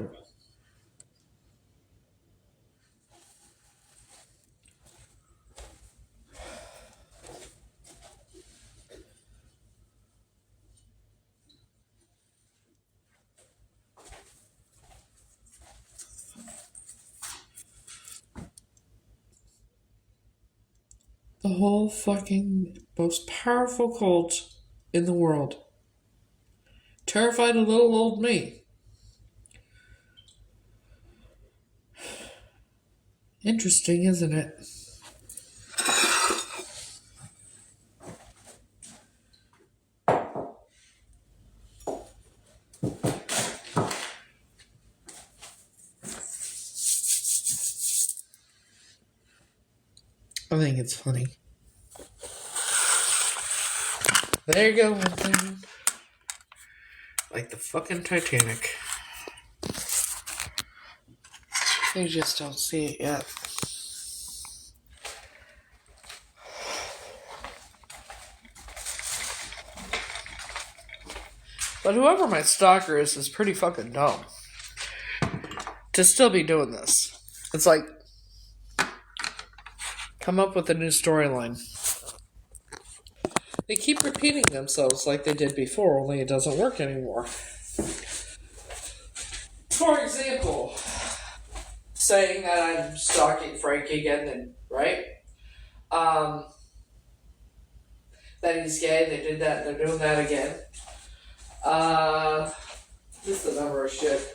The whole fucking most powerful cult in the world. Terrified of little old me. Interesting, isn't it? I think it's funny. There you go, one thing. Like the fucking Titanic. They just don't see it yet. But whoever my stalker is pretty fucking dumb. To still be doing this. It's like, come up with a new storyline. They keep repeating themselves like they did before, only it doesn't work anymore. For example, saying that I'm stalking Frank again, and right? That he's gay, they did that, they're doing that again. Just a number of shit.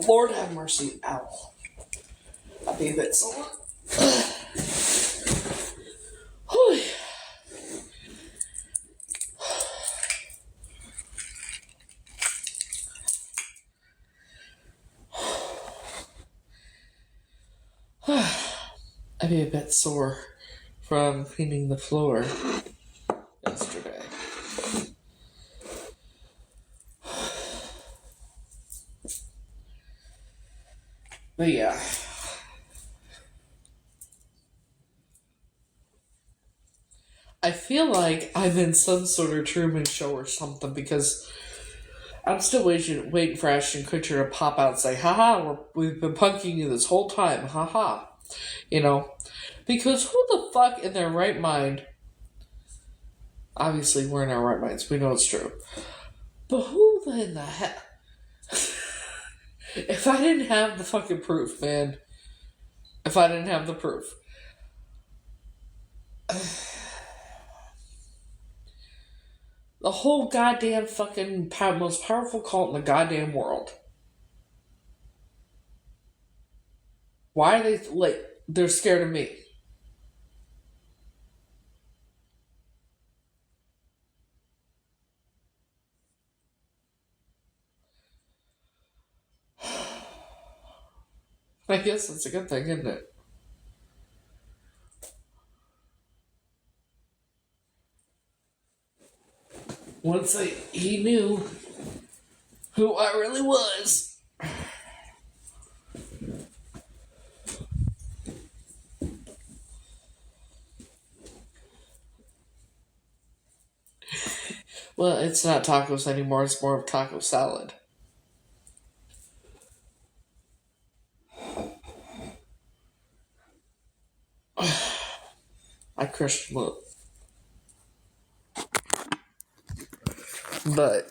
Lord have mercy. Ow. I'll be a bit sore. I'd be a bit sore from cleaning the floor yesterday. But yeah. I feel like I'm in some sort of Truman Show or something because I'm still waiting for Ashton Kutcher to pop out and say, haha, we've been punking you this whole time, haha. You know? Because who the fuck in their right mind, obviously we're in our right minds, we know it's true, but who in the hell, if I didn't have the fucking proof, man, if I didn't have the proof, the whole goddamn fucking most powerful cult in the goddamn world, why are they, like, they're scared of me? I guess it's a good thing, isn't it? Once he knew who I really was. Well, it's not tacos anymore, it's more of taco salad. I crushed them up. But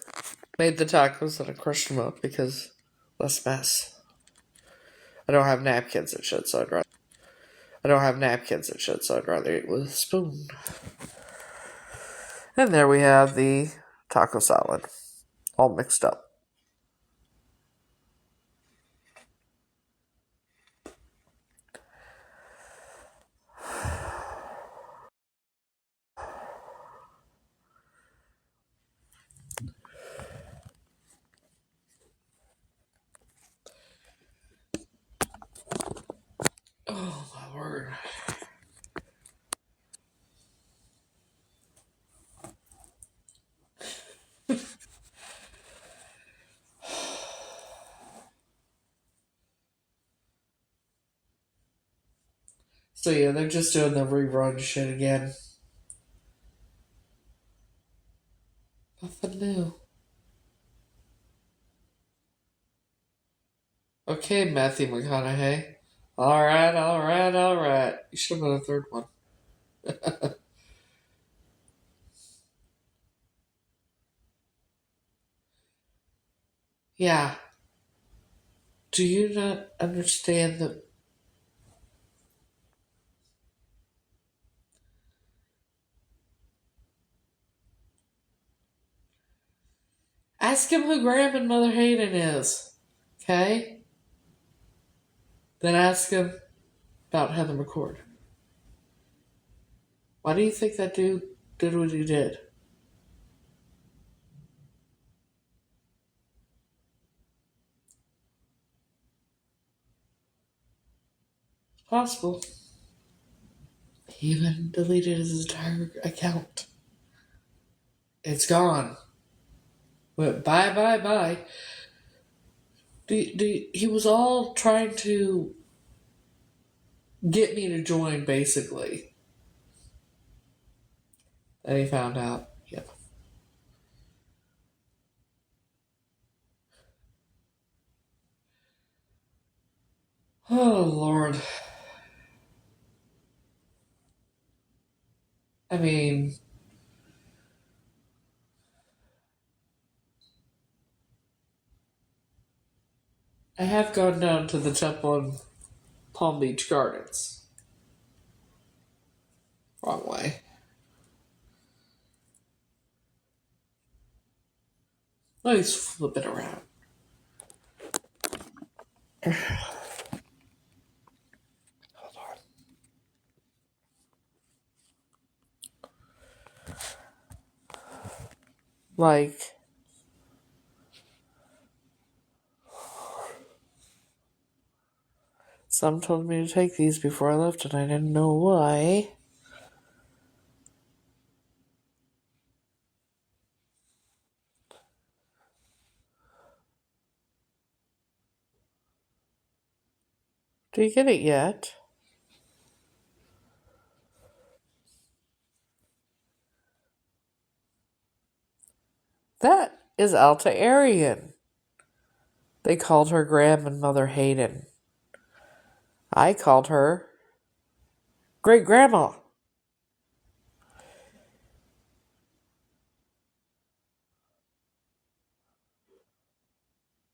made the tacos and I crushed them up because less mess. I don't have napkins and shit, so I'd rather eat with a spoon. And there we have the taco salad, all mixed up. Oh my word. So yeah, they're just doing the rerun shit again. Nothing new. Okay, Matthew McConaughey. Alright. You should have been a third one. Yeah. Do you not understand that? Ask him who Graham and Mother Hayden is. Okay? Then ask him about Heather McCord. Why do you think that dude did what he did? It's possible. He even deleted his entire account. It's gone. Went bye. He was all trying to get me to join, basically. And he found out. Yeah. Oh, Lord. I mean, I have gone down to the temple in Palm Beach Gardens. Wrong way. Let me flip it around. Like, some told me to take these before I left, and I didn't know why. Do you get it yet? That is Alta Aryan. They called her grandmother Hayden. I called her great grandma.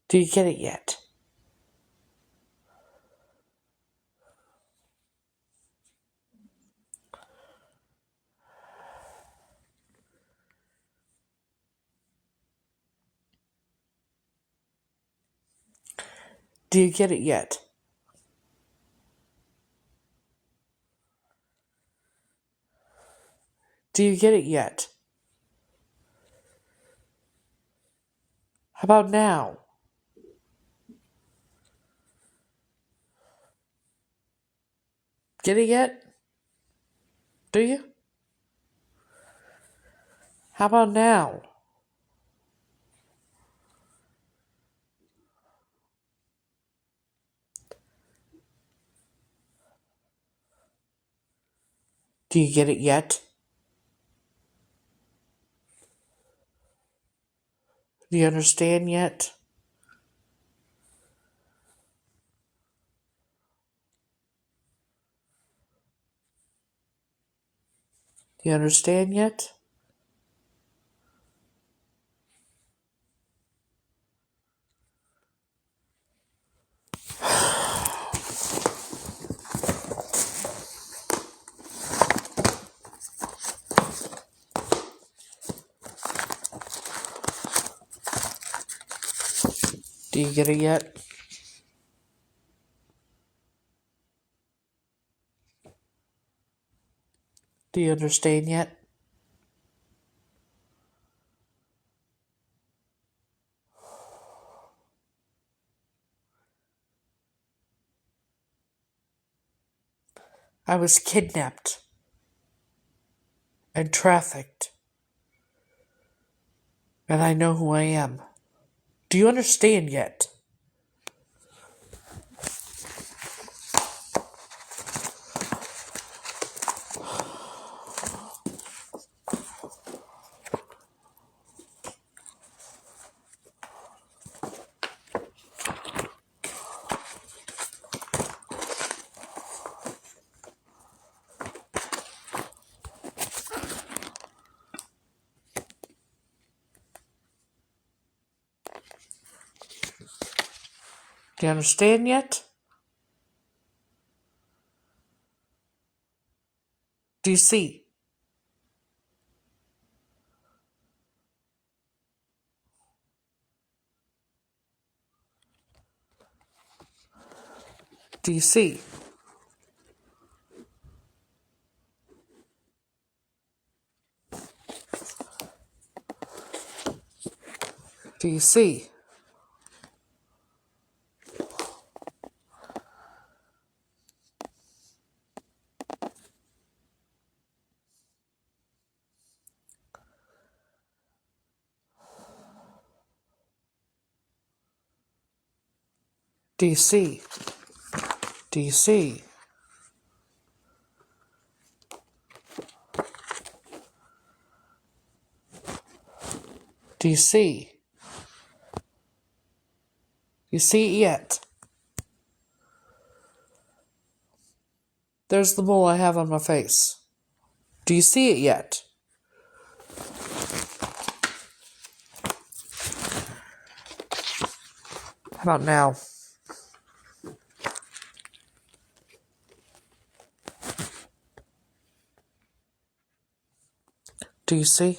Do you get it yet? Do you get it yet? Do you get it yet? How about now? Get it yet? Do you? How about now? Do you get it yet? Do you understand yet? Do you understand yet? Do you get it yet? Do you understand yet? I was kidnapped and trafficked, and I know who I am. Do you understand yet? Do you understand yet? Do you see? Do you see? Do you see? Do you see? Do you see? Do you see? You see it yet? There's the mole I have on my face. Do you see it yet? How about now? Do you see?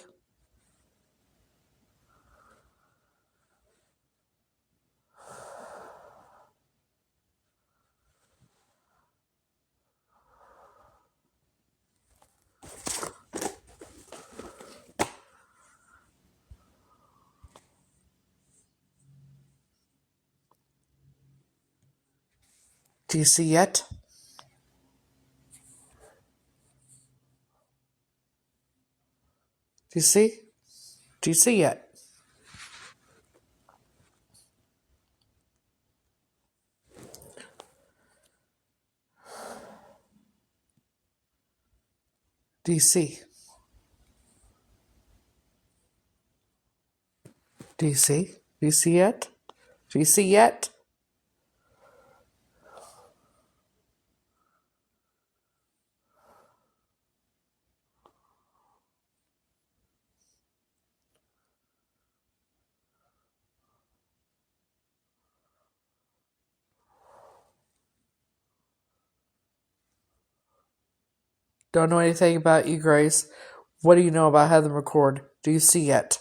Do you see yet? Do you see? Do you see yet? Do you see? Do you see? Do you see yet? Do you see yet? Don't know anything about you, Grace. What do you know about Heather McCord? Do you see yet?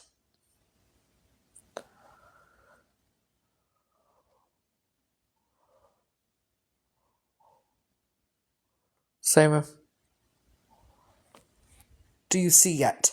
Simon. Do you see yet?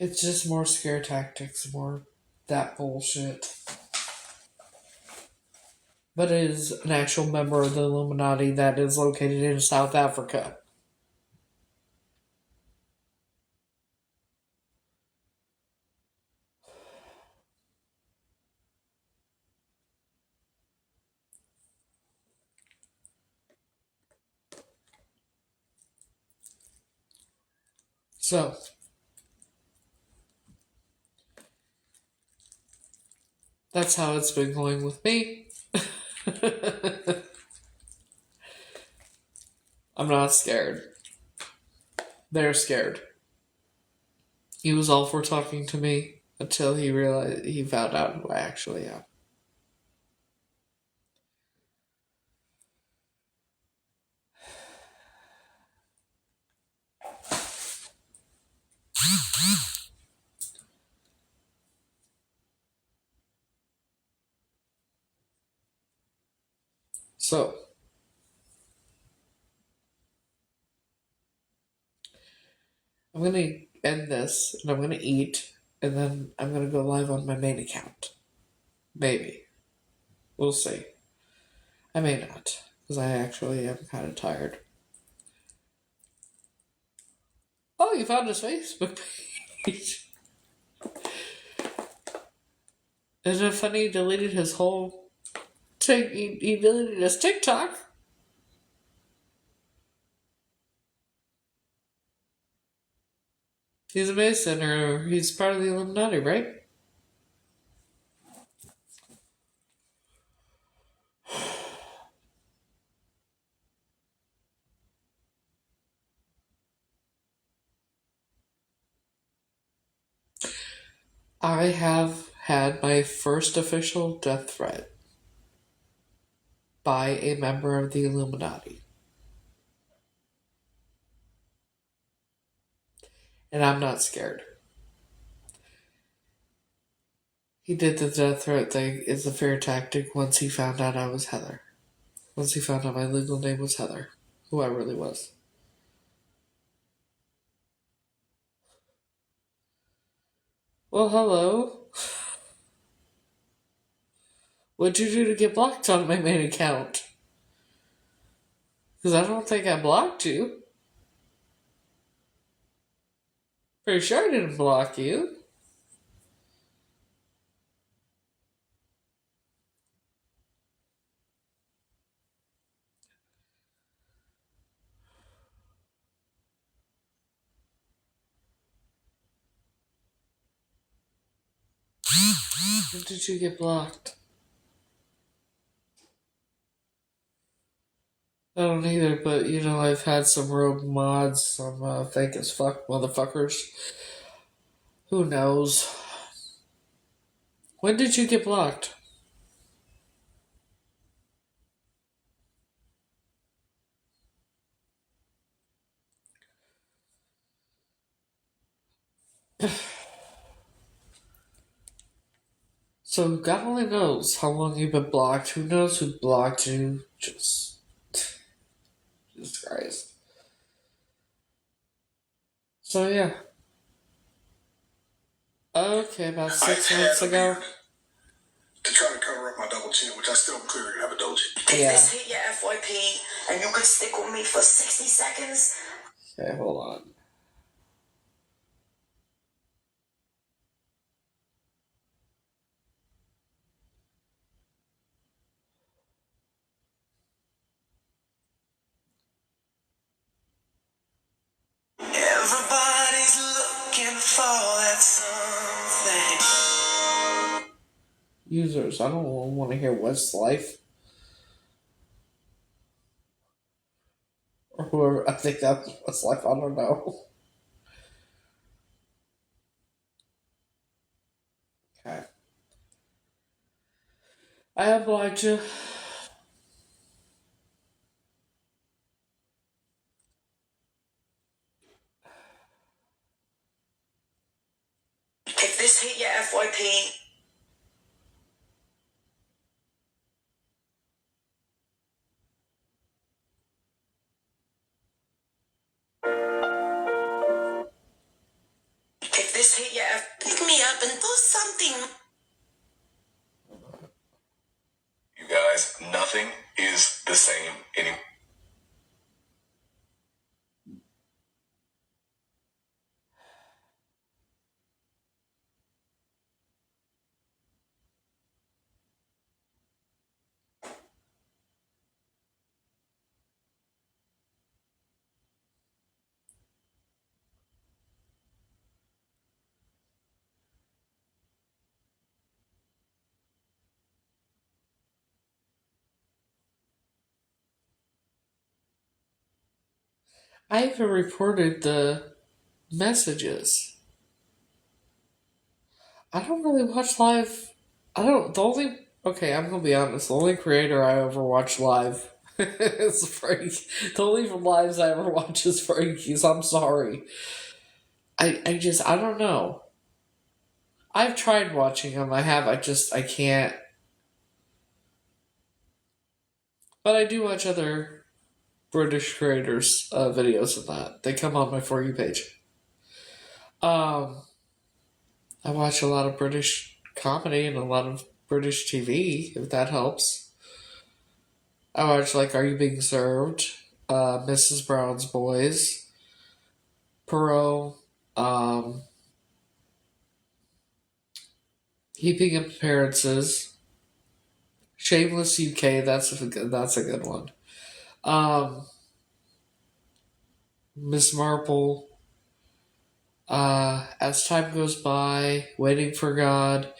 It's just more scare tactics, more that bullshit. But it is an actual member of the Illuminati that is located in South Africa. So, that's how it's been going with me. I'm not scared. They're scared. He was all for talking to me until he realized he found out who I actually am. So, I'm going to end this, and I'm going to eat, and then I'm going to go live on my main account. Maybe. We'll see. I may not, because I actually am kind of tired. Oh, you found his Facebook page. Isn't it funny he deleted his whole... He deleted his TikTok? He's a Mason, or he's part of the Illuminati, right? I have had my first official death threat by a member of the Illuminati. And I'm not scared. He did the death threat thing. It's a fair tactic once he found out I was Heather. Once he found out my legal name was Heather. Who I really was. Well, hello. What'd you do to get blocked on my main account? Because I don't think I blocked you. Pretty sure I didn't block you. When did you get blocked? I don't either, but I've had some rogue mods, some fake as fuck motherfuckers. Who knows? When did you get blocked? So God only knows how long you've been blocked. Who knows who blocked you? Jesus Christ. So yeah. Okay, about 6 months ago. To try to cover up my double chin, which I still clearly have a double chin. Yeah. If this hit your FYP and you could stick with me for 60 seconds. Okay, hold on. Everybody's looking for that something. Users, I don't want to hear Westlife. Or whoever, I think that's Westlife, I don't know. Okay. I oblige you. If this hit your FYP, if this hit your pick me up and do something. You guys, nothing is the same anymore. I even reported the messages. I don't really watch live. Okay, I'm gonna be honest, the only creator I ever watch live is Frank. The only lives I ever watch is Frankie's. I'm sorry. I don't know. I've tried watching them. I can't. But I do watch other British creators' videos of that. They come on my For You page. I watch a lot of British comedy and a lot of British TV, if that helps. I watch, Are You Being Served? Mrs. Brown's Boys, Perot, Keeping Appearances, Shameless UK, that's a good one. Miss Marple, As Time Goes By, Waiting for God.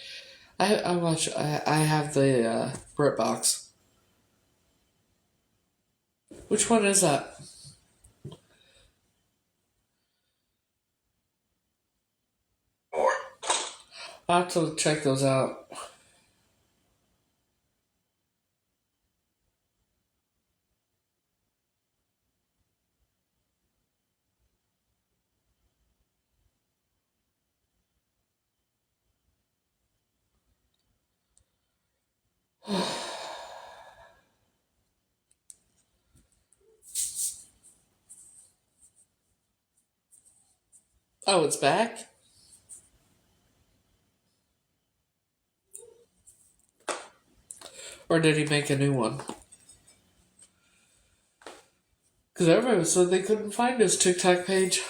I have the BritBox. Which one is that? More. I'll have to check those out. Oh, it's back? Or did he make a new one? Because everybody said they couldn't find his TikTok page.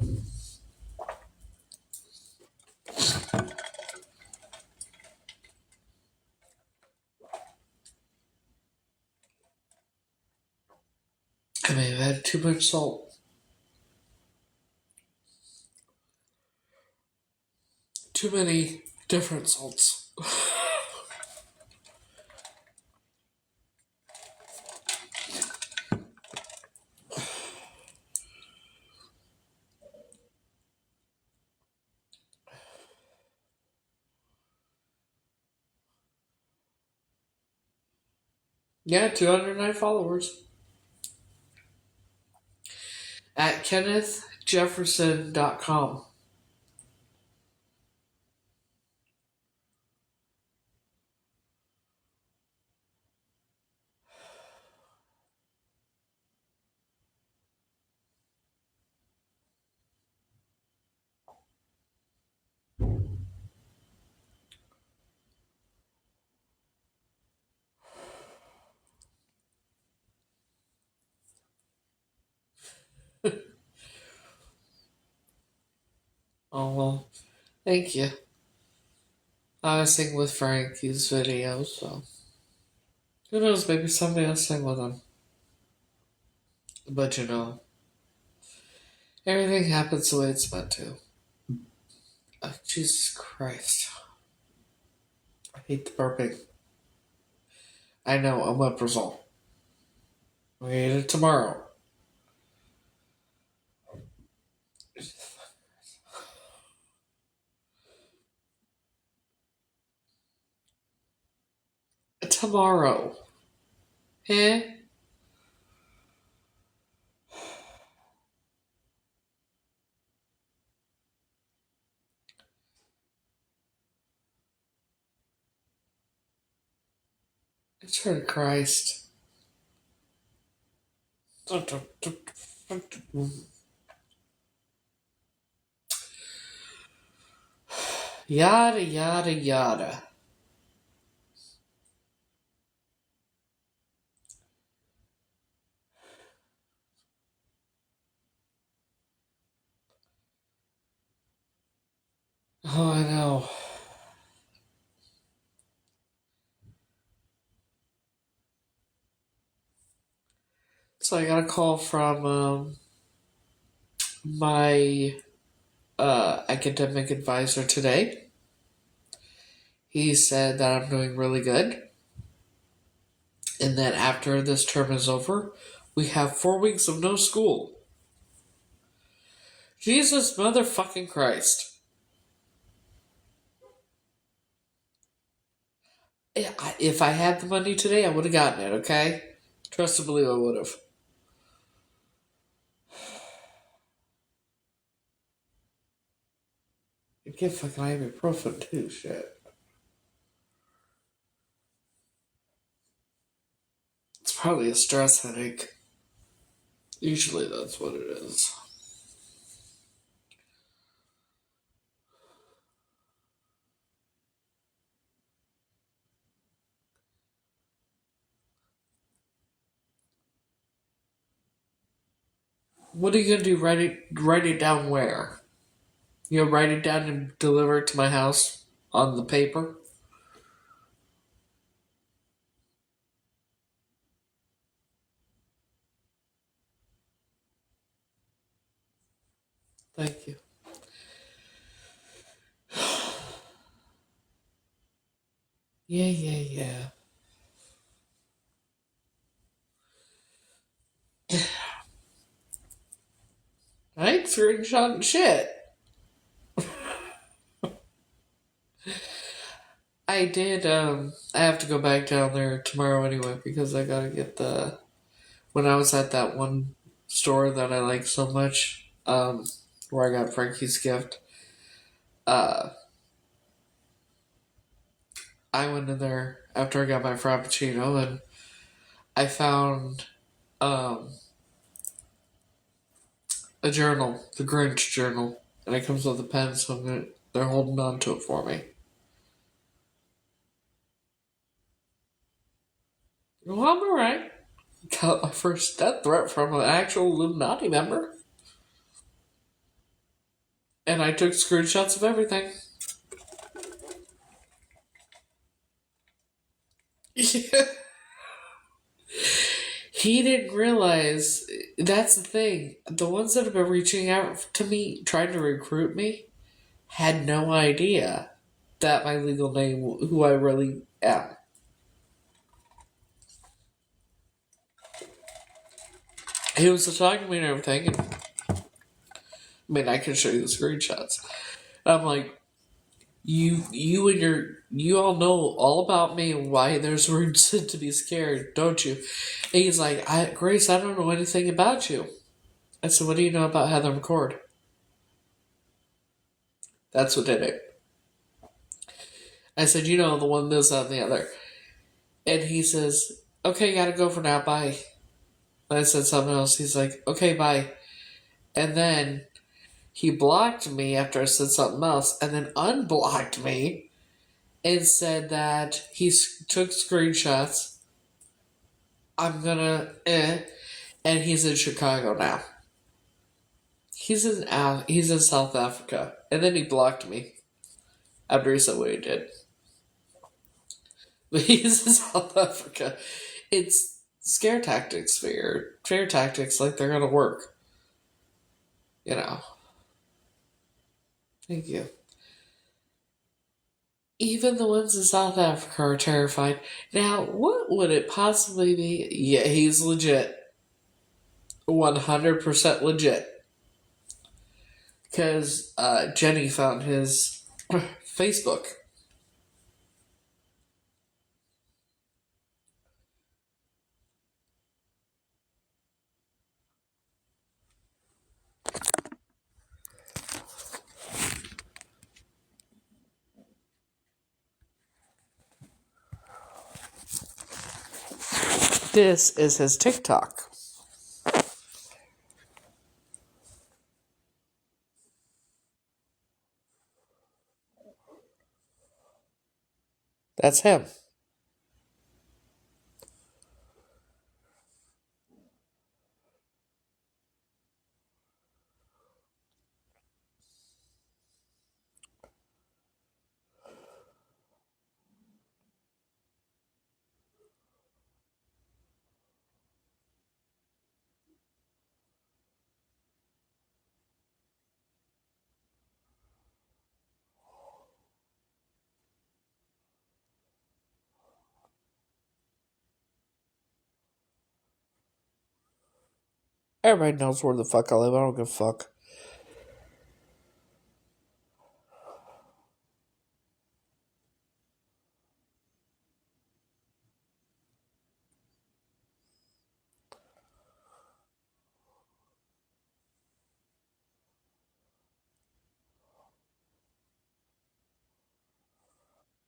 I may have had too much salt. Too many different salts. Yeah, 209 followers. At KennethJefferson.com. Oh, well, thank you. I sing with Frankie's videos, so who knows, maybe someday I'll sing with him. But everything happens the way it's meant to. Oh, Jesus Christ. I hate the burping. I know, I'm a result. We eat it tomorrow. Tomorrow. Eh? I swear to Christ. Yada, yada, yada. Oh, I know. So I got a call from my academic advisor today. He said that I'm doing really good, and that after this term is over, we have 4 weeks of no school. Jesus motherfucking Christ. If I had the money today, I would have gotten it, okay? Trust and believe I would have. You get fucking ibuprofen too, shit. It's probably a stress headache. Usually that's what it is. What are you gonna do? Write it down where? Write it down and deliver it to my house on the paper? Thank you. Yeah. I ain't screenshotting shit. I did, I have to go back down there tomorrow anyway because I gotta get when I was at that one store that I like so much, where I got Frankie's gift, I went in there after I got my Frappuccino and I found, a journal, the Grinch journal, and it comes with a pen, so they're holding on to it for me. Well, I'm alright. Got my first death threat from an actual Illuminati member. And I took screenshots of everything. He didn't realize, that's the thing. The ones that have been reaching out to me, trying to recruit me, had no idea that my legal name, who I really am. He was talking to me and everything, and I mean, I can show you the screenshots. I'm like, you all know all about me and why there's reason to be scared, don't you? And he's like, Grace, I don't know anything about you. I said, what do you know about Heather McCord? That's what did it. I said, you know, the one, this, that, and the other. And he says, okay, gotta go for now, bye. And I said something else. He's like, okay, bye. And then he blocked me after I said something else, and then unblocked me and said that he took screenshots. I'm gonna, and he's in Chicago now. He's in South Africa, and then he blocked me after he said what he did. But he's in South Africa. It's scare tactics, fear tactics, like they're gonna work. You know. Thank you. Even the ones in South Africa are terrified. Now, what would it possibly be? Yeah, he's legit. 100% legit. Because Jenny found his Facebook. This is his TikTok. That's him. Everybody knows where the fuck I live. I don't give a fuck.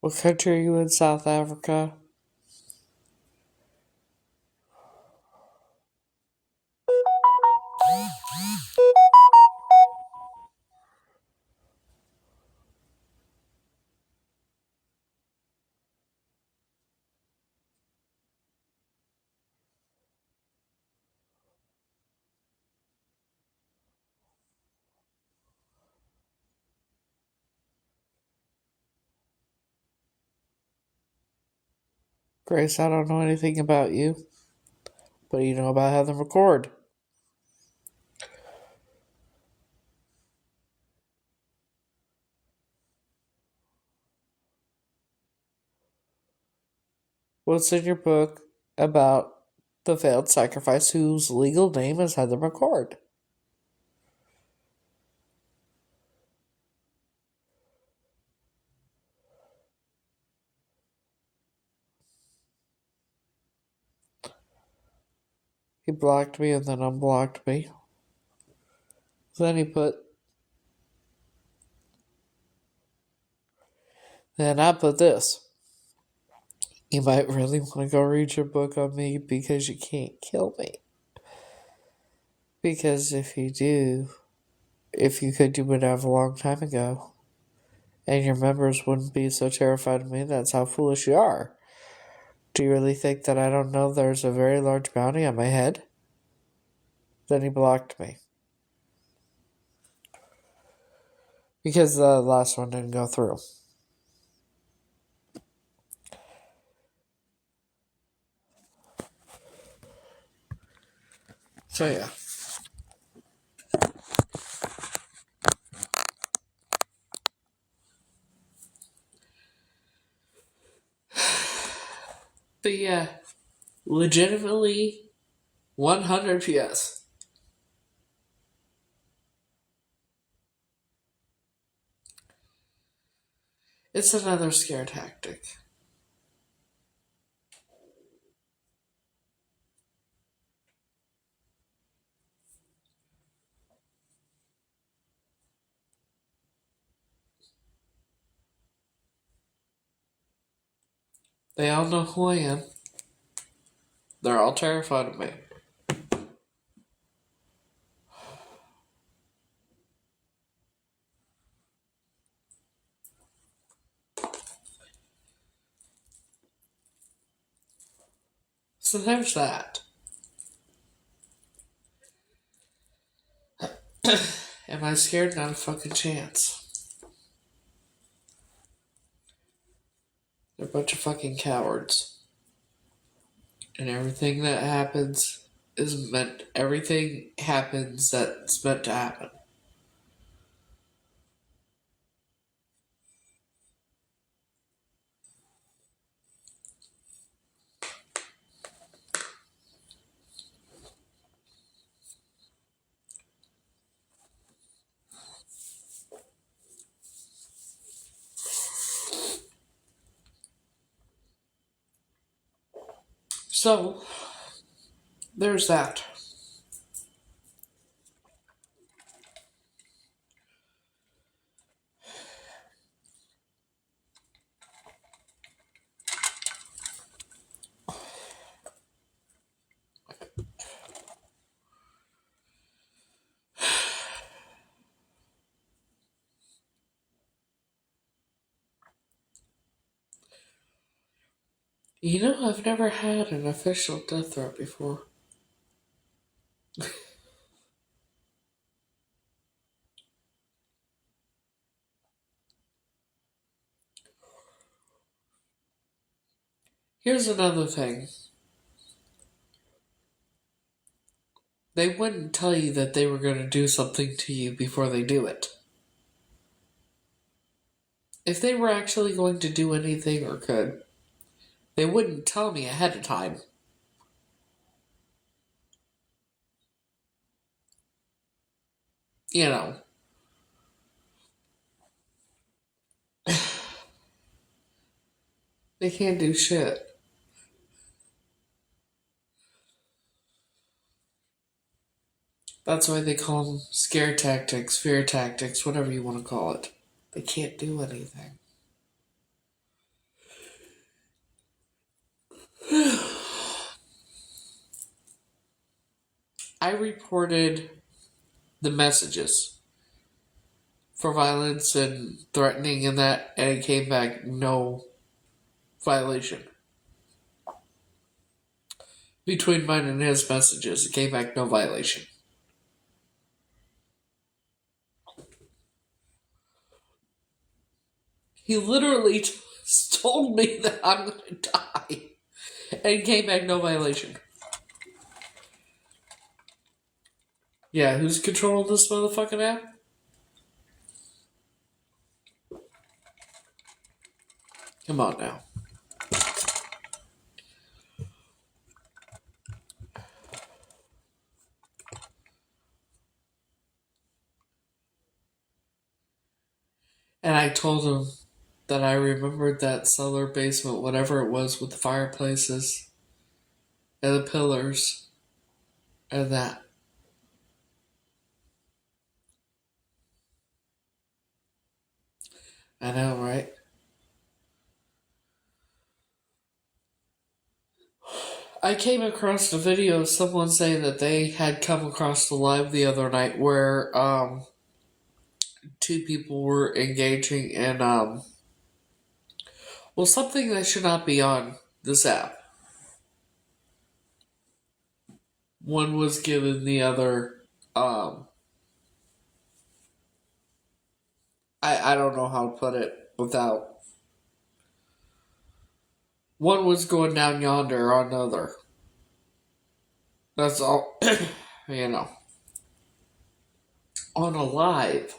What country are you in? South Africa? Grace, I don't know anything about you. But you know about Heather McCord. What's in your book about the failed sacrifice whose legal name is Heather McCord? He blocked me and then unblocked me. Then he put... Then I put this. You might really want to go read your book on me because you can't kill me. Because if you do, if you could, you would have a long time ago. And your members wouldn't be so terrified of me. That's how foolish you are. Do you really think that I don't know there's a very large bounty on my head? Then he blocked me. because the last one didn't go through. So yeah. But yeah, legitimately 100 PS. It's another scare tactic. They all know who I am. They're all terrified of me. So there's that. Am I scared? Not a fucking chance. They're a bunch of fucking cowards. And everything that happens is meant, everything happens that's meant to happen. So, there's that. You know, I've never had an official death threat before. Here's another thing. They wouldn't tell you that they were going to do something to you before they do it. If they were actually going to do anything or could, they wouldn't tell me ahead of time. You know. They can't do shit. That's why they call them scare tactics, fear tactics, whatever you want to call it. They can't do anything. I reported the messages for violence and threatening and that, and it came back no violation. Between mine and his messages, it came back no violation. He literally told me that I'm gonna die, and it came back no violation. Yeah, who's controlling this motherfucking app? Come on now. And I told him that I remembered that cellar basement, whatever it was, with the fireplaces and the pillars and that. I know, right? I came across a video of someone saying that they had come across the live the other night where two people were engaging in something that should not be on this app. One was giving the other I don't know how to put it without. One was going down yonder or another. That's all, you know. On a live.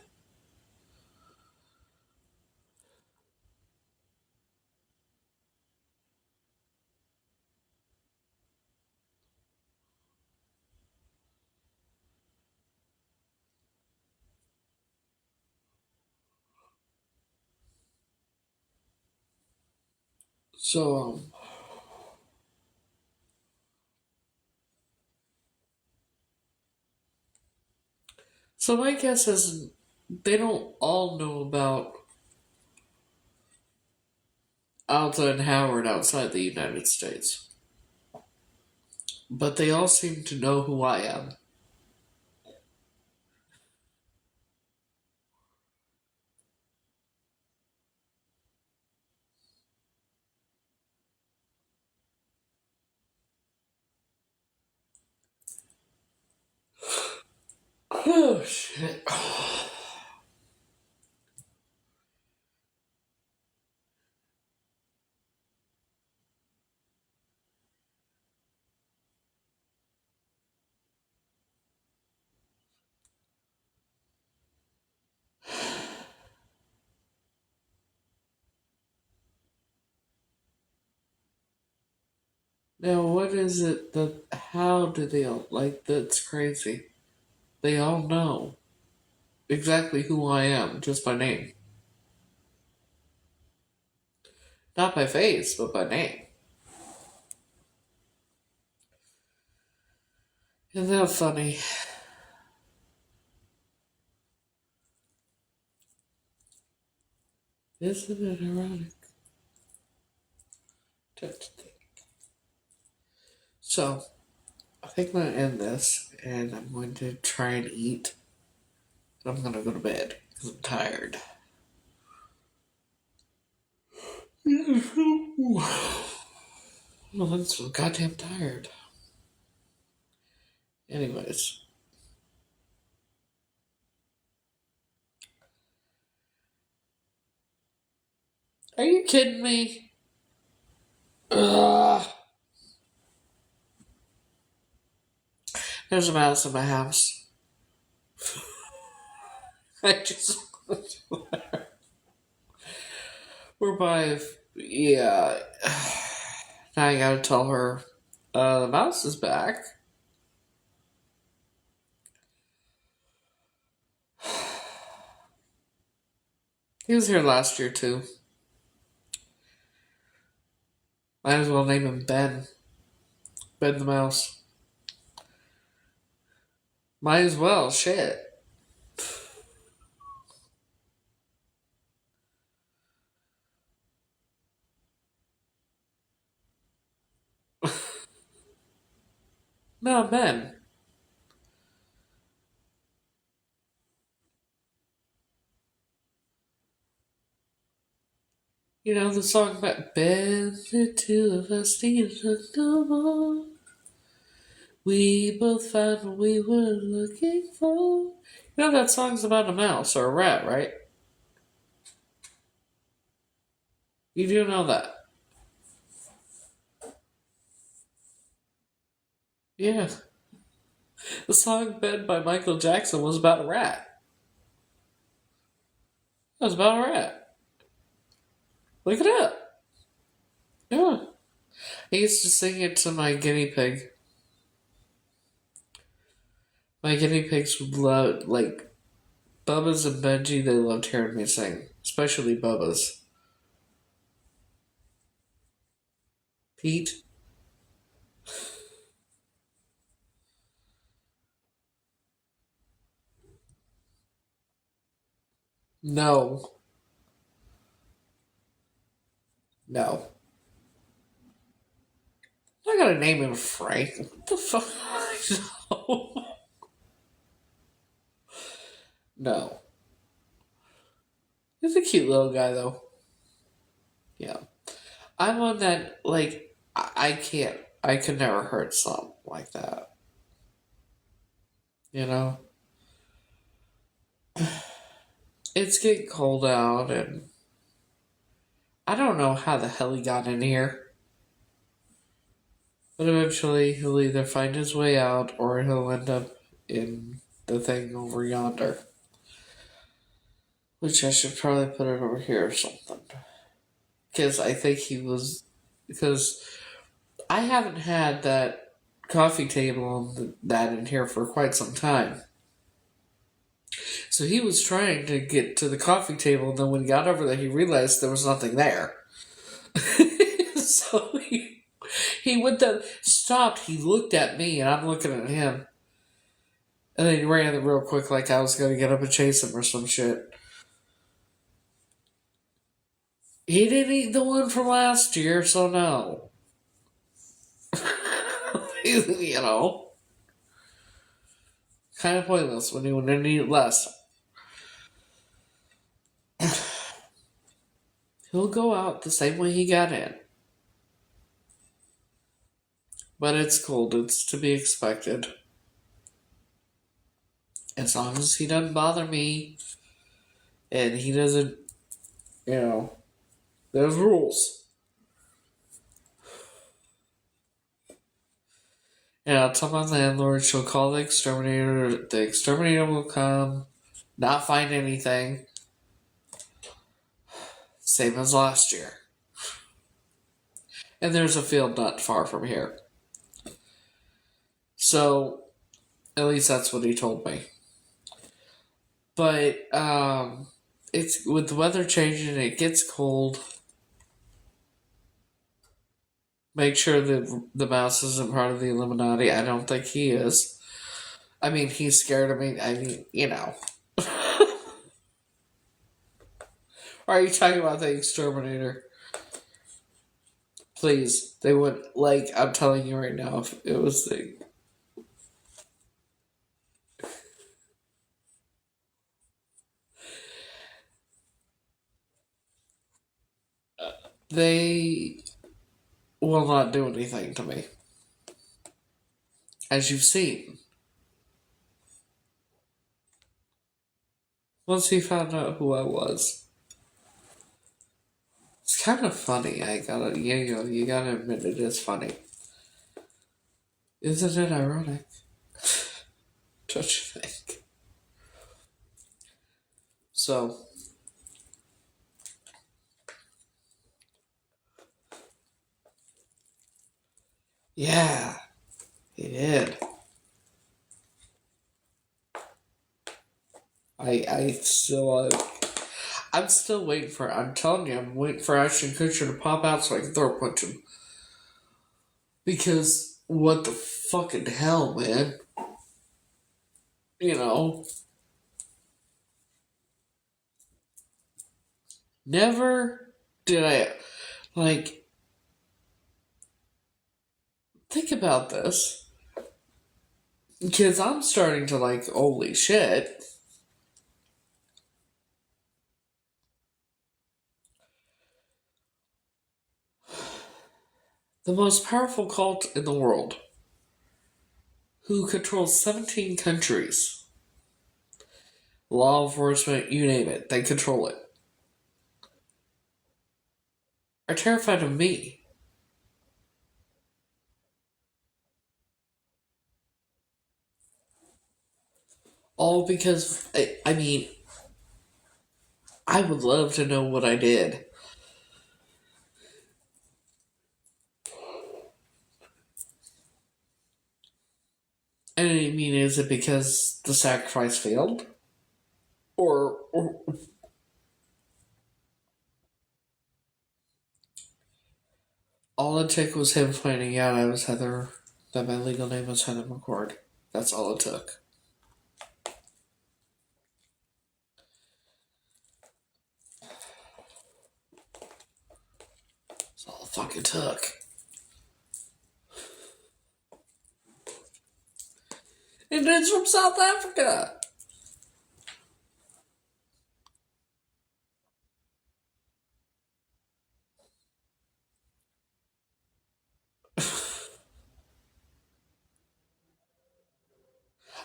So, so my guess is they don't all know about Alta and Howard outside the United States. But they all seem to know who I am. Oh, shit. Now, what is it that, how do they all, like, that's crazy. They all know exactly who I am, just by name. Not by face, but by name. Isn't that funny? Isn't it ironic? Just think. So, I think I'm going to end this, and I'm going to try and eat. I'm going to go to bed, because I'm tired. Well, I'm so goddamn tired. Anyways. Are you kidding me? Ugh. There's a mouse in my house. I just... We're by... Yeah. Now I gotta tell her, the mouse is back. He was here last year, too. Might as well name him Ben. Ben the mouse. Might as well, shit. No, Ben. You know the song about Ben, the two of us need to no more. We both found what we were looking for. You know that song's about a mouse or a rat, right? You do know that. Yeah. The song Ben by Michael Jackson was about a rat. It was about a rat. Look it up. Yeah. I used to sing it to my guinea pig. My guinea pigs would love, like, Bubba's and Benji, they loved hearing me sing. Especially Bubba's. Pete? No. No. I'm not gonna name him Frank. What the fuck? No. No. He's a cute little guy, though. Yeah. I'm on that, like, I can't. I could never hurt something like that. You know? it's getting cold out, and I don't know how the hell he got in here. But eventually, he'll either find his way out or he'll end up in the thing over yonder. Which I should probably put it over here or something. Because I think he was. Because I haven't had that coffee table and that in here for quite some time. So he was trying to get to the coffee table, and then when he got over there, he realized there was nothing there. So he went there, stopped, he looked at me, and I'm looking at him. And then he ran it real quick like I was going to get up and chase him or some shit. He didn't eat the one from last year, so no. You know. Kind of pointless when he wouldn't eat less. He'll go out the same way he got in. But it's cold. It's to be expected. As long as he doesn't bother me and he doesn't, there's rules. And I'll tell my landlord, she'll call the exterminator. The exterminator will come, not find anything. Same as last year. And there's a field not far from here. So, at least that's what he told me. But, it's with the weather changing, it gets cold. Make sure that the mouse isn't part of the Illuminati. I don't think he is. I mean, he's scared of me. I mean, Or are you talking about the exterminator? Please, they would, I'm telling you right now, if it was the... They will not do anything to me. As you've seen. Once he found out who I was. It's kind of funny. You gotta admit it is funny. Isn't it ironic? Don't you think? So... yeah, he did. I'm still waiting for, I'm telling you, I'm waiting for Ashton Kutcher to pop out so I can throw punch him. Because, what the fucking hell, man? Never did I, think about this. Because I'm starting to holy shit. The most powerful cult in the world, who controls 17 countries, law enforcement, you name it, they control it, are terrified of me. All because, I would love to know what I did. And is it because the sacrifice failed? Or all it took was him finding out that my legal name was Heather McCord. That's all it took. That's all it fucking took. And it's from South Africa.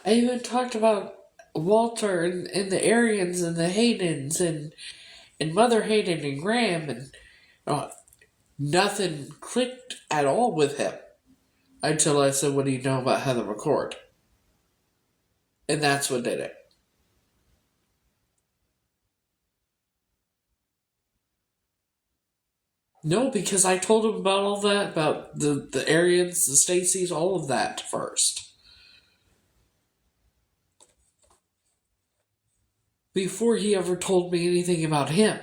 I even talked about Walter and the Aryans and the Haydens and Mother Hayden and Graham and uh, nothing clicked at all with him until I said, "What do you know about Heather McCord?" And that's what did it. No, because I told him about all that, about the Aryans, the Stacys, all of that first. Before he ever told me anything about him.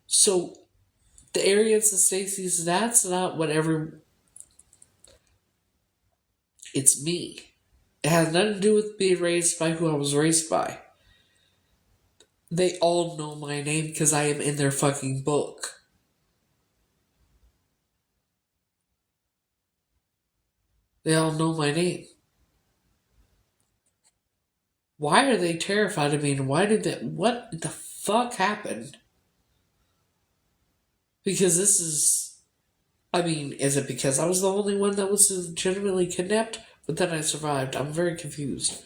So, the Aryans, the Stacys, that's not whatever. It's me. It has nothing to do with being raised by who I was raised by. They all know my name because I am in their fucking book. They all know my name. Why are they terrified of me and what the fuck happened? Because this is, is it because I was the only one that was legitimately kidnapped? But then I survived. I'm very confused.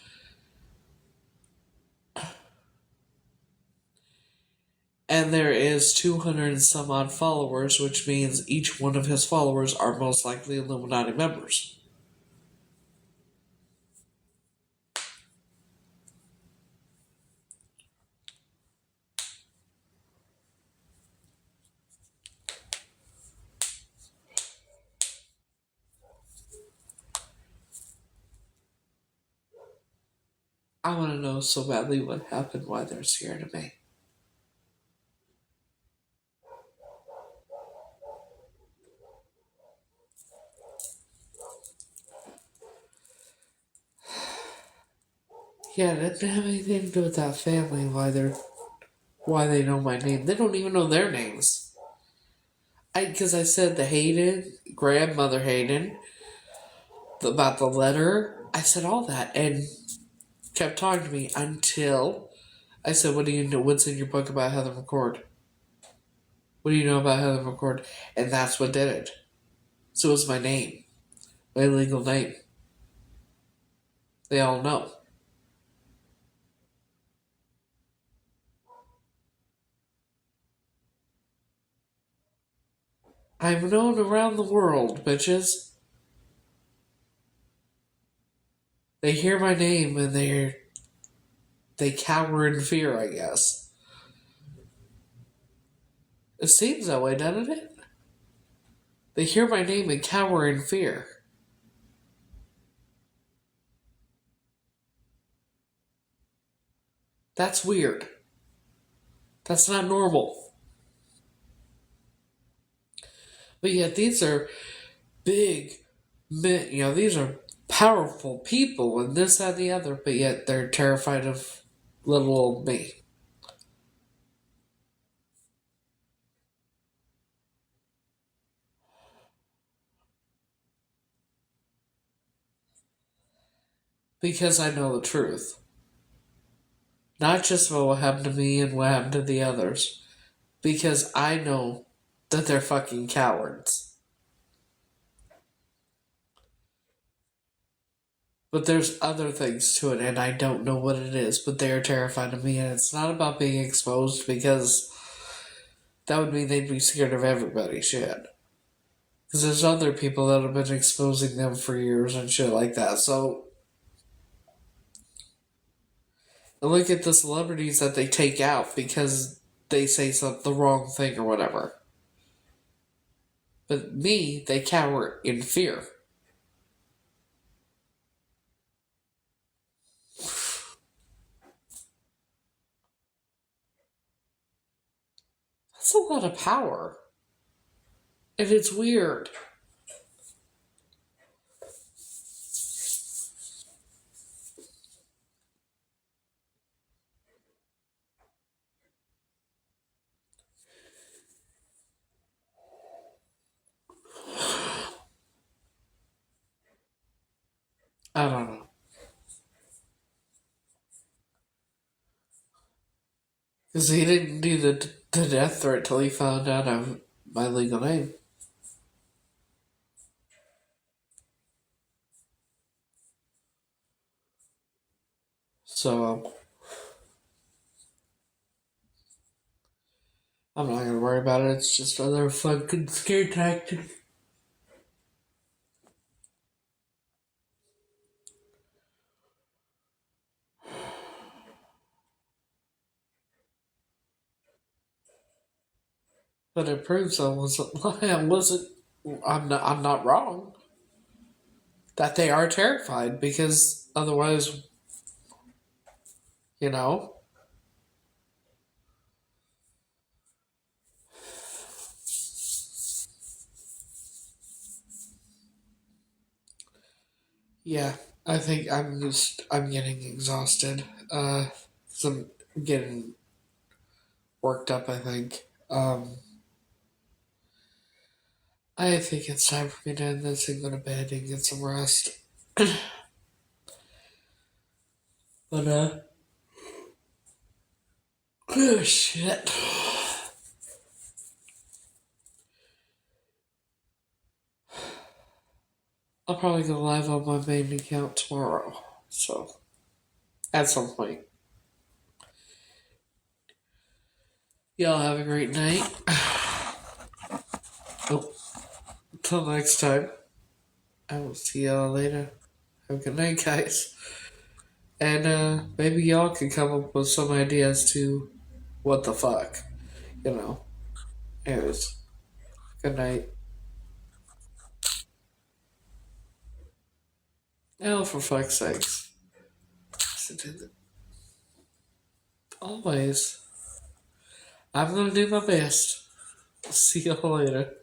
And there is 200 and some odd followers, which means each one of his followers are most likely Illuminati members. I want to know so badly what happened, why they're scared of me. Yeah, it didn't have anything to do with that family, why they know my name. They don't even know their names. Because I said the Hayden, grandmother Hayden, about the letter. I said all that and kept talking to me until I said, "What do you know? What's in your book about Heather McCord? What do you know about Heather McCord?" And that's what did it. So it was my name, my legal name. They all know. I'm known around the world, bitches. They hear my name and they cower in fear, I guess. It seems that way, doesn't it? They hear my name and cower in fear. That's weird. That's not normal. But yet these are big men, these are powerful people and this, that, and the other, but yet they're terrified of little old me. Because I know the truth. Not just about what happened to me and what happened to the others. Because I know that they're fucking cowards. But there's other things to it, and I don't know what it is, but they're terrified of me, and it's not about being exposed, because that would mean they'd be scared of everybody, shit. Because there's other people that have been exposing them for years and shit like that, so... And look at the celebrities that they take out because they say the wrong thing or whatever. But me, they cower in fear. That's a lot of power. And it's weird. I don't know. Because he didn't do the death threat till he found out of my legal name. So I'm not gonna worry about it. It's just another fucking scare tactic. But it proves I wasn't lying. I wasn't. I'm not. I'm not wrong. That they are terrified because otherwise, you know. Yeah, I think I'm getting exhausted. 'Cause I'm getting worked up. I think. I think it's time for me to end this and go to bed and get some rest. But oh shit. I'll probably go live on my main account tomorrow. So at some point. Y'all have a great night. Oh, until next time. I will see y'all later. Have a good night, guys. And maybe y'all can come up with some ideas to what the fuck. You know. Anyways, good night. Oh, for fuck's sakes. Always. I'm gonna do my best. See y'all later.